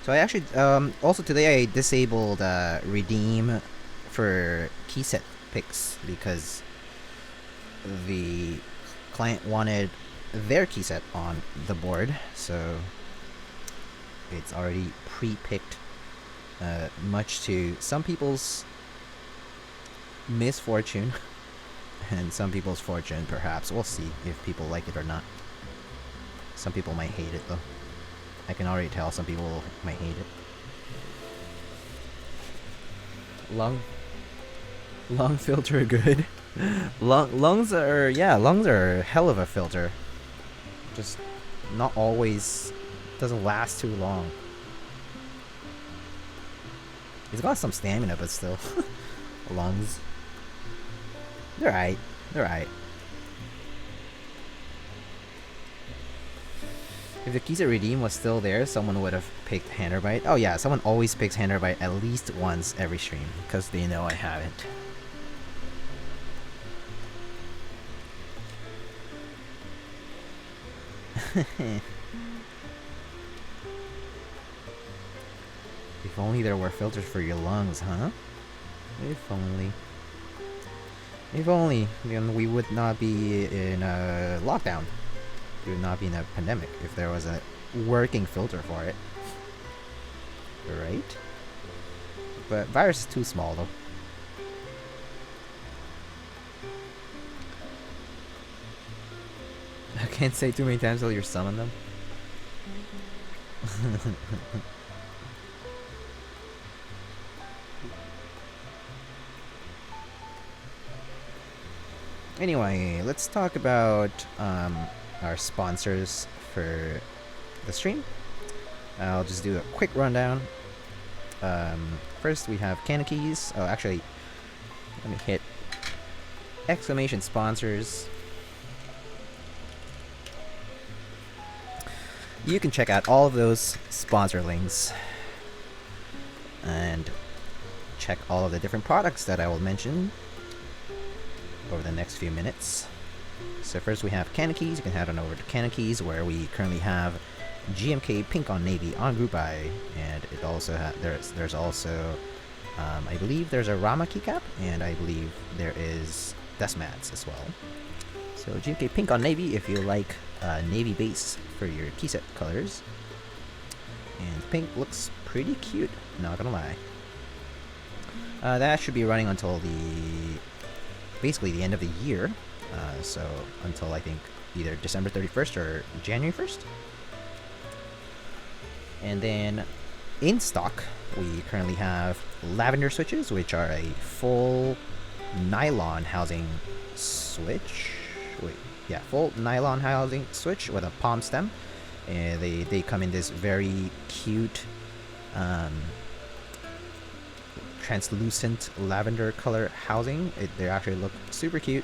So I actually also today I disabled redeem for key set picks because the client wanted their key set on the board, so it's already pre-picked, much to some people's misfortune and some people's fortune, perhaps. We'll see if people like it or not. Some people might hate it though. I can already tell some people might hate it. Lung filter good. Lungs are a hell of a filter. Just not always, doesn't last too long. He's got some stamina, but still. Lungs. They're alright. They're alright. If the keys at redeem was still there, someone would have picked Handerbite. Oh yeah, someone always picks Handerbite at least once every stream, because they know I haven't. If only there were filters for your lungs, huh? If only. If only, then we would not be in a lockdown. We would not be in a pandemic if there was a working filter for it. Right? But virus is too small though. I can't say too many times till you summon them. Anyway, let's talk about our sponsors for the stream. I'll just do a quick rundown. First, we have Keys. Oh, actually, let me hit exclamation sponsors. You can check out all of those sponsor links and check all of the different products that I will mention over the next few minutes. So first we have Keys. You can head on over to Keys, where we currently have GMK Pink on Navy on Group Buy, and it also there's also I believe there's a Rama keycap, and I believe there is desk mats as well. So GMK Pink on Navy if you like navy base for your key set colors, and pink looks pretty cute, not gonna lie. That should be running until basically the end of the year, so until I think either December 31st or January 1st. And then in stock we currently have Lavender Switches, which are a full nylon housing switch. Full nylon housing switch with a palm stem, and they come in this very cute translucent lavender color housing. They actually look super cute.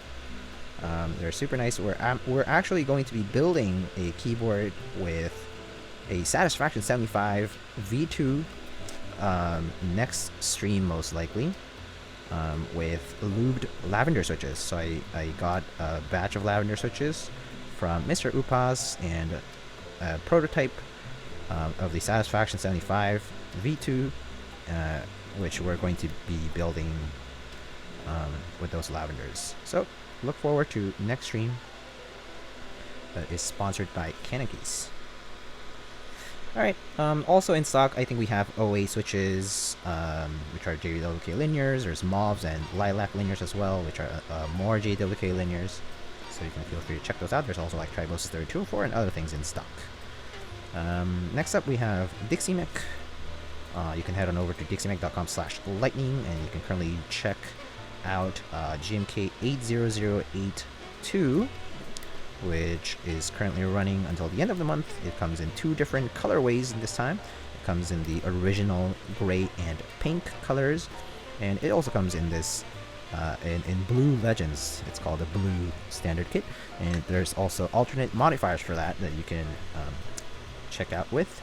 They're super nice. We're actually going to be building a keyboard with a Satisfaction 75 V2 next stream, most likely, with lubed lavender switches. So I got a batch of lavender switches from Mr. Upas and a prototype of the Satisfaction 75 V2, which we're going to be building with those lavenders. So look forward to next stream that is sponsored by Keys. Alright, also in stock I think we have OA switches, which are JWK linears. There's mauves and lilac linears as well, which are more JWK linears, so you can feel free to check those out. There's also like Tribosis 3204 and other things in stock. Next up we have Dixie-Mech. You can head on over to dixiemech.com/lightning, and you can currently check out GMK 80082, which is currently running until the end of the month. It comes in 2 different colorways this time. It comes in the original gray and pink colors, and it also comes in this in blue legends. It's called a blue standard kit, and there's also alternate modifiers for that you can check out with,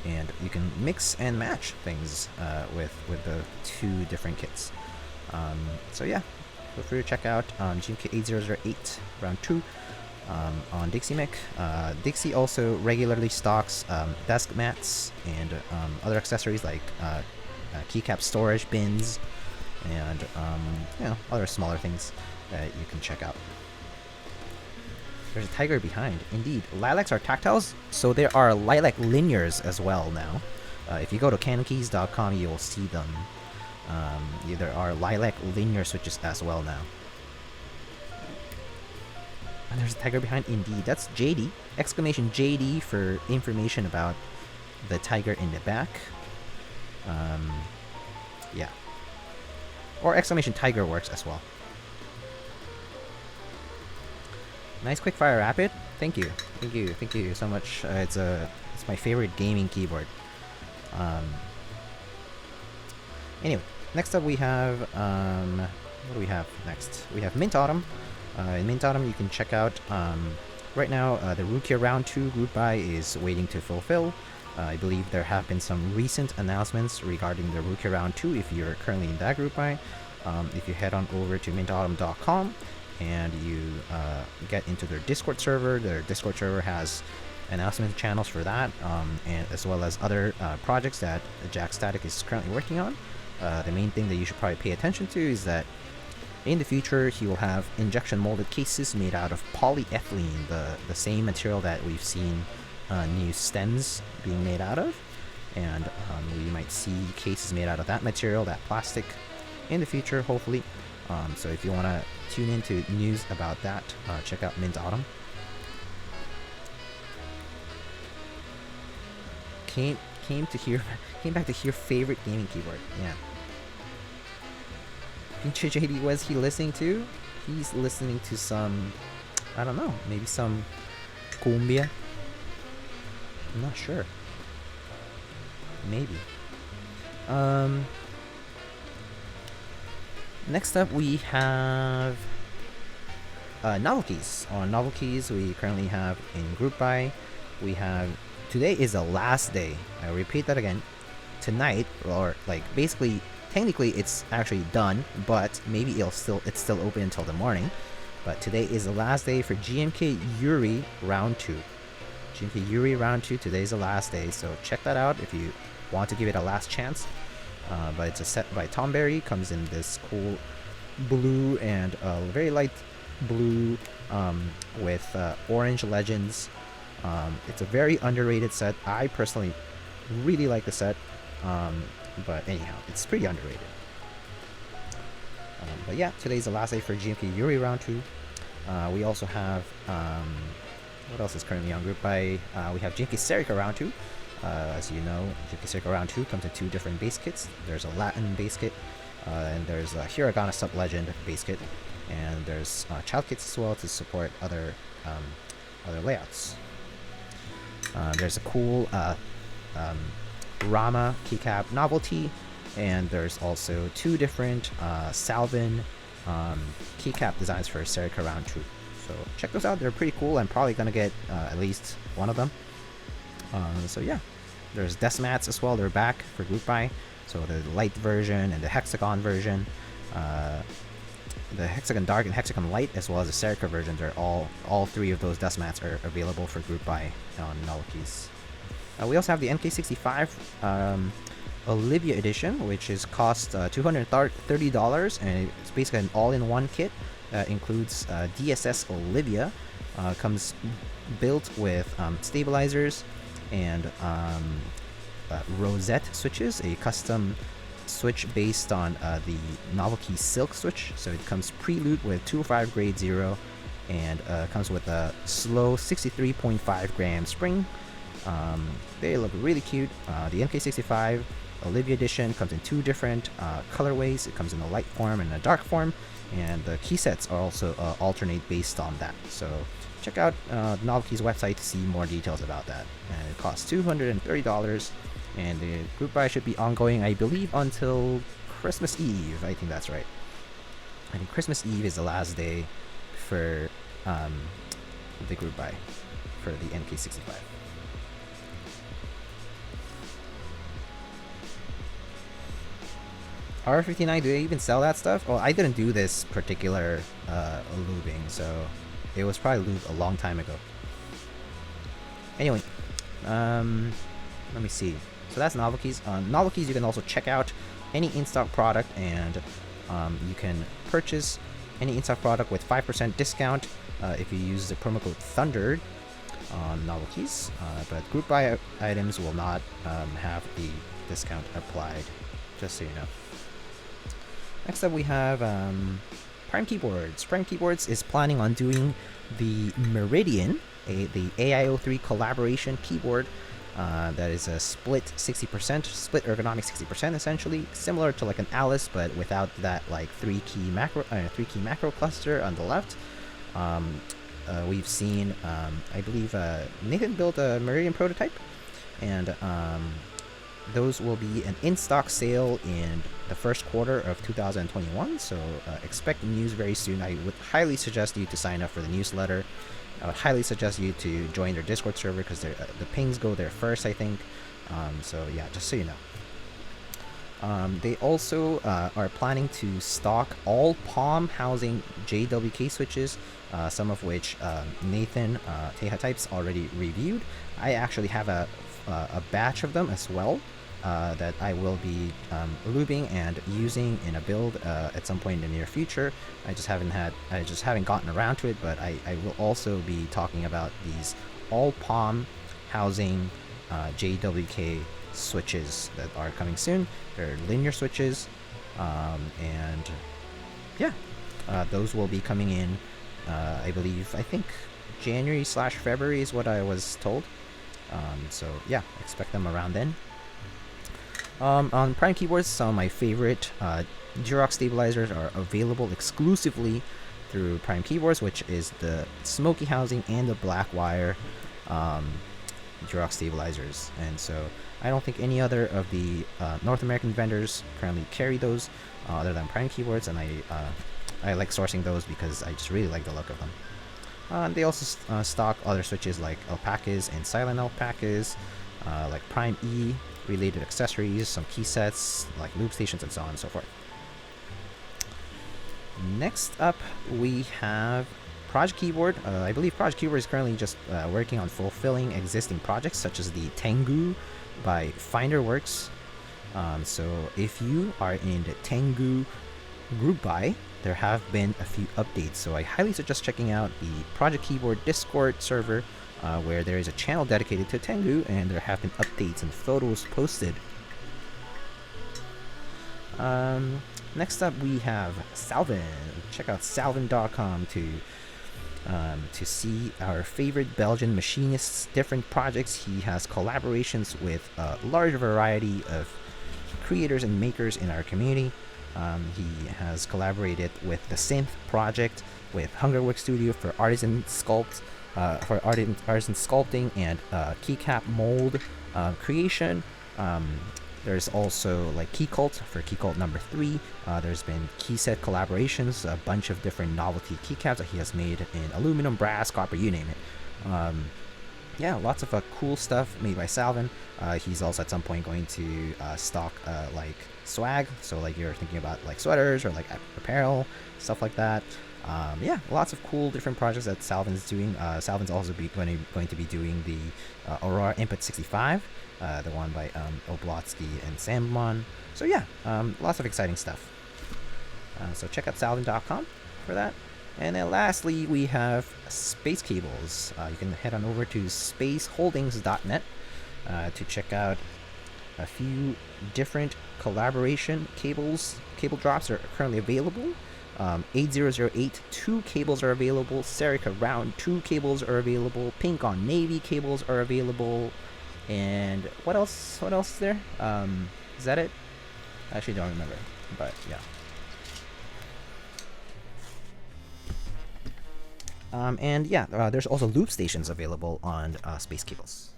and you can mix and match things with the 2 different kits. So yeah, feel free to check out GMK 8008 round 2 on Dixie-Mech. Dixie also regularly stocks desk mats and other accessories like keycap storage bins and other smaller things that you can check out. There's a tiger behind. Indeed, lilacs are tactiles, so there are lilac linears as well now. If you go to canonkeys.com, you will see them. There are lilac linear switches as well now. And there's a tiger behind. Indeed, that's JD! Exclamation JD for information about the tiger in the back. Yeah. Or exclamation tiger works as well. Nice quick fire rapid. Thank you so much. It's my favorite gaming keyboard. Anyway, next up we have what do we have next? We have Mint Autumn. In Mint Autumn you can check out right now the Rukia Round 2 group buy is waiting to fulfill. I believe there have been some recent announcements regarding the Rukia Round 2 if you're currently in that group buy. If you head on over to mintautumn.com and you get into their Discord server has announcement channels for that, and as well as other projects that Jack Static is currently working on. The main thing that you should probably pay attention to is that In the future, he will have injection molded cases made out of polyethylene, the same material that we've seen new stems being made out of. And we might see cases made out of that material, that plastic, in the future, hopefully. So if you want to tune into news about that, check out Mint Autumn. Came back to hear favorite gaming keyboard. Yeah. Pinche JD, was he listening to? He's listening to some, I don't know, maybe some cumbia. I'm not sure. Maybe. Next up we have novelties. On novelties, we currently have in group buy, we have, today is the last day. I repeat that again. Tonight, or like basically, technically it's actually done, but maybe it's still open until the morning. But today is the last day for GMK Yuri Round 2. GMK Yuri Round 2, today is the last day, so check that out if you want to give it a last chance. But it's a set by Tom Berry, comes in this cool blue and very light blue with orange legends. It's a very underrated set. I personally really like the set, but anyhow, it's pretty underrated. But yeah, today's the last day for GMK Yuri Round 2. We also have, what else is currently on group buy? We have GMK Serica Round 2. As you know, GMK Serica Round 2 comes in 2 different base kits. There's a Latin base kit, and there's a Hiragana Sub-Legend base kit, and there's child kits as well to support other layouts. There's a cool Rama keycap novelty, and there's also 2 different Salvin keycap designs for Serica Round 2. So check those out, they're pretty cool. I'm probably gonna get at least one of them. So yeah, there's desk mats as well, they're back for group buy. So the light version and the hexagon version, the hexagon dark and hexagon light, as well as the Serica version, they're all 3 of those desk mats are available for group buy on Nullkeys. We also have the MK65 Olivia edition, which is cost $230, and it's basically an all-in-one kit. Includes DSS Olivia, comes built with stabilizers and rosette switches, a custom switch based on the Novelty Silk switch. So it comes pre-lubed with 205 grade 0, and comes with a slow 63.5 gram spring. They look really cute. The MK65 Olivia edition comes in 2 different colorways. It comes in a light form and a dark form, and the key sets are also alternate based on that. So check out the Novelty's website to see more details about that. And it costs $230, and the group buy should be ongoing, I believe, until Christmas Eve. I think that's right. I think Christmas Eve is the last day for the group buy for the MK65. R59, do they even sell that stuff? Well, I didn't do this particular lubing, so it was probably lubed a long time ago. Anyway, let me see. So that's Novelties. Novelties, you can also check out any in-stock product, and you can purchase any in-stock product with 5% discount if you use the promo code Thunder on Novelties. But group buy items will not have the discount applied, just so you know. Next up we have Prime Keyboards. Prime Keyboards is planning on doing the Meridian, the AIO3 collaboration keyboard that is a split 60%, split ergonomic 60% essentially, similar to like an Alice, but without that like 3-key macro cluster on the left. We've seen, I believe Nathan built a Meridian prototype, and those will be an in-stock sale in the first quarter of 2021, so expect news very soon. I would highly suggest you to sign up for the newsletter. I would highly suggest you to join their Discord server, because the pings go there first, I think. So yeah, just so you know. They also are planning to stock all Palm housing JWK switches, some of which Nathan Teha Types already reviewed. I actually have a batch of them as well. that I will be lubing and using in a build at some point in the near future. I just haven't gotten around to it, but I will also be talking about these all palm housing JWK switches that are coming soon. They're linear switches, and yeah, those will be coming in, I think January/February is what I was told. So yeah, expect them around then. On Prime keyboards, some of my favorite Durock stabilizers are available exclusively through Prime keyboards, which is the smoky housing and the black wire Durock stabilizers. And so I don't think any other of the North American vendors currently carry those other than Prime keyboards, and I like sourcing those because I just really like the look of them. They also stock other switches like alpacas and silent alpacas, like Prime E related accessories, some key sets like lube stations, and so on and so forth. Next up, we have Project Keyboard. I believe Project Keyboard is currently just working on fulfilling existing projects such as the Tengu by Finderworks. So if you are in the Tengu group buy, there have been a few updates, so I highly suggest checking out the Project Keyboard Discord server, where there is a channel dedicated to Tengu, and there have been updates and photos posted. Next up, we have Salvin. Check out salvin.com to see our favorite Belgian machinist's different projects. He has collaborations with a large variety of creators and makers in our community. He has collaborated with the Synth Project, with Hungerworks Studio for artisan sculpting and keycap mold creation. There's also like Key Cult for Key Cult number 3. There's been key set collaborations, a bunch of different novelty keycaps that he has made in aluminum, brass, copper, you name it. Yeah, lots of cool stuff made by Salvin. He's also at some point going to stock like swag, so like you're thinking about like sweaters or like apparel, stuff like that. Yeah, lots of cool different projects that Salvin's doing. Salvin's also going to be doing the Aurora Input 65, the one by Oblotsky and Sambon. So yeah, lots of exciting stuff. So check out salvin.com for that. And then lastly, we have Space Cables. You can head on over to spaceholdings.net to check out a few different collaboration cable drops are currently available. 8008 2 cables are available. Serica Round 2 cables are available. Pink on Navy cables are available. And what else is there? Is that it? I actually don't remember, but yeah. And yeah, there's also lube stations available on Space Cables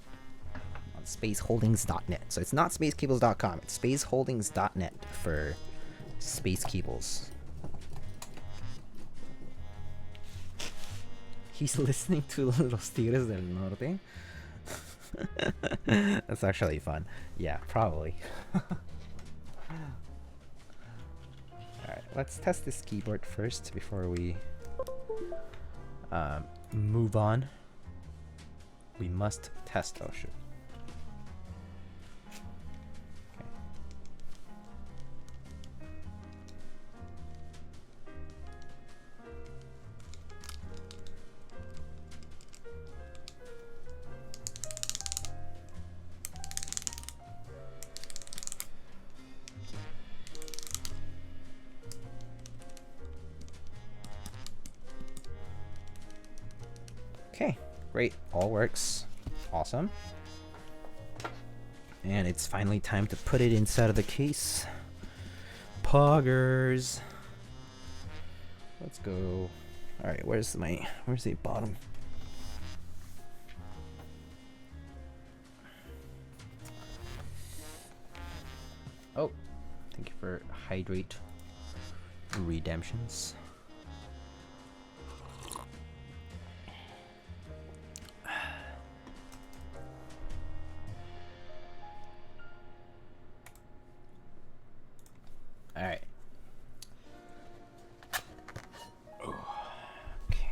on spaceholdings.net. So it's not spacecables.com, it's spaceholdings.net for Space Cables. He's listening to Los Tigres del Norte. That's actually fun. Yeah, probably. Alright, let's test this keyboard first before we move on. We must test. Oh shoot. Okay, great, all works. Awesome. And it's finally time to put it inside of the case. Poggers. Let's go. All right, where's the bottom? Oh, thank you for hydrate redemptions. All right. Okay.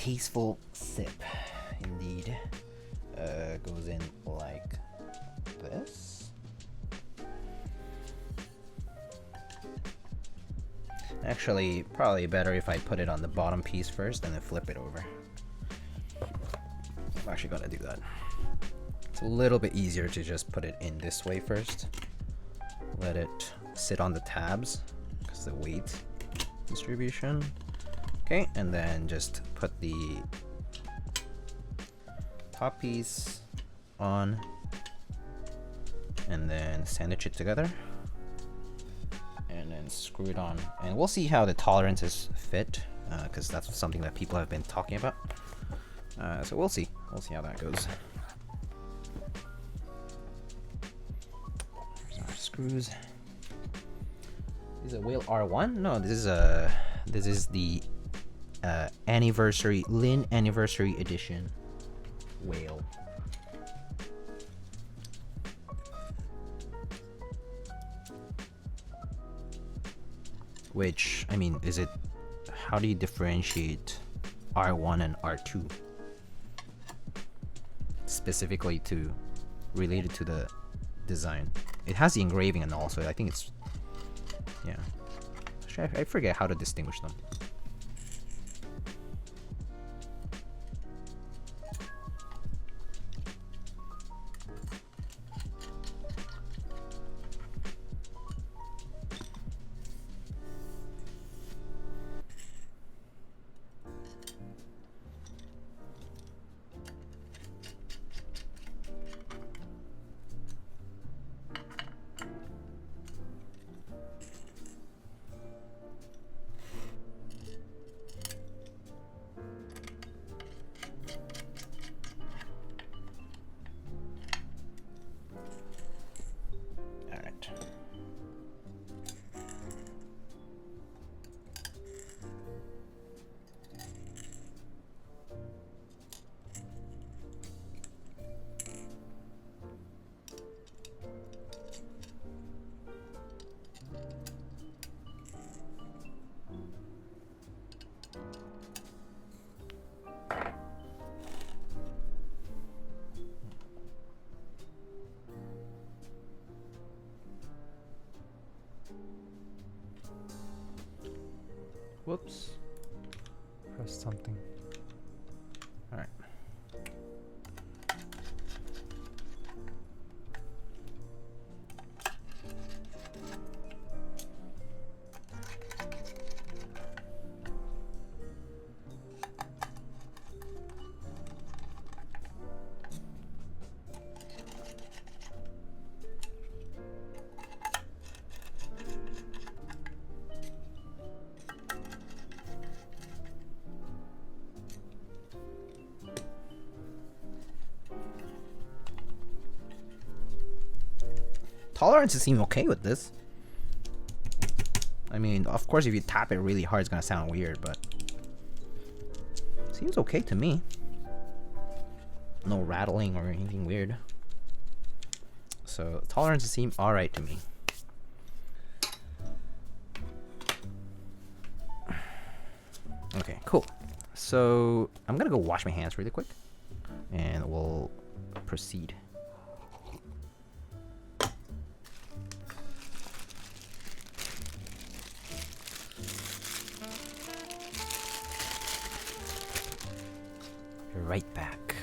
tasteful sip, indeed. Goes in like this. Actually, probably better if I put it on the bottom piece first and then flip it over. I'm actually gonna do that. It's a little bit easier to just put it in this way first. Let it sit on the tabs because the weight distribution. Okay, and then just put the top piece on and then sandwich it together and then screw it on, and we'll see how the tolerances fit because that's something that people have been talking about. So we'll see how that goes. Here's our screws. Is it whale R1? No, this is the anniversary Lin anniversary edition whale. Which, I mean, is it, how do you differentiate R1 and R2 specifically to related to the design? It has the engraving and all, so I think it's, yeah, actually, I forget how to distinguish them. Whoops. Press something. All right. Tolerances seem okay with this. I mean, of course, if you tap it really hard, it's gonna sound weird, but seems okay to me. No rattling or anything weird. So tolerances seem alright to me. Okay, cool. So I'm gonna go wash my hands really quick, and we'll proceed. Right back.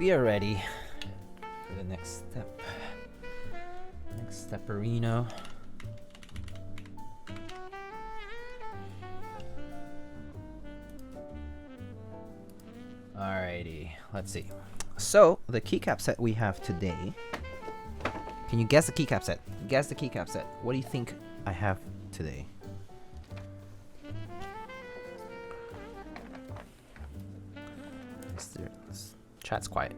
we are ready for the next step. Next stepperino. Alrighty, let's see. So, the keycap set we have today. Can you guess the keycap set? Guess the keycap set. What do you think I have today? Chat's quiet.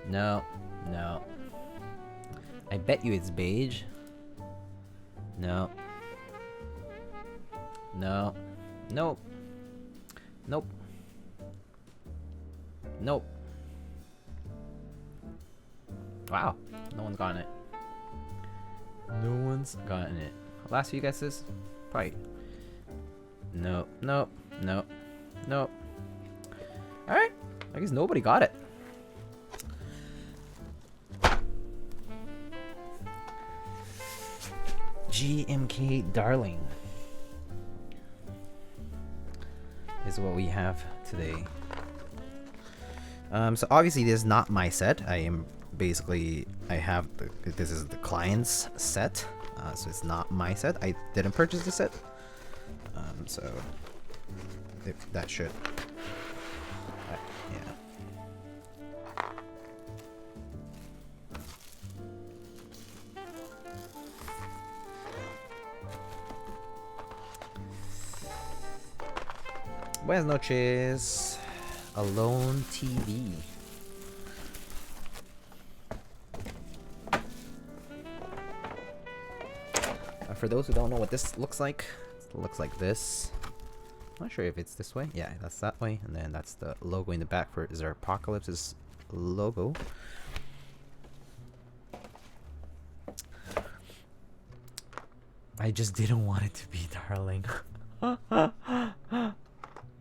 No, no. I bet you it's beige. No. No. Nope. Nope. Nope. Wow. No one's gotten it. No one's gotten it. Last few guesses? Probably. Nope. Nope. Nope. Nope. Alright. I guess nobody got it. GMK Darling is what we have today. So obviously this is not my set. I have this is the client's set, so it's not my set. I didn't purchase the set, so that should, yeah. Buenas noches, Alone TV. For those who don't know what this looks like, it looks like this. I'm not sure if it's this way. Yeah, that's that way. And then that's the logo in the back for Apocalypse's logo. I just didn't want it to be Darling.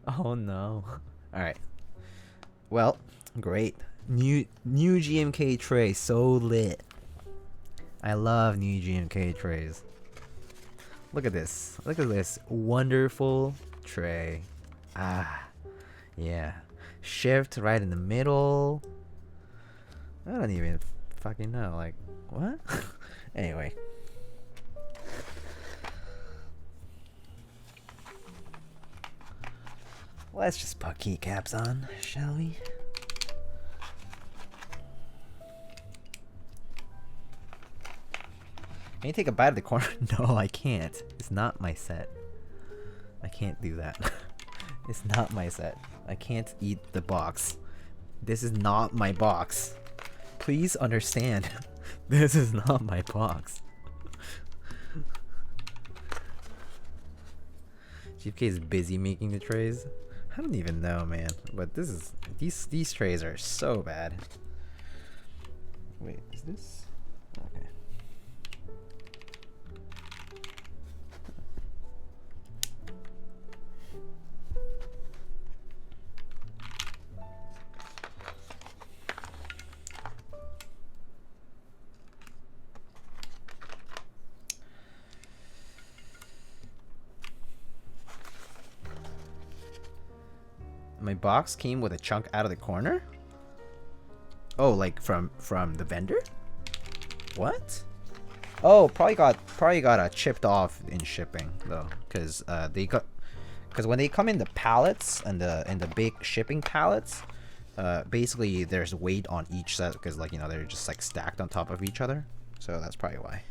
Oh no. Alright. Well, great. New GMK tray, so lit. I love new GMK trays. Look at this. Look at this wonderful tray. Ah, yeah. Shift right in the middle. I don't even fucking know. Like, what? Anyway. Let's just put keycaps on, shall we? Can you take a bite of the corner? No, I can't. It's not my set. I can't do that. It's not my set. I can't eat the box. This is not my box. Please understand. This is not my box. GFK is busy making the trays. I don't even know, man. But this is these trays are so bad. Wait, is this? Okay. My box came with a chunk out of the corner? Oh, like from the vendor? What? Oh, probably got chipped off in shipping though, because when they come in the pallets and the big shipping pallets, basically there's weight on each set because, like, you know, they're just like stacked on top of each other. So that's probably why.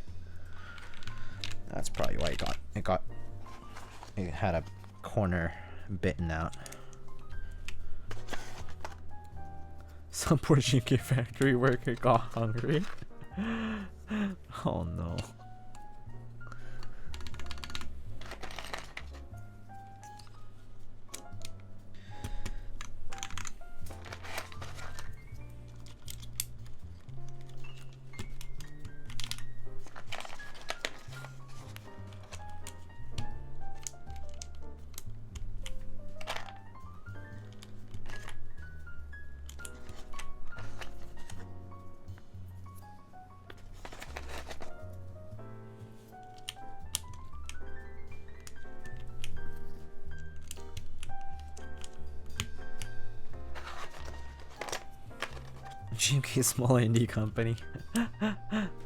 That's probably why it had a corner bitten out. Some poor GMK factory worker got hungry. Oh no. GMK is a small indie company.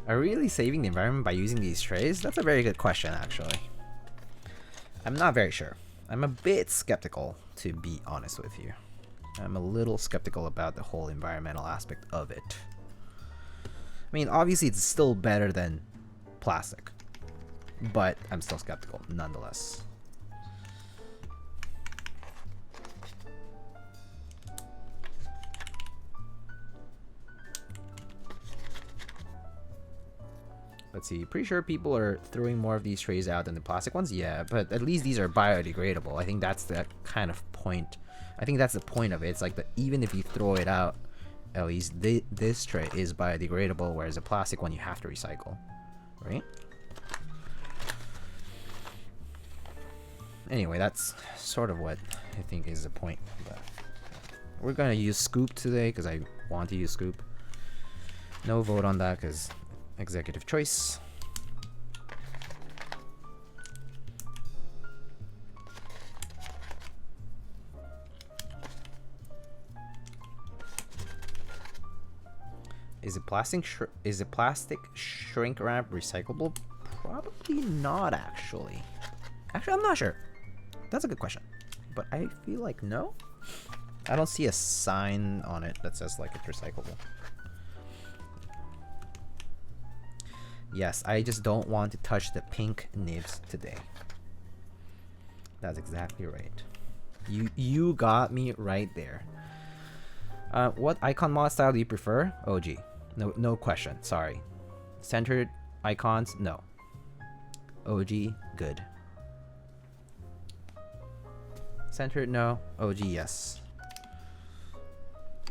Are we really saving the environment by using these trays? That's a very good question, actually. I'm not very sure. I'm a bit skeptical, to be honest with you. I'm a little skeptical about the whole environmental aspect of it. I mean, obviously it's still better than plastic, but I'm still skeptical nonetheless. Let's see, pretty sure people are throwing more of these trays out than the plastic ones. Yeah, but at least these are biodegradable. I think that's the kind of point. I think that's the point of it. It's like, even if you throw it out, at least this tray is biodegradable, whereas a plastic one you have to recycle, right? Anyway, that's sort of what I think is the point. But we're gonna use scoop today because I want to use scoop. No vote on that because executive choice. Is a plastic shrink wrap recyclable? Probably not, actually. Actually, I'm not sure. That's a good question, but I feel like no. I don't see a sign on it that says like it's recyclable. Yes, I just don't want to touch the pink nibs today. That's exactly right. You got me right there. What icon mod style do you prefer? OG. No question. Sorry. Centered icons? No. OG, good. Centered? No. OG, yes.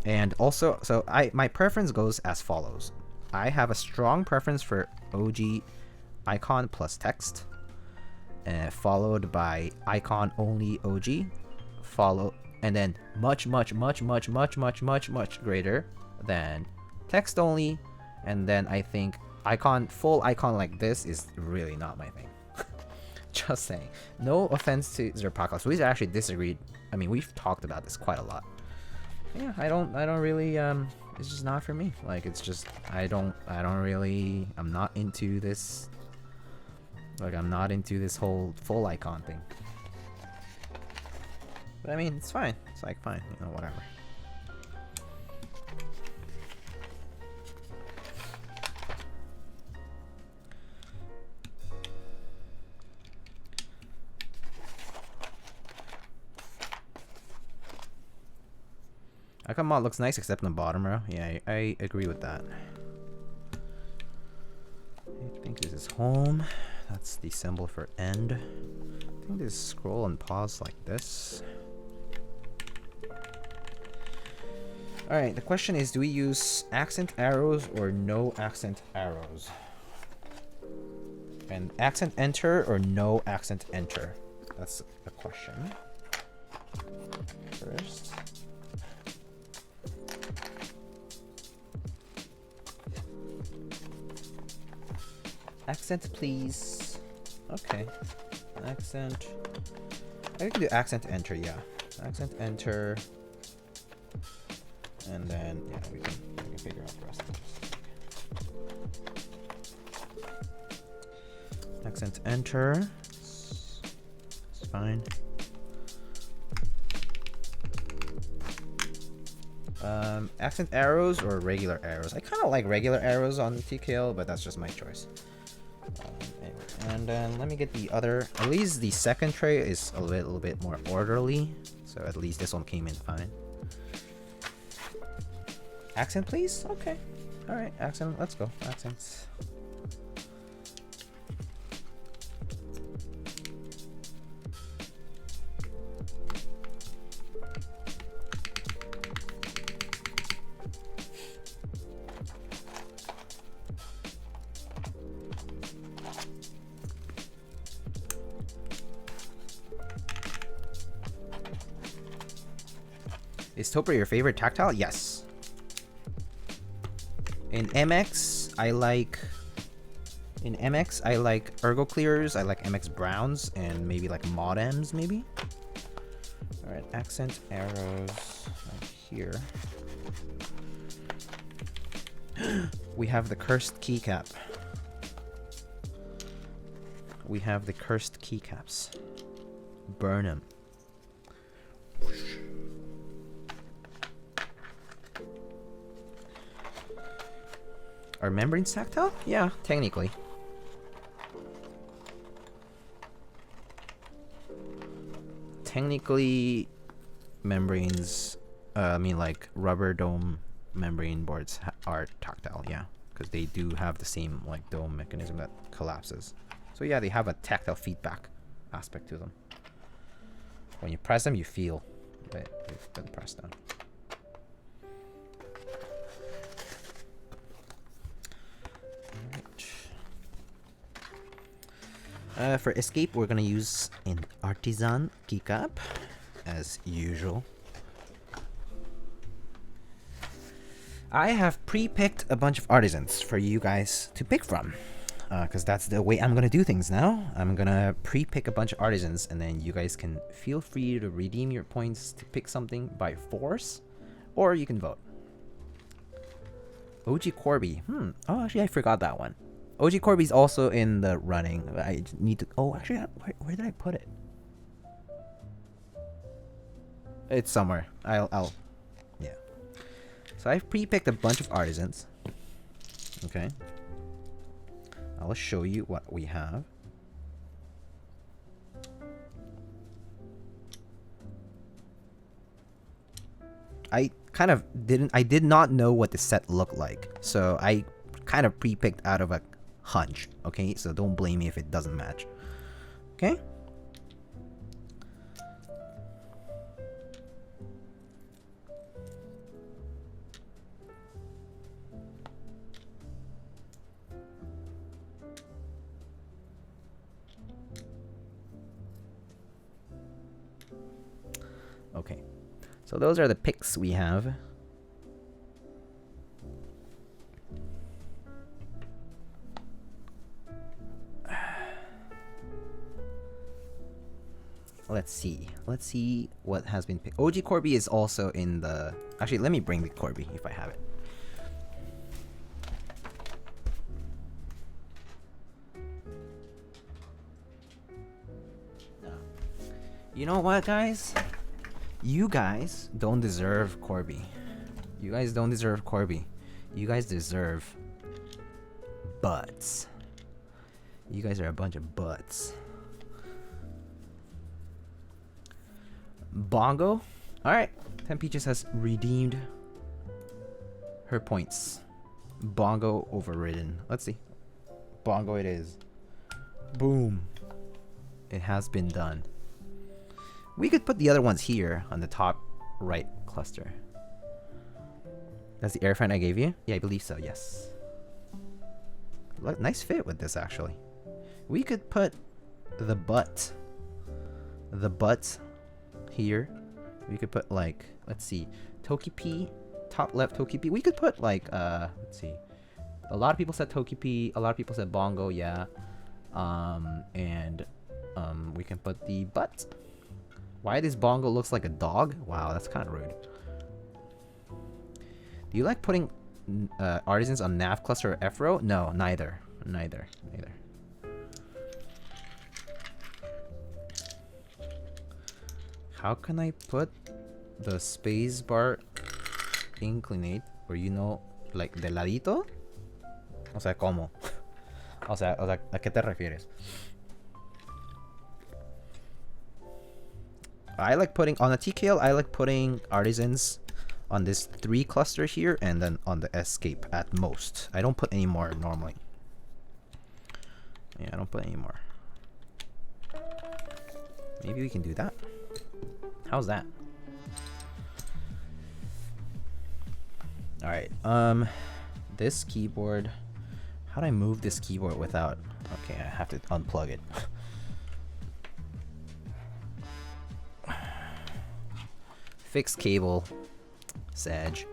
And also, so my preference goes as follows. I have a strong preference for OG icon plus text, followed by icon only OG, and then much greater than text only, and then I think full icon like this is really not my thing. Just saying. No offense to Zerpakas. We actually disagreed. I mean, we've talked about this quite a lot. Yeah, I don't really it's just not for me. Like, it's just I'm not into this. Like, I'm not into this whole full icon thing. But I mean, it's fine. It's like fine, you know, whatever. Icon mod looks nice except in the bottom row. Yeah, I agree with that. I think this is home. That's the symbol for end. I think this scroll and pause like this. Alright, the question is, do we use accent arrows or no accent arrows? And accent enter or no accent enter? That's the question. First. Accent, please. Okay. Accent. I can do accent enter, yeah. Accent enter. And then, yeah, we can figure out the rest of this. Accent enter. It's fine. Accent arrows or regular arrows? I kind of like regular arrows on TKL, but that's just my choice. Anyway, and then let me get the other. At least the second tray is a little bit more orderly, so at least this one came in fine. Accent, please? Okay. Alright, accent. Let's go. Accents. Is Topper your favorite tactile? Yes. In MX, I like Ergo Clears, I like MX Browns, and maybe like Modems, maybe? Alright, accent arrows right here. We have the cursed keycap. We have the cursed keycaps. Burn them. Are membranes tactile? Yeah, technically. Technically, membranes, I mean like rubber dome membrane boards are tactile, yeah. Because they do have the same like dome mechanism that collapses. So yeah, they have a tactile feedback aspect to them. When you press them, you feel that they've been pressed down. For escape, we're gonna use an artisan keycap, as usual. I have pre-picked a bunch of artisans for you guys to pick from, because that's the way I'm gonna do things now. I'm gonna pre-pick a bunch of artisans, and then you guys can feel free to redeem your points to pick something by force, or you can vote. OG Corby. Oh, actually, I forgot that one. OG Corby's also in the running. I need to... Oh, actually, where did I put it? It's somewhere. I'll... Yeah. So I've pre-picked a bunch of artisans. Okay. I'll show you what we have. I did not know what the set looked like. So I kind of pre-picked out of a hunch, okay? So don't blame me if it doesn't match. Okay? Okay. So those are the picks we have. Let's see. Let's see what has been picked. OG Corby is also in the... Actually, let me bring the Corby if I have it. You know what, guys? You guys don't deserve Corby. You guys don't deserve Corby. You guys deserve butts. You guys are a bunch of butts. Bongo. Alright. 10 Peaches has redeemed her points. Bongo overridden. Let's see. Bongo it is. Boom. It has been done. We could put the other ones here on the top right cluster. That's the air fan I gave you? Yeah, I believe so, yes. Look, nice fit with this, actually. We could put the butt here. We could put like, let's see, Togepi, top left Togepi. We could put like, let's see. A lot of people said Togepi, a lot of people said Bongo, yeah. We can put the butt. Why this Bongo looks like a dog? Wow, that's kind of rude. Do you like putting artisans on nav cluster or F row? No, neither. How can I put the space bar inclinate, or you know, like de ladito? O sea, ¿cómo? O sea, ¿a qué te refieres? I like putting on a TKL. I like putting artisans on this 3 cluster here, and then on the escape at most. I don't put any more normally. Yeah, I don't put any more. Maybe we can do that. How's that? All right. This keyboard. How do I move this keyboard without? Okay, I have to unplug it. Fixed cable, Sag.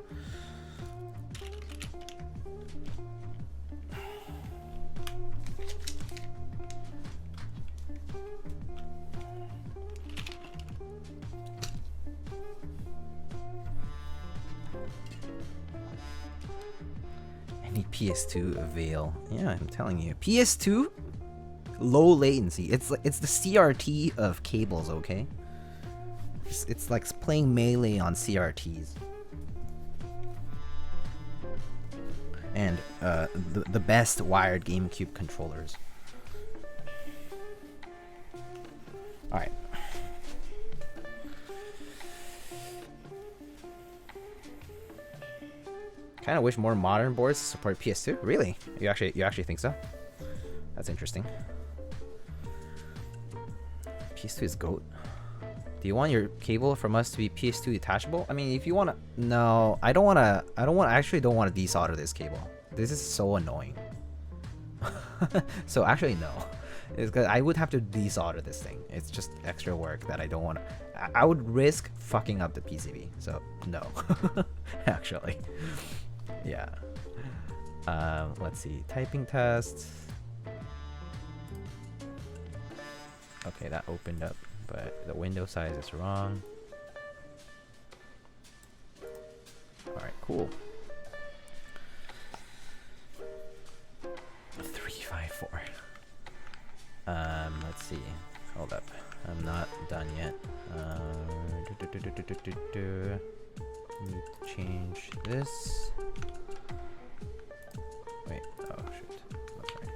I need PS2 avail. Yeah, I'm telling you. PS2, low latency. It's the CRT of cables, okay? It's like playing Melee on CRTs. And the best wired GameCube controllers. Alright. Kind of wish more modern boards support PS2. Really? You actually think so? That's interesting. PS2 is GOAT. Do you want your cable from us to be PS2 detachable? I mean, if you wanna, no, I actually don't want to desolder this cable. This is so annoying. So actually no, it's because I would have to desolder this thing. It's just extra work that I don't want to. I would risk fucking up the PCB. So no, actually, yeah. Let's see, typing test. Okay, that opened up, but the window size is wrong. Alright, cool. 354. Let's see. Hold up. I'm not done yet. Need to change this. Wait, oh shoot. That's right.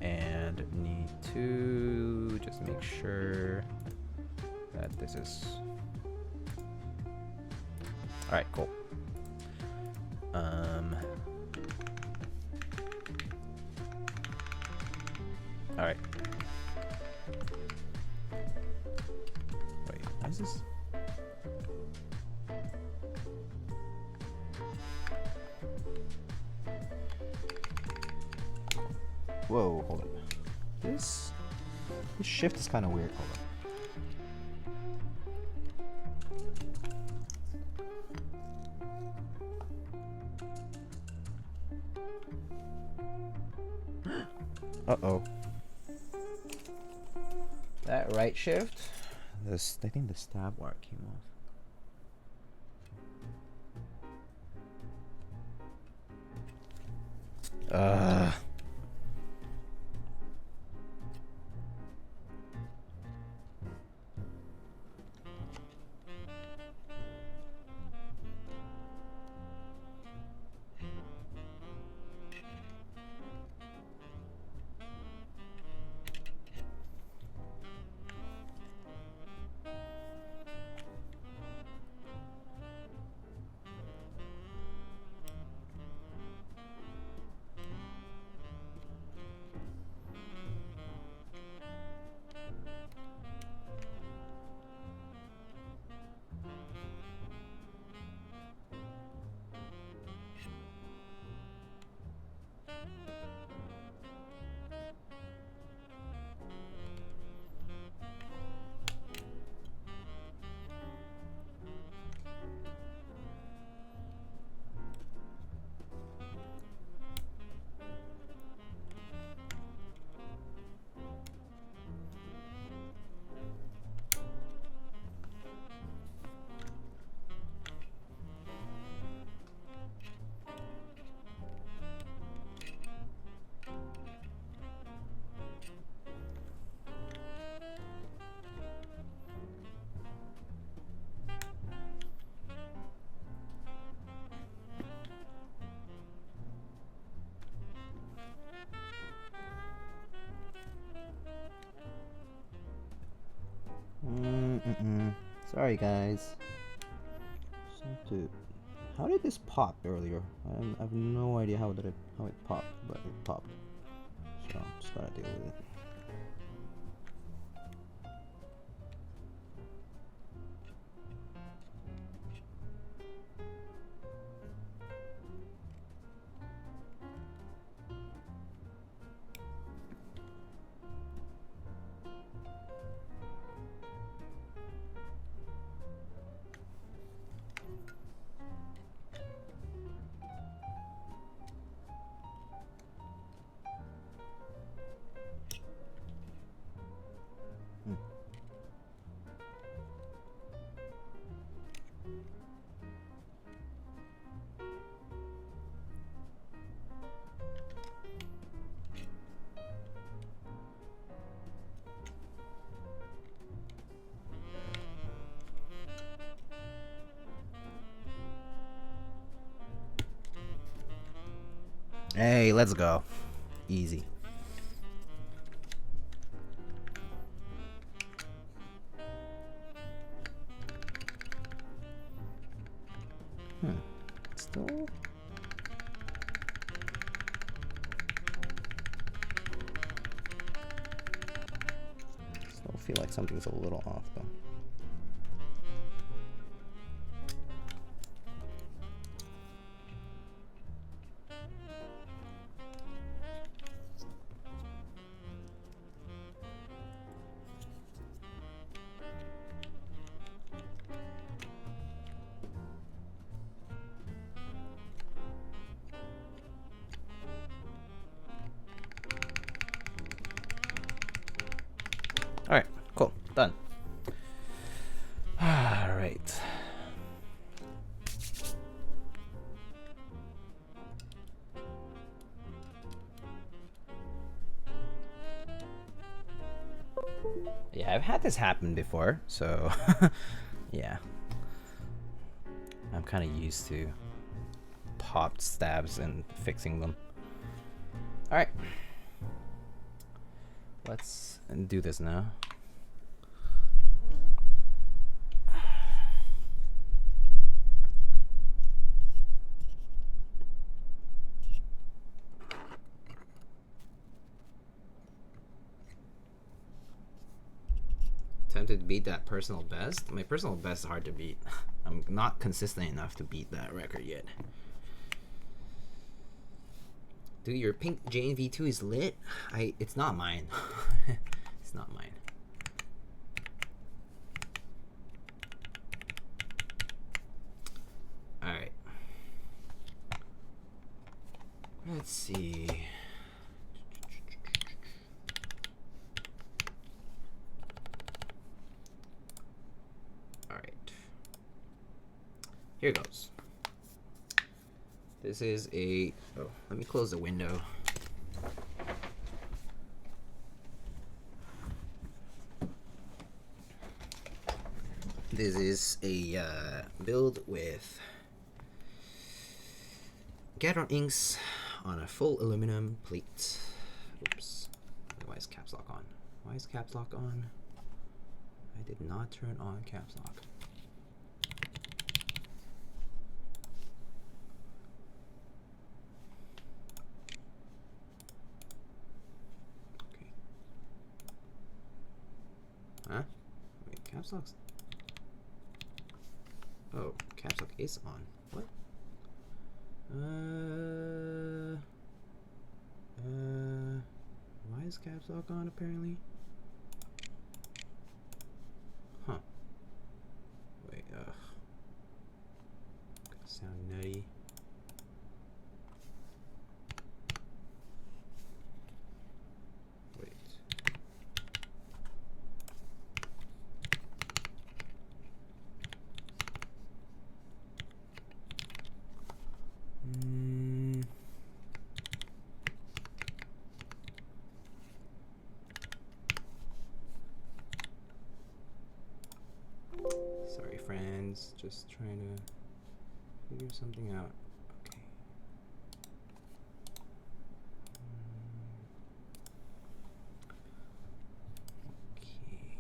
And need to just make sure that this is all right. Cool. All right. Wait, why is this? Whoa, hold up. This shift is kind of weird. Hold up. Uh-oh. That right shift, I think the stab wire came off. Sorry guys. How did this pop earlier? I have no idea how it popped, but it popped. So just gotta deal with it. Hey, let's go. Easy. Still. Still feel like something's a little off though. Alright, cool. Done. Alright. Yeah, I've had this happen before, so yeah. I'm kind of used to popped stabs and fixing them. Alright. Let's do this now. Tempted to beat that personal best. My personal best is hard to beat. I'm not consistent enough to beat that record yet. Dude, your pink Jane V2 is lit? It's not mine. It's not mine. Alright. Let's see. Alright. Here goes. This is a... Oh, let me close the window. This is a build with Gateron inks on a full aluminum plate. Oops. Why is caps lock on? Why is caps lock on? I did not turn on caps lock. Huh? Wait, caps lock's... Oh, caps lock is on. What? Why is caps lock on apparently? Huh. Wait, gonna sound nutty. Sorry, friends. Just trying to figure something out. Okay. Okay.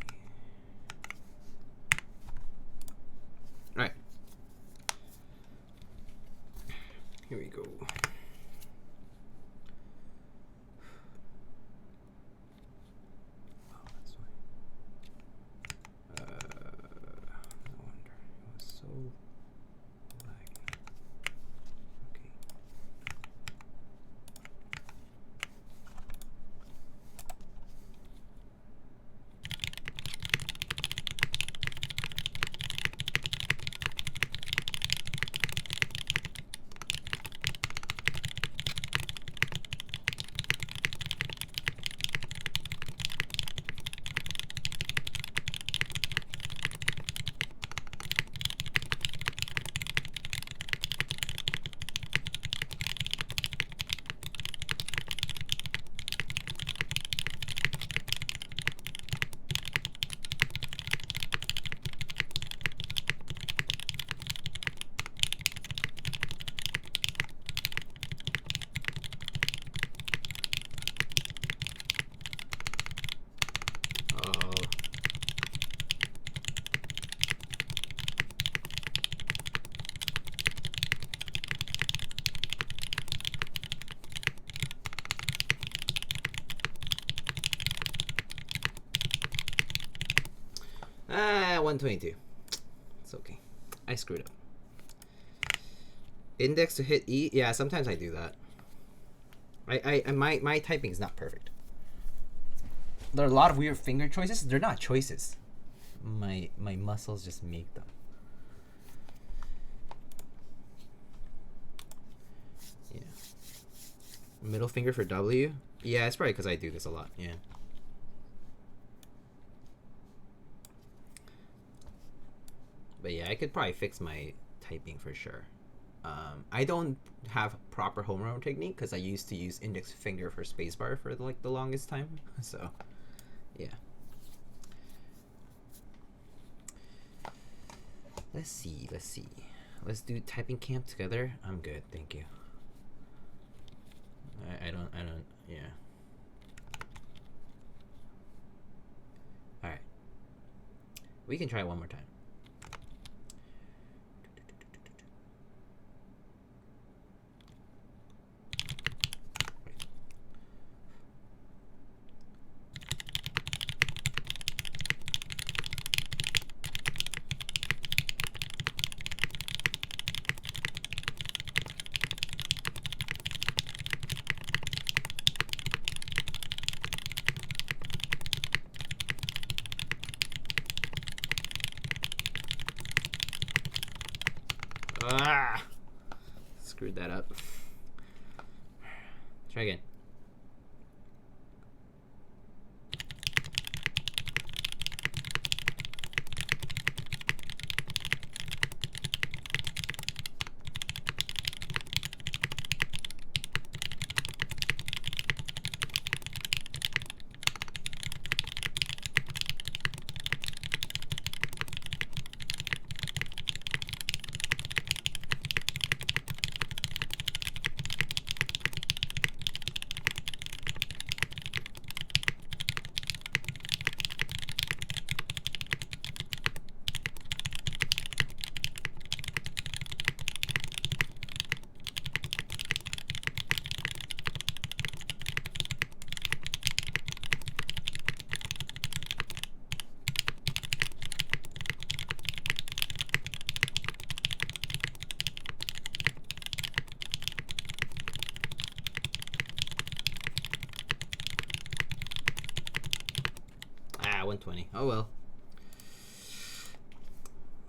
All right. Here we go. at 122. It's okay. I screwed up. Index to hit E. Yeah, sometimes I do that. My typing is not perfect. There are a lot of weird finger choices. They're not choices. My muscles just make them. Yeah. Middle finger for W. Yeah, it's probably because I do this a lot. Yeah. But yeah, I could probably fix my typing for sure. I don't have proper home run technique because I used to use index finger for spacebar for like the longest time. So, yeah. Let's see. Let's do typing camp together. I'm good, thank you. I don't. Yeah. All right. We can try one more time. Ah! Screwed that up. Try again. Ah, 120. Oh well.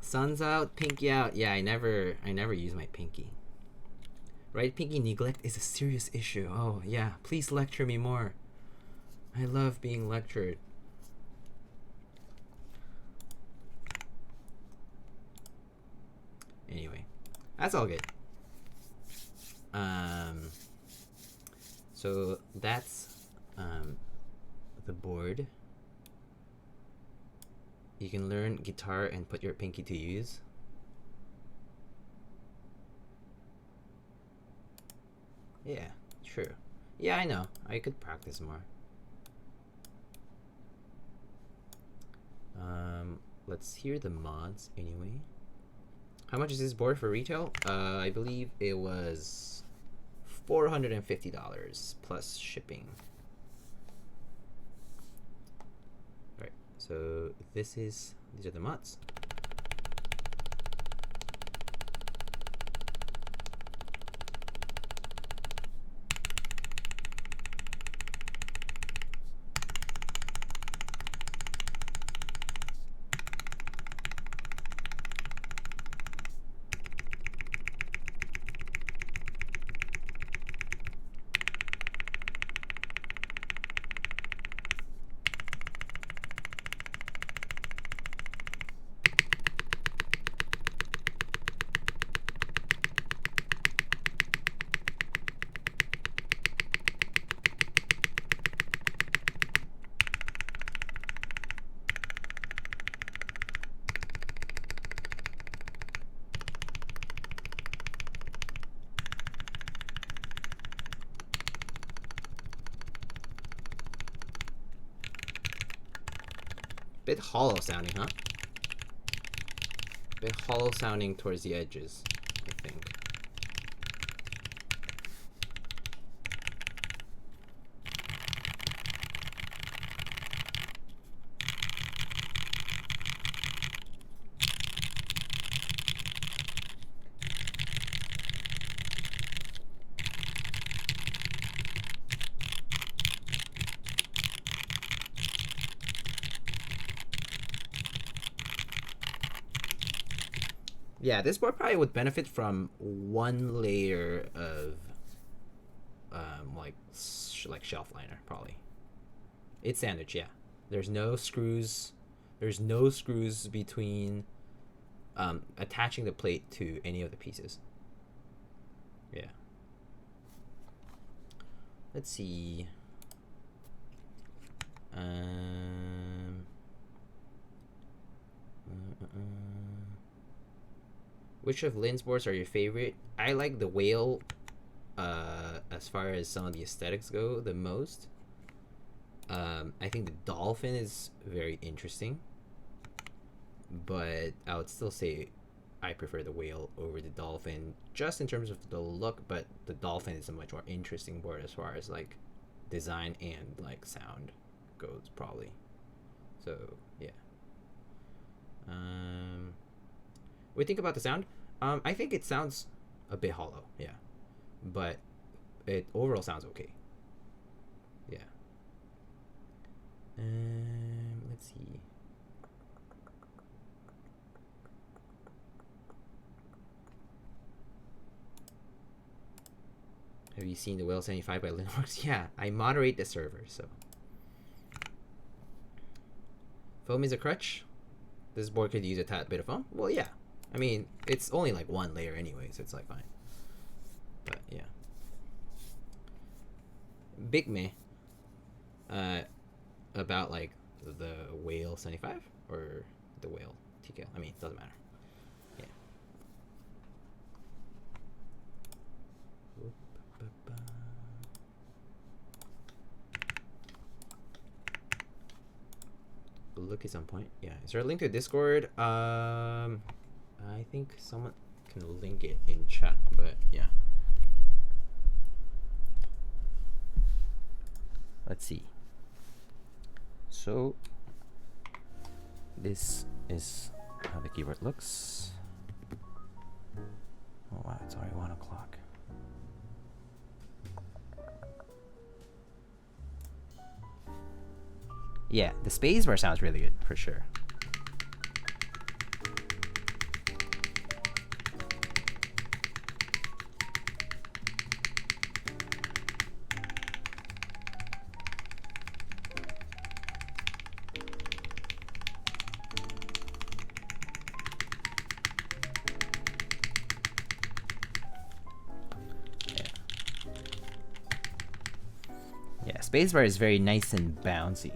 Sun's out, pinky out. Yeah, I never use my pinky. Right pinky neglect is a serious issue. Oh yeah, please lecture me more. I love being lectured. Anyway, that's all good. So that's the board. You can learn guitar and put your pinky to use. Yeah, true. Yeah, I know. I could practice more. Let's hear the mods anyway. How much is this board for retail? I believe it was $450 plus shipping. Right. So these are the mods. Bit hollow sounding, huh? Bit hollow sounding towards the edges, I think. Yeah, this board probably would benefit from one layer of like shelf liner probably. It's sandwich, yeah. There's no screws. There's no screws between attaching the plate to any of the pieces. Yeah. Let's see. Which of Lynn's boards are your favorite? I like the whale, as far as some of the aesthetics go, the most. I think the dolphin is very interesting, but I would still say I prefer the whale over the dolphin, just in terms of the look. But the dolphin is a much more interesting board as far as like design and like sound goes, probably. So yeah. What do you think about the sound? I think it sounds a bit hollow, yeah, but it overall sounds okay. Yeah. Let's see. Have you seen the Whale 75 by Linworks? Yeah, I moderate the server, so. Foam is a crutch. This board could use a tad bit of foam. Well, yeah. I mean, it's only like one layer anyway, so it's like fine. But yeah. Big meh. About like the Whale 75 or the Whale TKL. I mean, it doesn't matter. Yeah. The look is on point. Yeah. Is there a link to Discord? I think someone can link it in chat, but yeah. Let's see. So this is how the keyboard looks. Oh wow, it's already 1 o'clock. Yeah, the spacebar sounds really good for sure. Spacebar is very nice and bouncy.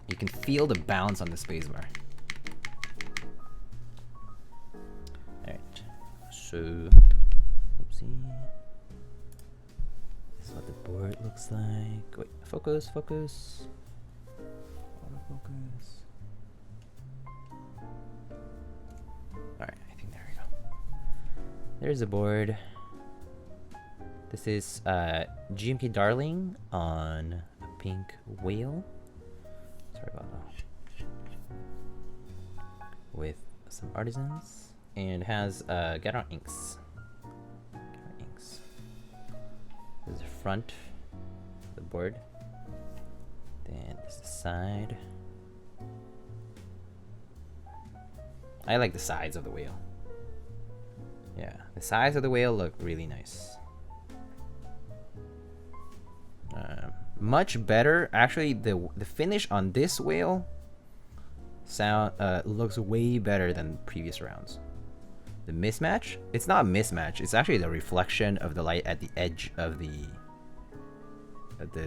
You can feel the bounce on the spacebar. Alright, so, oopsie. This is what the board looks like. Wait, focus, focus. Autofocus. Alright, I think there we go. There's the board. This is GMK Darling on a pink whale. Sorry about that. With some artisans. And has Gateron Inks. Gateron Inks. This is the front of the board. Then this is the side. I like the sides of the whale. Yeah, the sides of the whale look really nice. Much better. Actually, the finish on this whale looks way better than previous rounds. The mismatch, it's not a mismatch. It's actually the reflection of the light at the edge of the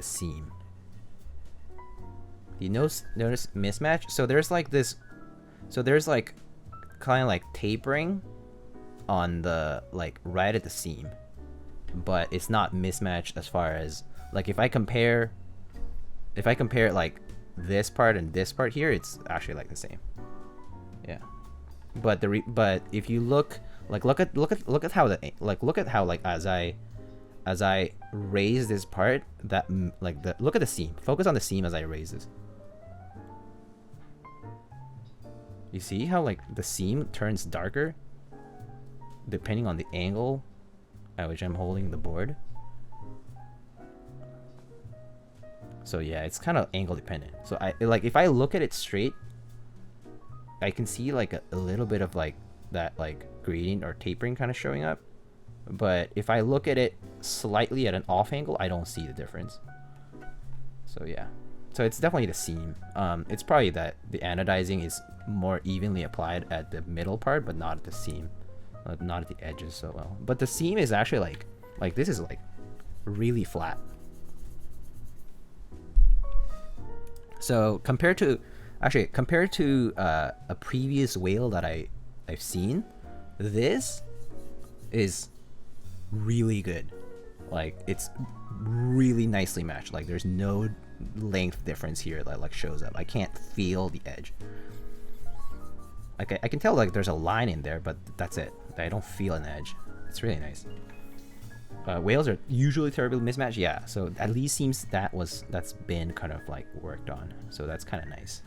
seam. Do you notice mismatch? So there's like this. So there's like kind of like tapering on the like right at the seam, but it's not mismatched as far as. Like if I compare like this part and this part here, it's actually like the same. Yeah, but but if you look at how like as I raise this part, that like look at the seam. Focus on the seam as I raise this. You see how like the seam turns darker depending on the angle at which I'm holding the board. So yeah, it's kind of angle dependent. So I like if I look at it straight, I can see like a little bit of like that like gradient or tapering kind of showing up. But if I look at it slightly at an off angle, I don't see the difference. So yeah, so it's definitely the seam. It's probably that the anodizing is more evenly applied at the middle part, but not at the seam, not at the edges so well. But the seam is actually like this is like really flat. So compared to a previous whale that I've seen, this is really good. Like it's really nicely matched. Like there's no length difference here that like shows up. I can't feel the edge. Like I can tell like there's a line in there, but that's it. I don't feel an edge. It's really nice. Whales are usually terribly mismatched. Yeah, so at least seems that's been kind of like worked on. So that's kind of nice.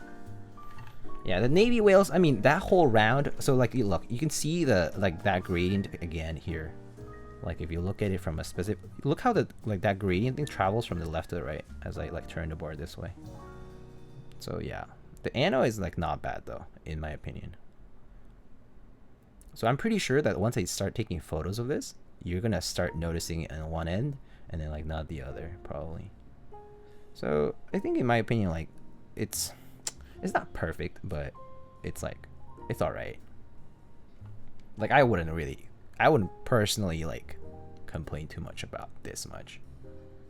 Yeah, the navy whales, I mean that whole round. So like look, you can see the like that gradient again here. Like if you look at it from a specific, look how the like that gradient thing travels from the left to the right as I like turn the board this way. So yeah, the ano is like not bad though, in my opinion. So I'm pretty sure that once I start taking photos of this, you're gonna start noticing it on one end and then like not the other probably. So I think in my opinion like it's not perfect, but it's like it's all right. Like I wouldn't personally like complain too much about this much,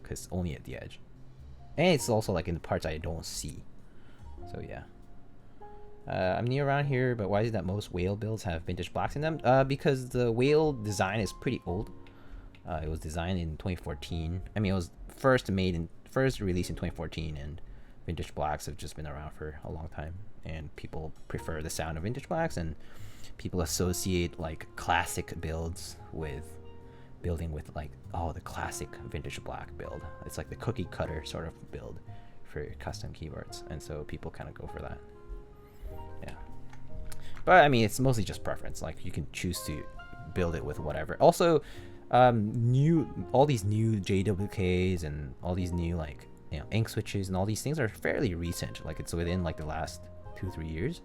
because only at the edge, and it's also like in the parts I don't see. So yeah. I'm new around here, but why is it that most whale builds have vintage blacks in them? Because the whale design is pretty old. It was designed in 2014. I mean, it was first released in 2014, and vintage blacks have just been around for a long time. And people prefer the sound of vintage blacks, and people associate like classic builds with building with like, oh, the classic vintage black build. It's like the cookie cutter sort of build for custom keyboards, and so people kind of go for that. Yeah, but I mean it's mostly just preference. Like you can choose to build it with whatever. Also, all these new JWKs and all these new like ink switches and all these things are fairly recent. Like it's within like the last 2-3 years.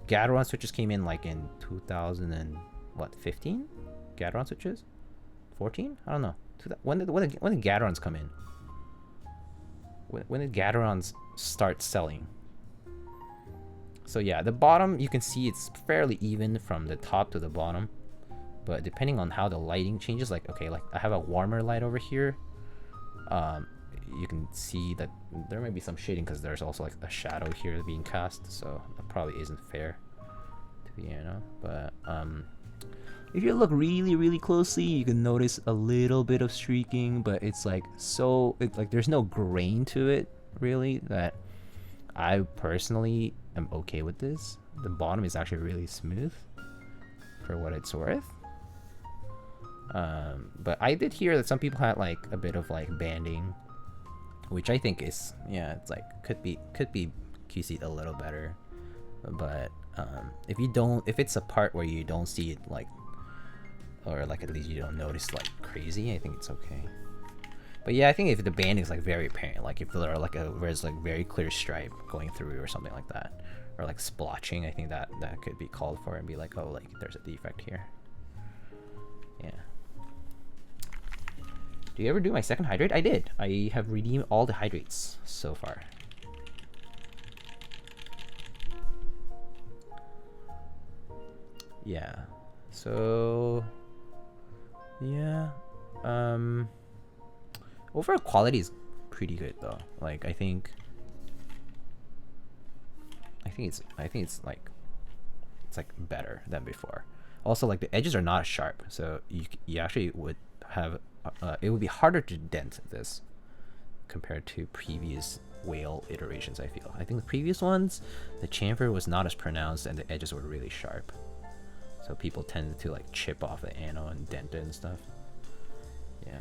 Gateron switches came in like in 2015. Gateron switches, 14. I don't know. When did Gaterons come in? When did Gaterons start selling? So yeah, the bottom, you can see it's fairly even from the top to the bottom, but depending on how the lighting changes, like okay, like I have a warmer light over here, you can see that there might be some shading because there's also like a shadow here being cast, so that probably isn't fair to the but if you look really closely, you can notice a little bit of streaking, but it's like there's no grain to it really, that I personally am okay with this. The bottom is actually really smooth for what it's worth. But I did hear that some people had like a bit of like banding, which I think is, yeah, it's like could be QC'd a little better. But if it's a part where you don't see it like, or like at least you don't notice like crazy, I think it's okay. But yeah, I think if the banding is like very apparent, like if there are like there's like very clear stripe going through or something like that, or like splotching, I think that could be called for and be like, oh, like there's a defect here. Yeah. Do you ever do my second hydrate? I did. I have redeemed all the hydrates so far. Yeah. So yeah. Overall quality is pretty good though. Like I think it's like better than before. Also, like the edges are not sharp, so you actually would have it would be harder to dent this compared to previous whale iterations. I think the previous ones, the chamfer was not as pronounced and the edges were really sharp, so people tended to like chip off the ano and dent it and stuff. Yeah.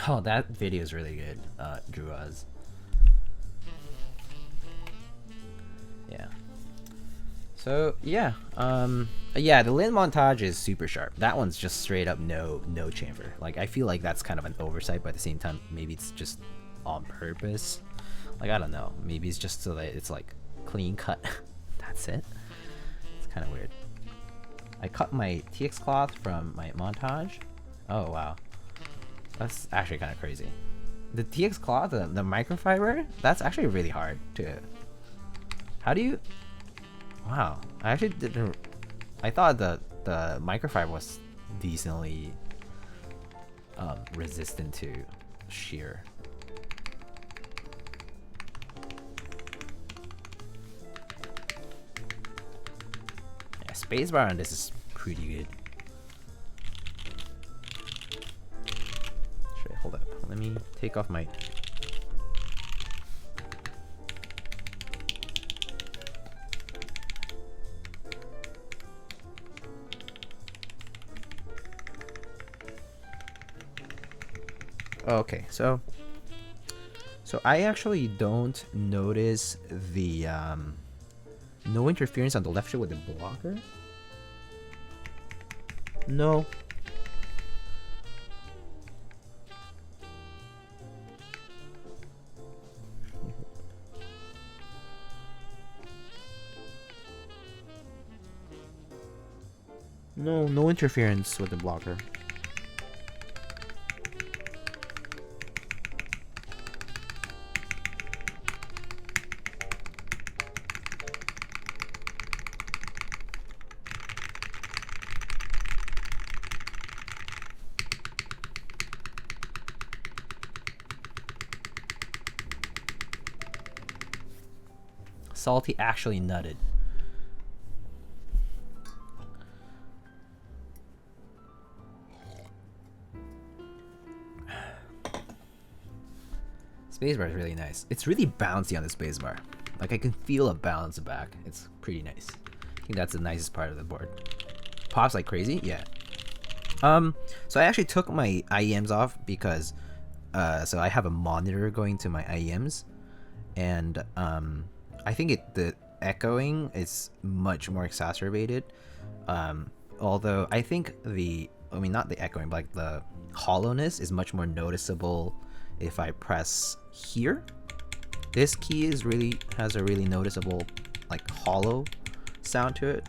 Oh, that video is really good, Druaz. Yeah. So yeah, yeah, the Lin montage is super sharp. That one's just straight up no chamfer. Like I feel like that's kind of an oversight, but at the same time, maybe it's just on purpose. Like I don't know. Maybe it's just so that it's like clean cut. That's it. It's kind of weird. I cut my TX cloth from my montage. Oh wow, that's actually kind of crazy. The TX cloth, the microfiber, that's actually really hard to. How do you? Wow, I actually didn't. I thought the microfiber was decently resistant to shear. Yeah, spacebar on this is pretty good. Hold up, let me take off my. Okay, so I actually don't notice the no interference on the left shoe with the blocker. No. No interference with the blocker. Salty actually nutted. Spacebar is really nice. It's really bouncy on the spacebar. Like I can feel a bounce back. It's pretty nice. I think that's the nicest part of the board. Pops like crazy, yeah. So I actually took my IEMs off because so I have a monitor going to my IEMs, and I think the echoing is much more exacerbated. Although I think not the echoing, but like the hollowness is much more noticeable if I press here. This key has a really noticeable like hollow sound to it,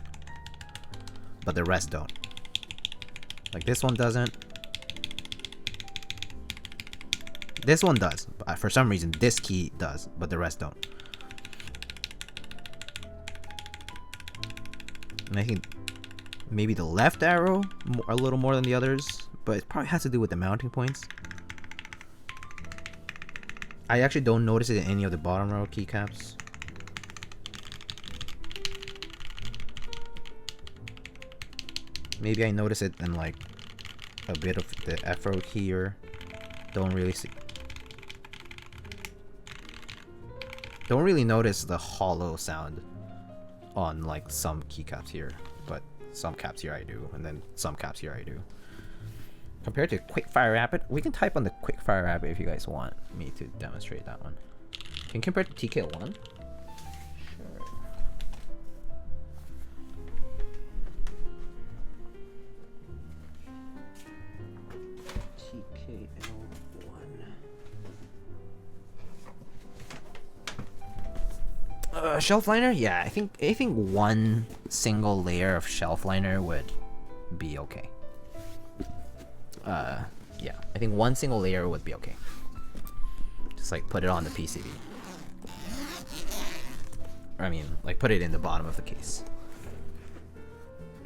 but the rest don't. Like this one doesn't. This one does, but for some reason this key does, but the rest don't. And I think maybe the left arrow a little more than the others, but it probably has to do with the mounting points. I actually don't notice it in any of the bottom row keycaps. Maybe I notice it in like a bit of the F row here. Don't really notice the hollow sound on like some keycaps here, but some caps here I do, and then some caps here I do. Compared to Quickfire Rapid, we can type on the Quickfire Rapid if you guys want me to demonstrate that one. Can you compare to TK1? Sure. TKL1. Shelf liner? Yeah, I think one single layer of shelf liner would be okay. Yeah, I think one single layer would be okay. Just like put it on the PCB. I mean, like put it in the bottom of the case.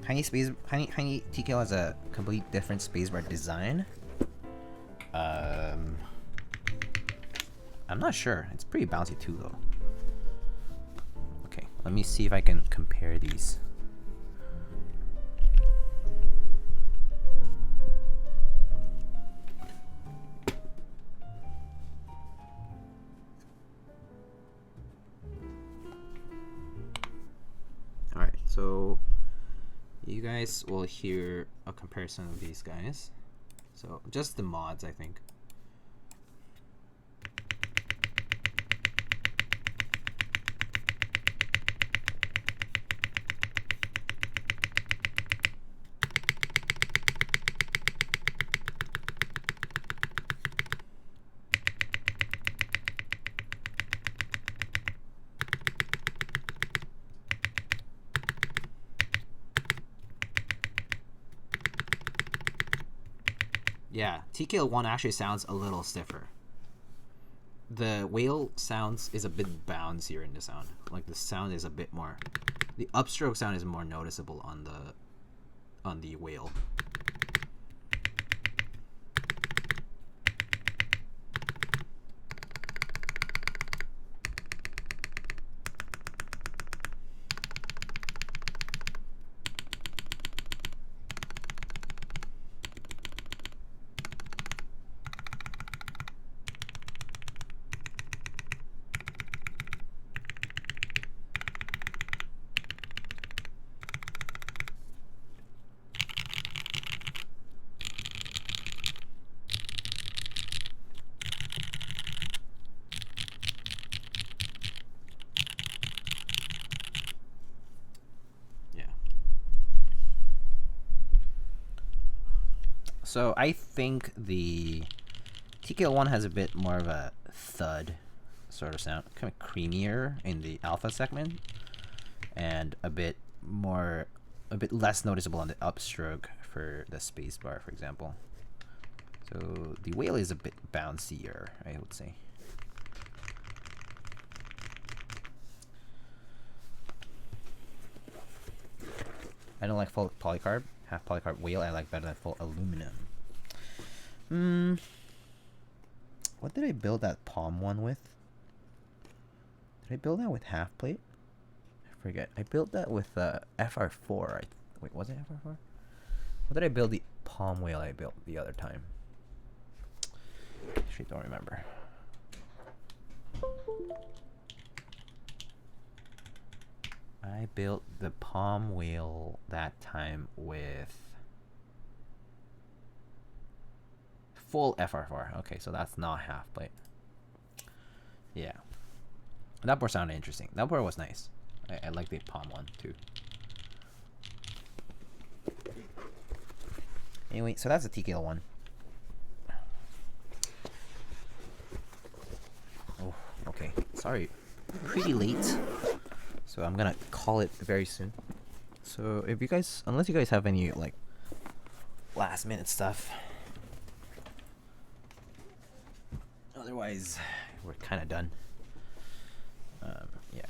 Tiny TKL has a complete different spacebar design. I'm not sure. It's pretty bouncy too, though. Okay, let me see if I can compare these. Alright, so you guys will hear a comparison of these guys. So just the mods, I think. Yeah, TKL1 actually sounds a little stiffer. The whale sounds is a bit bouncier in the sound. Like the sound is a bit more. The upstroke sound is more noticeable on the whale. So I think the TKL1 has a bit more of a thud sort of sound, kind of creamier in the alpha segment, and a bit less noticeable on the upstroke for the spacebar, for example. So the whale is a bit bouncier, I would say. I don't like full polycarb. Half polycarb whale I like better than full aluminum. What did I build that palm one with? Did I build that with half plate? I forget. I built that with FR4. Wait, was it FR4? What did I build the palm whale I built the other time? Actually, don't remember. I built the palm whale that time with full FR4. Okay, so that's not half plate. Yeah. That board sounded interesting. That board was nice. I like the palm one too. Anyway, so that's the TKL one. Oh, okay. Sorry. Pretty late. So I'm gonna call it very soon. So if you guys, unless you guys have any like last minute stuff, otherwise we're kind of done. Yeah.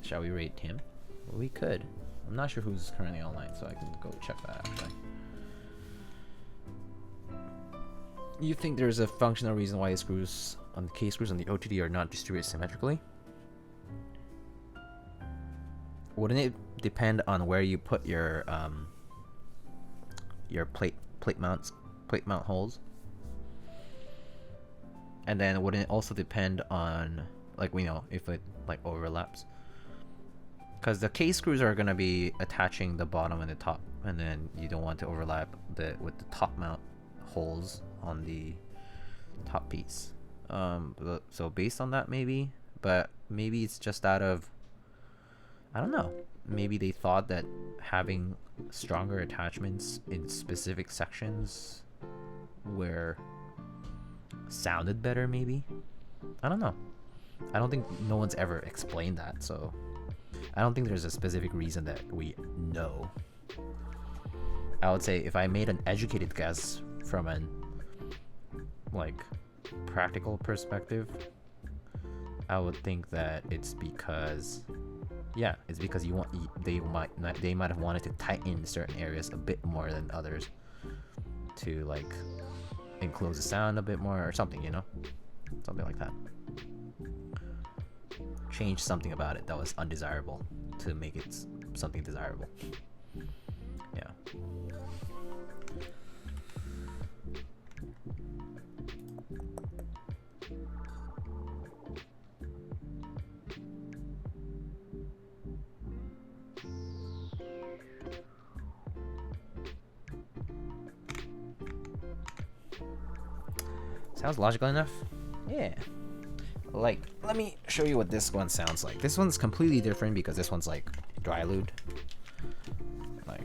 Shall we rate him? Well, we could. I'm not sure who's currently online, so I can go check that actually. You think there's a functional reason why the screws on the K screws on the OTD are not distributed symmetrically? Wouldn't it depend on where you put your plate mount holes? And then wouldn't it also depend on, like, we know if it like overlaps? Because the K screws are gonna be attaching the bottom and the top, and then you don't want to overlap with the top mount holes on the top piece. So based on that, maybe, but maybe it's just out of, I don't know. Maybe they thought that having stronger attachments in specific sections where sounded better, maybe. I don't know. I don't think no one's ever explained that, so I don't think there's a specific reason that we know. I would say if I made an educated guess from an like practical perspective, I would think that it's because they might have wanted to tighten certain areas a bit more than others to like enclose the sound a bit more or something, you know, something like that. Change something about it that was undesirable to make it something desirable. Yeah. Sounds logical enough? Yeah. Like, let me show you what this one sounds like. This one's completely different because this one's like dry lubed. Like,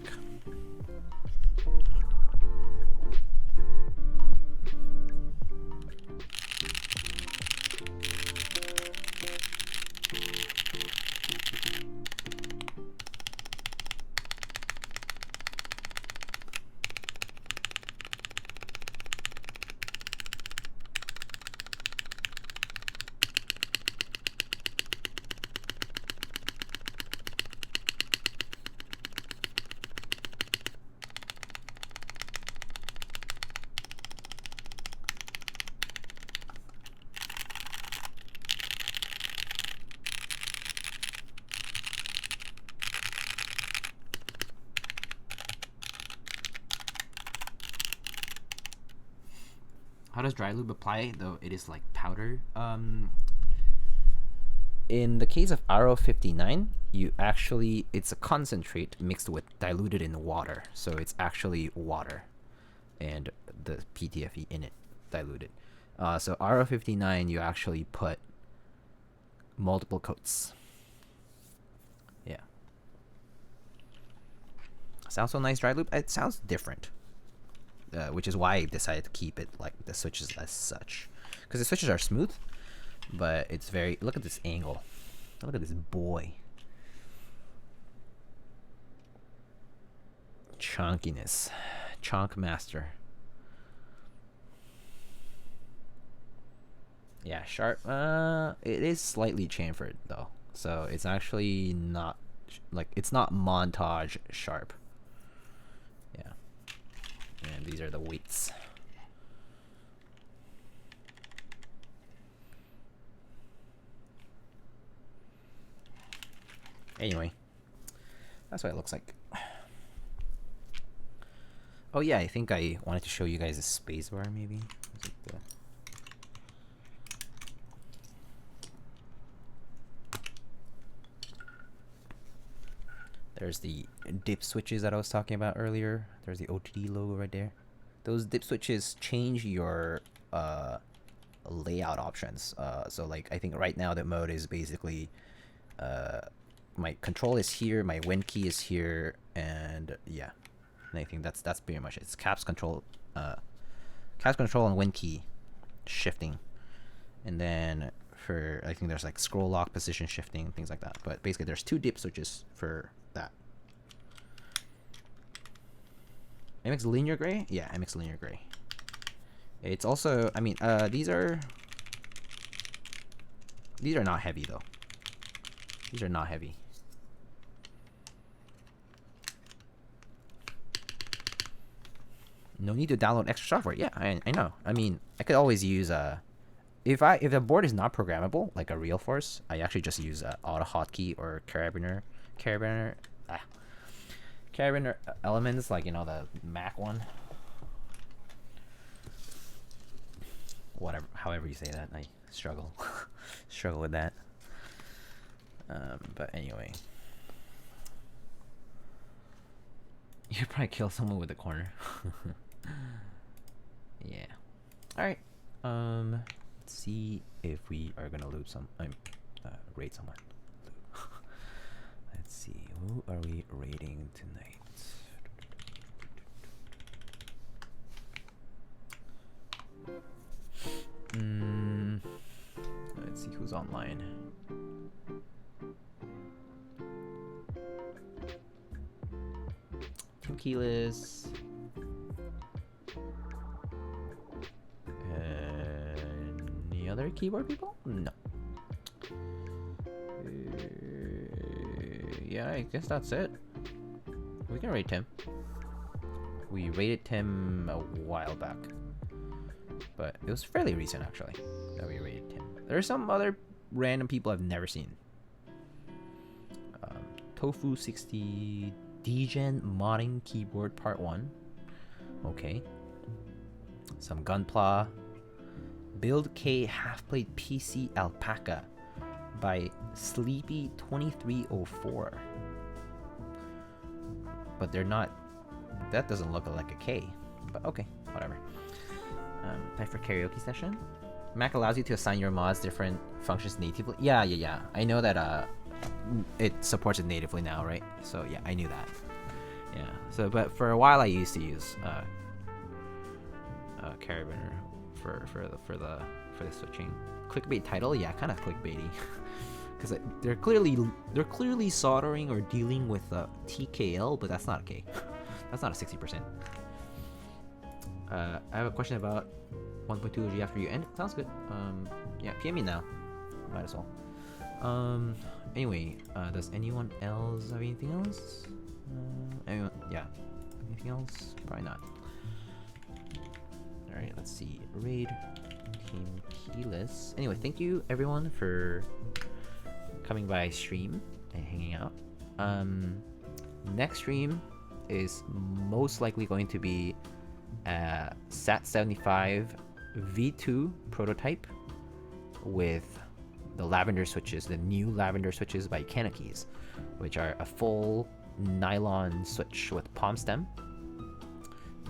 how does dry lube apply, though it is like powder? In the case of RO59, you actually, it's a concentrate mixed with diluted in water. So it's actually water and the PTFE in it diluted. So RO59, you actually put multiple coats. Yeah. Sounds so nice, dry lube? It sounds different. Which is why I decided to keep it like the switches as such. Because the switches are smooth, but it's very... Look at this angle. Look at this boy. Chunkiness. Chunk master. Yeah, sharp. It is slightly chamfered though. So it's actually not... Like, it's not montage sharp. Yeah. And these are the weights. Anyway, that's what it looks like. Oh yeah, I think I wanted to show you guys a space bar maybe. Is it the... There's the dip switches that I was talking about earlier. There's the OTD logo right there. Those dip switches change your layout options. So like, I think right now the mode is basically my control is here, my win key is here, and yeah. And I think that's pretty much it. It's caps control and win key shifting. And then for, I think there's like scroll lock position shifting, things like that. But basically there's two dip switches for that. MX linear gray? Yeah, MX linear gray. It's also, I mean, these are not heavy though. These are not heavy. No need to download extra software. Yeah, I know. I mean, I could always use if the board is not programmable, like a real force, I actually just use auto hotkey or carabiner elements, like, you know, the Mac one. Whatever, however you say that, I struggle with that. But anyway, you probably kill someone with a corner. Yeah. All right. Let's see if we are gonna loop some. Rate someone. Let's see. Who are we rating tonight? Let's see who's online. Team Keyless. Any other keyboard people? No. Yeah, I guess that's it. We can rate Tim. We rated Tim a while back, but it was fairly recent actually that we rated Tim. There are some other random people I've never seen. Tofu 60 Degen modding keyboard part 1. Okay. Some Gunpla. Build K half-plate PC Alpaca by Sleepy 2304. But they're not. That doesn't look like a K. But okay, whatever. Time for karaoke session. Mac allows you to assign your mods different functions natively. Yeah. I know that it supports it natively now, right? So yeah, I knew that. Yeah. So, but for a while I used to use Carabiner for the switching. Clickbait title, yeah, kind of clickbaity, because they're clearly soldering or dealing with TKL, but that's not okay. That's not a 60%. I have a question about 1.2G after you end. Sounds good. Yeah, PM me now. Might as well. Anyway, does anyone else have anything else? Anyone? Yeah. Anything else? Probably not. Alright, let's see. Raid Team Keyless. Anyway, thank you everyone for coming by stream and hanging out. Next stream is most likely going to be SAT75 V2 prototype with the Lavender Switches, the new Lavender Switches by Keycaps, which are a full nylon switch with palm stem.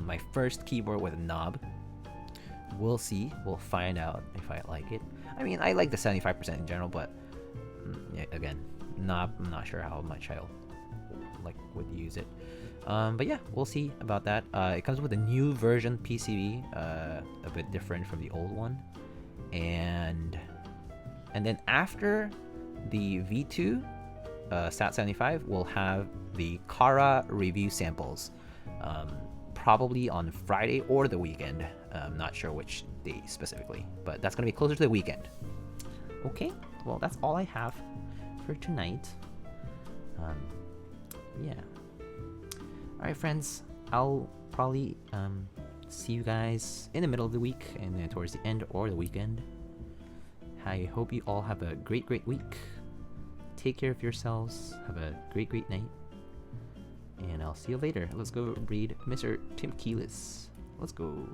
My first keyboard with a knob. We'll see. We'll find out if I like it. I mean, I like the 75% in general, but yeah, again, knob, I'm not sure how much I'll would use it. But yeah, we'll see about that. It comes with a new version PCB, a bit different from the old one, and then after the V2 SAT75, we'll have the Kara review samples, probably on Friday or the weekend. I'm not sure which day specifically, but that's gonna be closer to the weekend. Okay, well that's all I have for tonight. Yeah. Alright friends, I'll probably see you guys in the middle of the week and then towards the end or the weekend. I hope you all have a great week. Take care of yourselves. Have a great night. And I'll see you later. Let's go read Mr. Tim Keyless. Let's go.